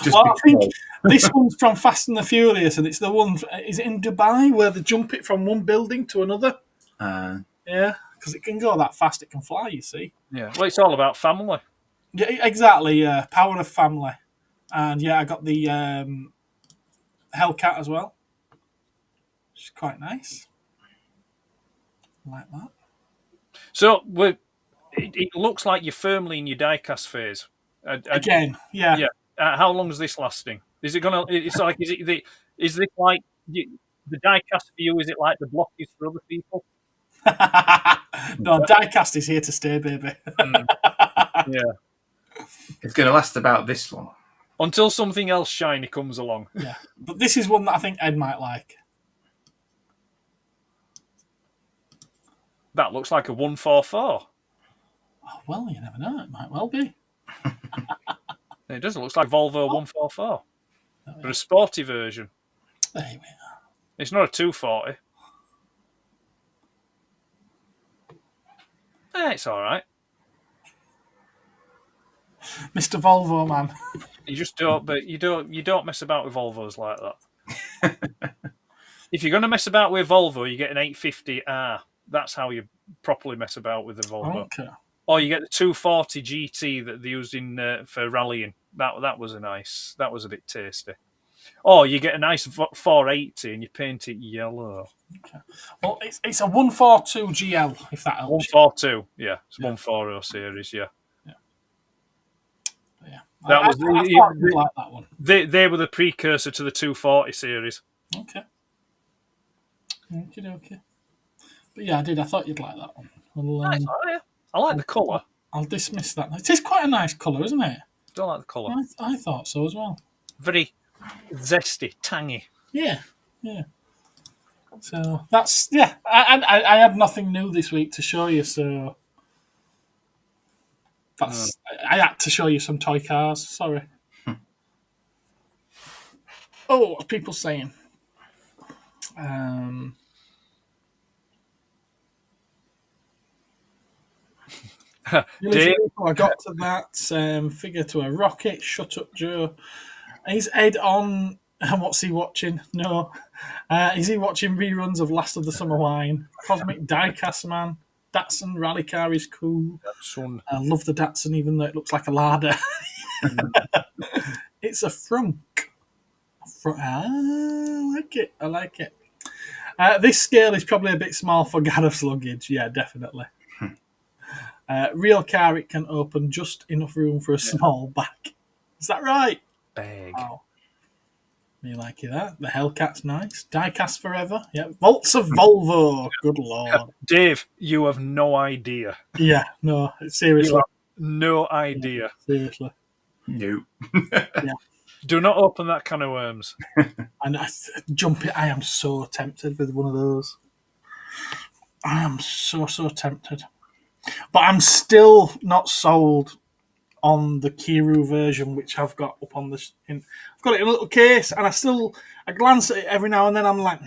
I think this one's from Fast and the Furious, and it's the one, is it in Dubai, where they jump it from one building to another? Yeah, because it can go that fast, it can fly, you see. Yeah, well, it's all about family. Yeah, exactly, yeah. Power of family. And yeah, I got the Hellcat as well. Which is quite nice. Like that. So, it looks like you're firmly in your die-cast phase. Again, yeah. Yeah. How long is this lasting? Is it gonna? It's like, is this like the die-cast for you? Is it like the block is for other people? No, die-cast is here to stay, baby. Yeah. It's going to last about this long. Until something else shiny comes along. Yeah. But this is one that I think Ed might like. That looks like a 144. Oh, well, you never know. It might well be. It doesn't look like Volvo 144. But a sporty version. There we are. It's not a 240. It's all right. Mr. Volvo man. You just don't, but you don't mess about with Volvos like that. If you're going to mess about with Volvo, you get an 850R. That's how you properly mess about with the Volvo. Okay. Or you get the 240 GT that they used for rallying. That was that was a bit tasty. Or you get a nice 480 and you paint it yellow. Okay. Well, it's a 142 GL, if that helps. 142, yeah. It's 140 series, yeah. Yeah. That I was thought you'd like that one. They were the precursor to the 240 series. Okay. Okay. But yeah, I did. I thought you'd like that one. Well, Nice, yeah. I like the colour. I'll dismiss that. It is quite a nice colour, isn't it? Don't like the colour. I thought so as well. Very zesty, tangy. Yeah. So that's I had nothing new this week to show you, so that's I had to show you some toy cars. Sorry. Oh, what are people saying? Dave, I got to that figure to a rocket. Shut up, Joe. Is Ed on? What's he watching? No. Is he watching reruns of Last of the Summer Wine? Cosmic Diecast Man. Datsun Rally Car is cool. I love the Datsun, even though it looks like a larder. It's a frunk. I like it. This scale is probably a bit small for Gareth's luggage. Yeah, definitely. Real car, it can open just enough room for a small bag. Is that right? Bag. Oh. You like that? The Hellcat's nice. Diecast forever. Yeah. Volts of Volvo. Good lord. Dave, you have no idea. Yeah, no, seriously. No idea. Seriously. No. Yeah. Do not open that can of worms. And I am so tempted with one of those. I am so tempted. But I'm still not sold on the Kiru version, which I've got up on this. I've got it in a little case, and I glance at it every now and then. I'm like,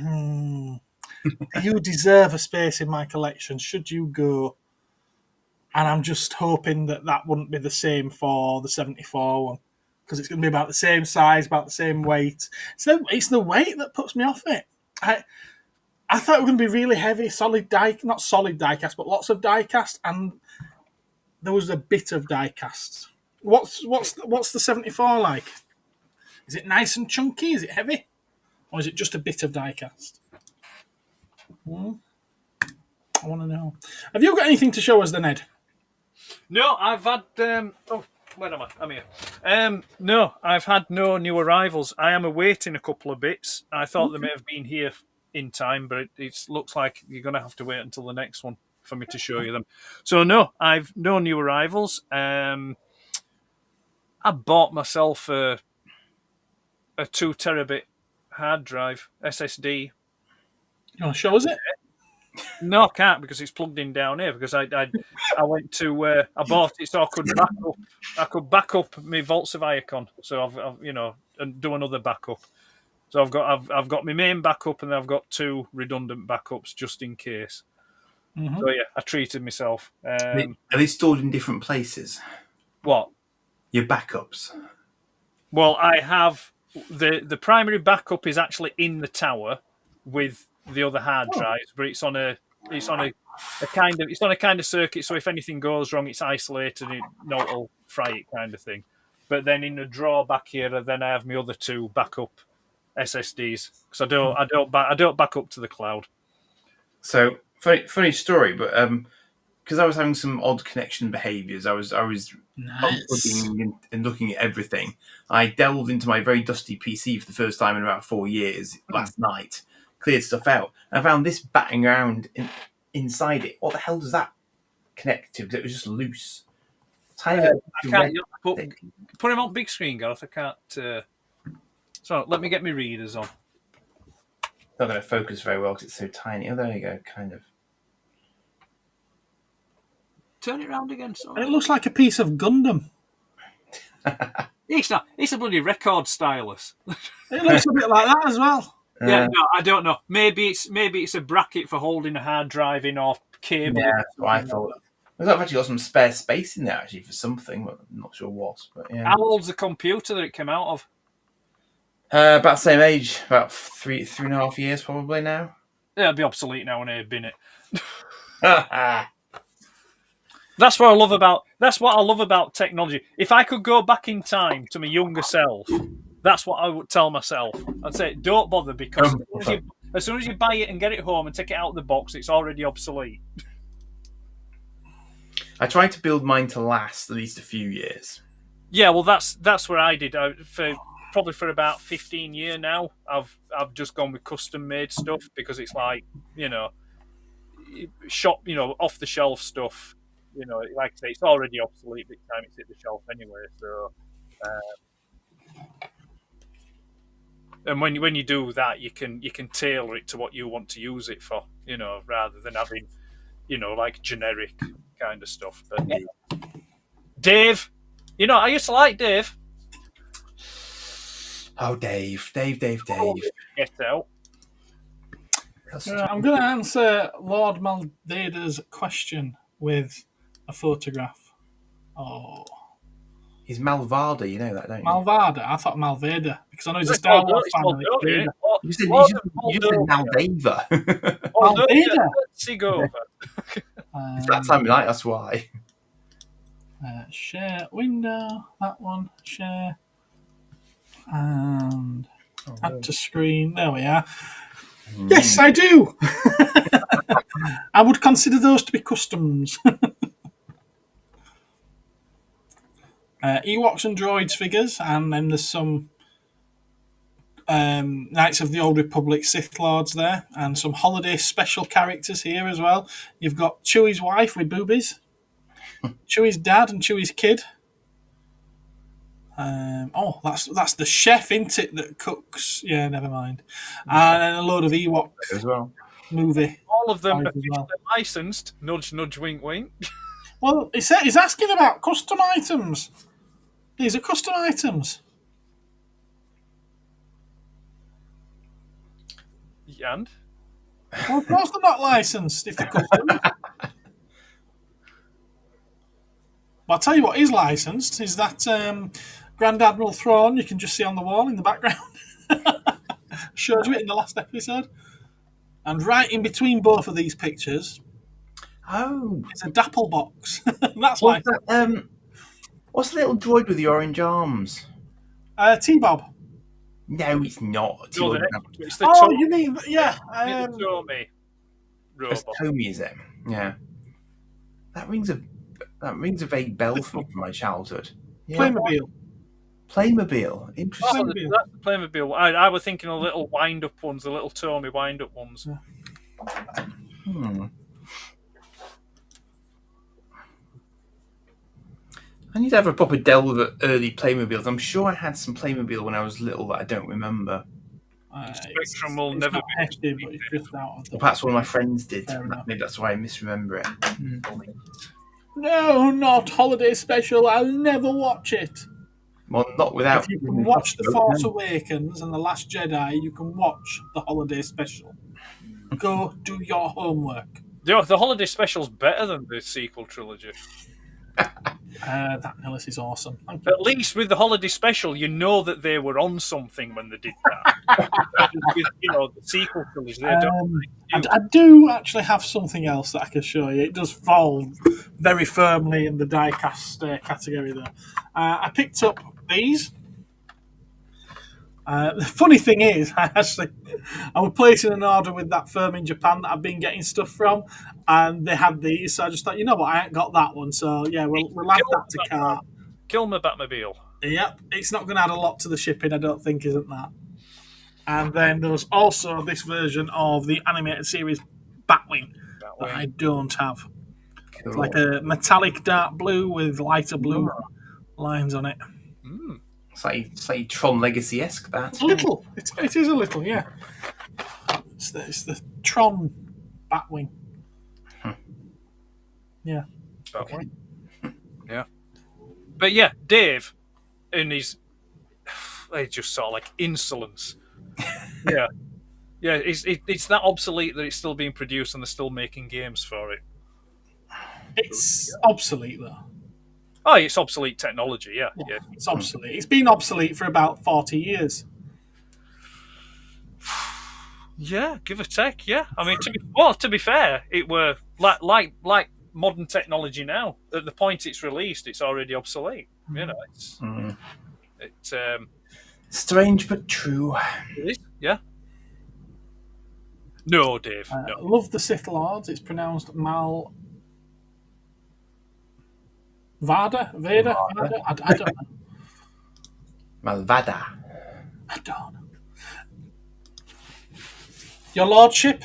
you deserve a space in my collection. Should you go? And I'm just hoping that wouldn't be the same for the 74 one, because it's going to be about the same size, about the same weight. It's the weight that puts me off it. I thought it was going to be really heavy, solid die, not solid die cast, but lots of die cast, and there was a bit of die cast. What's the 74 like? Is it nice and chunky? Is it heavy, or is it just a bit of die cast? I want to know. Have you got anything to show us, then, Ed? No, I've had. Where am I? I'm here. No, I've had no new arrivals. I am awaiting a couple of bits. I thought they may have been here in time, but it looks like you're going to have to wait until the next one for me to show you them. So no, I've no new arrivals. I bought myself a 2 terabit hard drive SSD. You want to show us it? No, I can't because it's plugged in down here. Because I went to I bought it so I could back up my Vaults of Iacon. So I've and do another backup. So I've got my main backup and then I've got 2 redundant backups just in case. Mm-hmm. So yeah, I treated myself. Are they stored in different places? What? Your backups. Well, I have the primary backup is actually in the tower with the other hard drives, but it's on a kind of circuit. So if anything goes wrong, it's isolated. No, it'll fry it, kind of thing. But then in the drawer back here, then I have my other 2 backup SSDs because I don't back up to the cloud. So funny story, but because I was having some odd connection behaviours, I was unplugging and looking at everything. I delved into my very dusty PC for the first time in about 4 years last night. Cleared stuff out. And I found this batting around inside it. What the hell does that connect to? Because it was just loose. I can't put him on big screen, Gareth. I can't. So let me get my readers on. Not going to focus very well because it's so tiny. Oh, there you go. Kind of. Turn it around again. Sorry. It looks like a piece of Gundam. It's not. It's a bloody record stylus. It looks a bit like that as well. Yeah, no, I don't know. Maybe it's a bracket for holding a hard drive in or cable. Yeah, that's what I thought. I've actually got some spare space in there actually for something, but I'm not sure what. But yeah. How old's the computer that it came out of? About the same age, about 3.5 years probably now. Yeah, it'll be obsolete now when I've been it. That's what I love about technology. If I could go back in time to my younger self, that's what I would tell myself. I'd say, don't bother because as soon as you buy it and get it home and take it out of the box, it's already obsolete. I tried to build mine to last at least a few years. Yeah, well, that's what I did. Probably for about 15 years now, I've just gone with custom made stuff because it's like shop off the shelf stuff. Like I say, it's already obsolete by the time it's hit the shelf anyway. So. And when you do that, you can tailor it to what you want to use it for, rather than having, like generic kind of stuff. But Dave, I used to like Dave. Oh, Dave. Get out. I'm going to answer Lord Malvader's question with a photograph. Oh. He's Malvada, you know that, don't you? Malvada? I thought Malvader, because I know he's a Star Wars fan. You said Maldava. Malvader? Sigova. It's that time of night, that's why. Share window, that one, share. And add to screen. There we are. Yes, I do. I would consider those to be customs. Ewoks and droids figures, and then there's some Knights of the Old Republic Sith Lords there, and some holiday special characters here as well. You've got Chewie's wife with boobies, Chewie's dad and Chewie's kid. That's the chef, isn't it, that cooks? Yeah, never mind. And then a load of Ewoks as well. Movie. All of them are licensed. Nudge, nudge, wink, wink. Well, he's asking about custom items. These are custom items. And? Well, of course they're not licensed if they're custom. But I'll tell you what is licensed is that Grand Admiral throne you can just see on the wall in the background. Showed you it in the last episode. And right in between both of these pictures Oh, is a dapple box. That's what's like that? What's the little droid with the orange arms? T-Bob. No, it's not. No, T-Bob. it's the Oh, Tommy. you mean yeah? The Tommy That's robot. Tommy, is it? Yeah. That rings a vague bell for me from my childhood. Yeah. Playmobil. Playmobil. Oh, Interesting. Playmobil. that's the Playmobil. I was thinking of little wind-up ones, the little Tommy wind-up ones. Hmm. I need to have a proper delve at early Playmobiles. I'm sure I had some Playmobil when I was little that I don't remember. Spectrum will it's never not be. hefty, but it's just out of the. Or perhaps one of my friends did. Fair enough. Maybe that's why I misremember it. No, not holiday special. I'll never watch it. Well, not without. If you can watch The Force Awakens and The Last Jedi, you can watch the holiday special. Go do your homework. The holiday special's better than the sequel trilogy. That Nellis is awesome. Thank you. At least with the holiday special, you know that they were on something when they did that. With, the sequel trilogy, they don't. I do actually have something else that I can show you. It does fall very firmly in the die-cast category there. I picked up these. The funny thing is, I was placing an order with that firm in Japan that I've been getting stuff from, and they had these, so I just thought, you know what, I ain't got that one, so yeah, we'll add that to cart. Kill my Batmobile. Yep, it's not going to add a lot to the shipping, I don't think, isn't that? And then there was also this version of the animated series Batwing that I don't have. Cool. It's like a metallic dark blue with lighter blue lines on it. It's like Tron Legacy-esque, that. A little. It is a little, yeah. It's the Tron Batwing. Yeah. Okay. Yeah. But yeah, Dave, in his just sort of like insolence. Yeah. Yeah, it's that obsolete that it's still being produced and they're still making games for it. It's obsolete, though. Oh, it's obsolete technology, yeah. It's obsolete. It's been obsolete for about 40 years. Yeah, give or take, yeah. I mean, to be fair, it were like modern technology now. At the point it's released, it's already obsolete. It's strange but true. It is, yeah. No, Dave. No. I love the Sith Lords. It's pronounced Mal. Vada? Veda? Vada? I don't know. Malvada. I don't know. Your Lordship,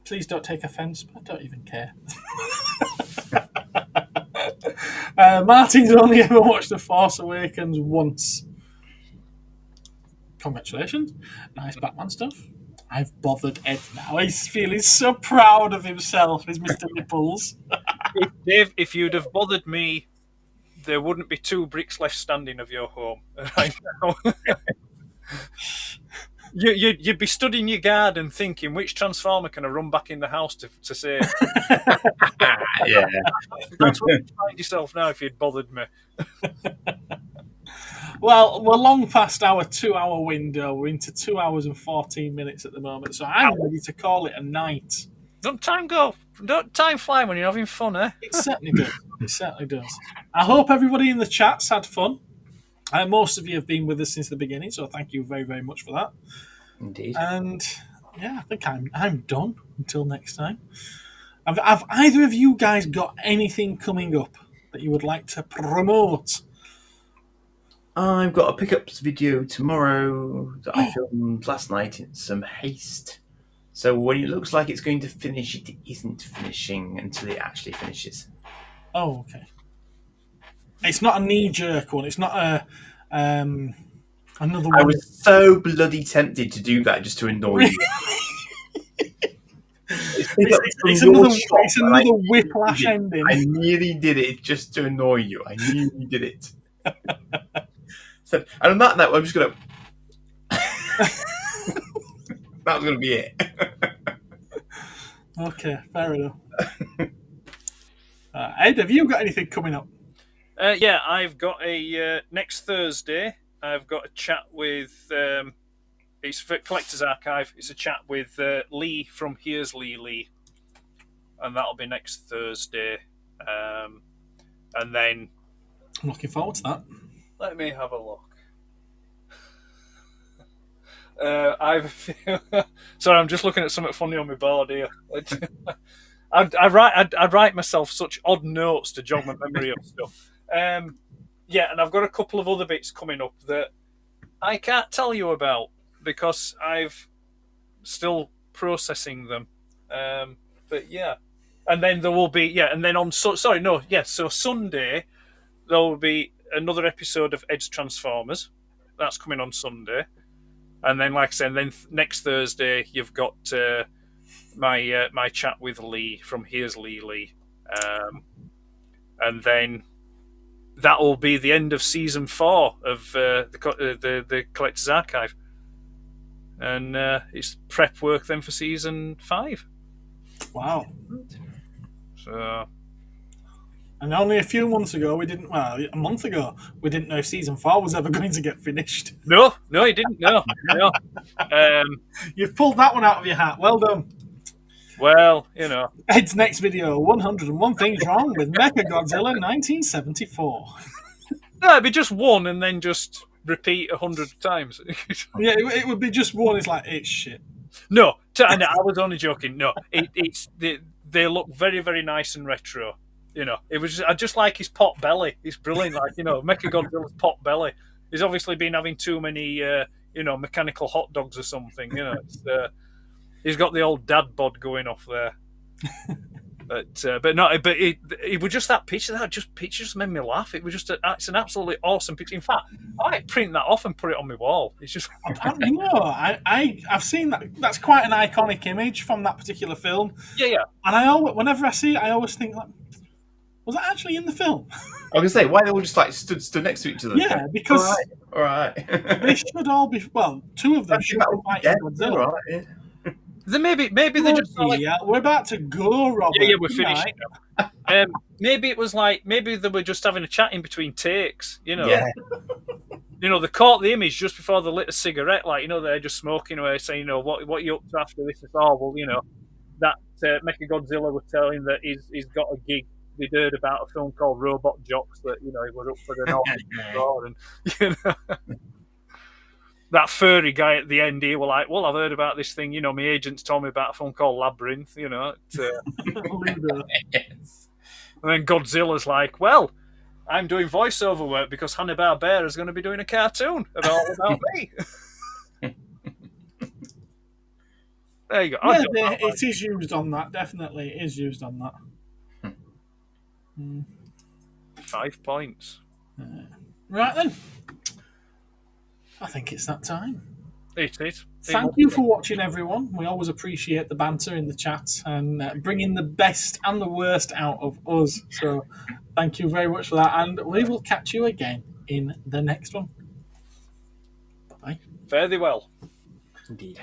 please don't take offence, but I don't even care. Martin's only ever watched The Force Awakens once. Congratulations. Nice Batman stuff. I've bothered Ed now. He's feeling so proud of himself, is Mr. Nipples. Dave, if you'd have bothered me, there wouldn't be 2 bricks left standing of your home right now. You'd be stood in your garden thinking, which Transformer can I run back in the house to save? Yeah. That's what you'd find yourself now if you'd bothered me. Well, we're long past our 2-hour window. We're into 2 hours and 14 minutes at the moment, so I'm ready to call it a night. Don't time go? Don't time fly when you're having fun, eh? It certainly does. It certainly does. I hope everybody in the chat's had fun. Most of you have been with us since the beginning, so thank you very, very much for that. Indeed. And yeah, I think I'm done until next time. Have either of you guys got anything coming up that you would like to promote? I've got a pickups video tomorrow that I filmed last night in some haste. So when it looks like it's going to finish, it isn't finishing until it actually finishes. Oh, okay. It's not a knee-jerk one. It's not another one. I was so bloody tempted to do that just to annoy you. It's another whiplash ending. I nearly did it just to annoy you. I nearly did it. So, and on that note, I'm just going to... That was going to be it. Okay, fair enough. Ed, have you got anything coming up? Yeah, I've got a next Thursday. I've got a chat with It's for Collector's Archive. It's a chat with Lee from Here's Lee, and that'll be next Thursday. And then I'm looking forward to that. let me have a look. Sorry, I'm just looking at something funny on my board here. I'd write myself such odd notes to jog my memory of stuff. Yeah, and I've got a couple of other bits coming up that I can't tell you about because I've still processing them. But yeah, and then there will be and then so Sunday there will be another episode of Ed's Transformers. That's coming on Sunday. And then, like I said, next Thursday you've got my chat with Lee from Here's Lee, and then that will be the end of season 4 of the Collector's Archive, and it's prep work then for season 5. Wow! So, and only a few months ago, a month ago, we didn't know if season 4 was ever going to get finished. No, he didn't. No. You've pulled that one out of your hat. Well done. Well, Ed's next video: 101 things wrong with Mechagodzilla 1974. No, it'd be just one, and then just repeat 100 times. Yeah, it would be just one. It's like it's shit. No, I was only joking. No, they look very, very nice and retro. It was. I just like his pot belly. He's brilliant. Like Mechagodzilla's pot belly. He's obviously been having too many, mechanical hot dogs or something. He's got the old dad bod going off there. But it was just that picture. Picture just made me laugh. It was just it's an absolutely awesome picture. In fact, I might print that off and put it on my wall. It's just I've seen that. That's quite an iconic image from that particular film. Yeah. And whenever I see it, I always think like, was that actually in the film? I was gonna say, why they all just like stood next to each other? Yeah, because all right. They should all be. Well, two of them should be fighting Godzilla. All right. Then maybe they're just like, we're about to go, Robert. Yeah, we're finished. Maybe it was like they were just having a chat in between takes. Yeah. They caught the image just before they lit a cigarette. Like they're just smoking away, saying, what are you up to after this? It's all well, that Mechagodzilla was telling that he's got a gig. They'd heard about a film called Robot Jocks that he was up for the North and that furry guy at the end here were like, well, I've heard about this thing. My agents told me about a film called Labyrinth. Yes. And then Godzilla's like, well, I'm doing voiceover work because Hanna-Barbera is going to be doing a cartoon about me. There you go. Yeah, it is used on that. Definitely, it is used on that. 5 points. Right then. I think it's that time. It is. Thank you for watching, everyone. We always appreciate the banter in the chat and bringing the best and the worst out of us. So thank you very much for that. And we will catch you again in the next one. Bye. Fare thee well. Indeed.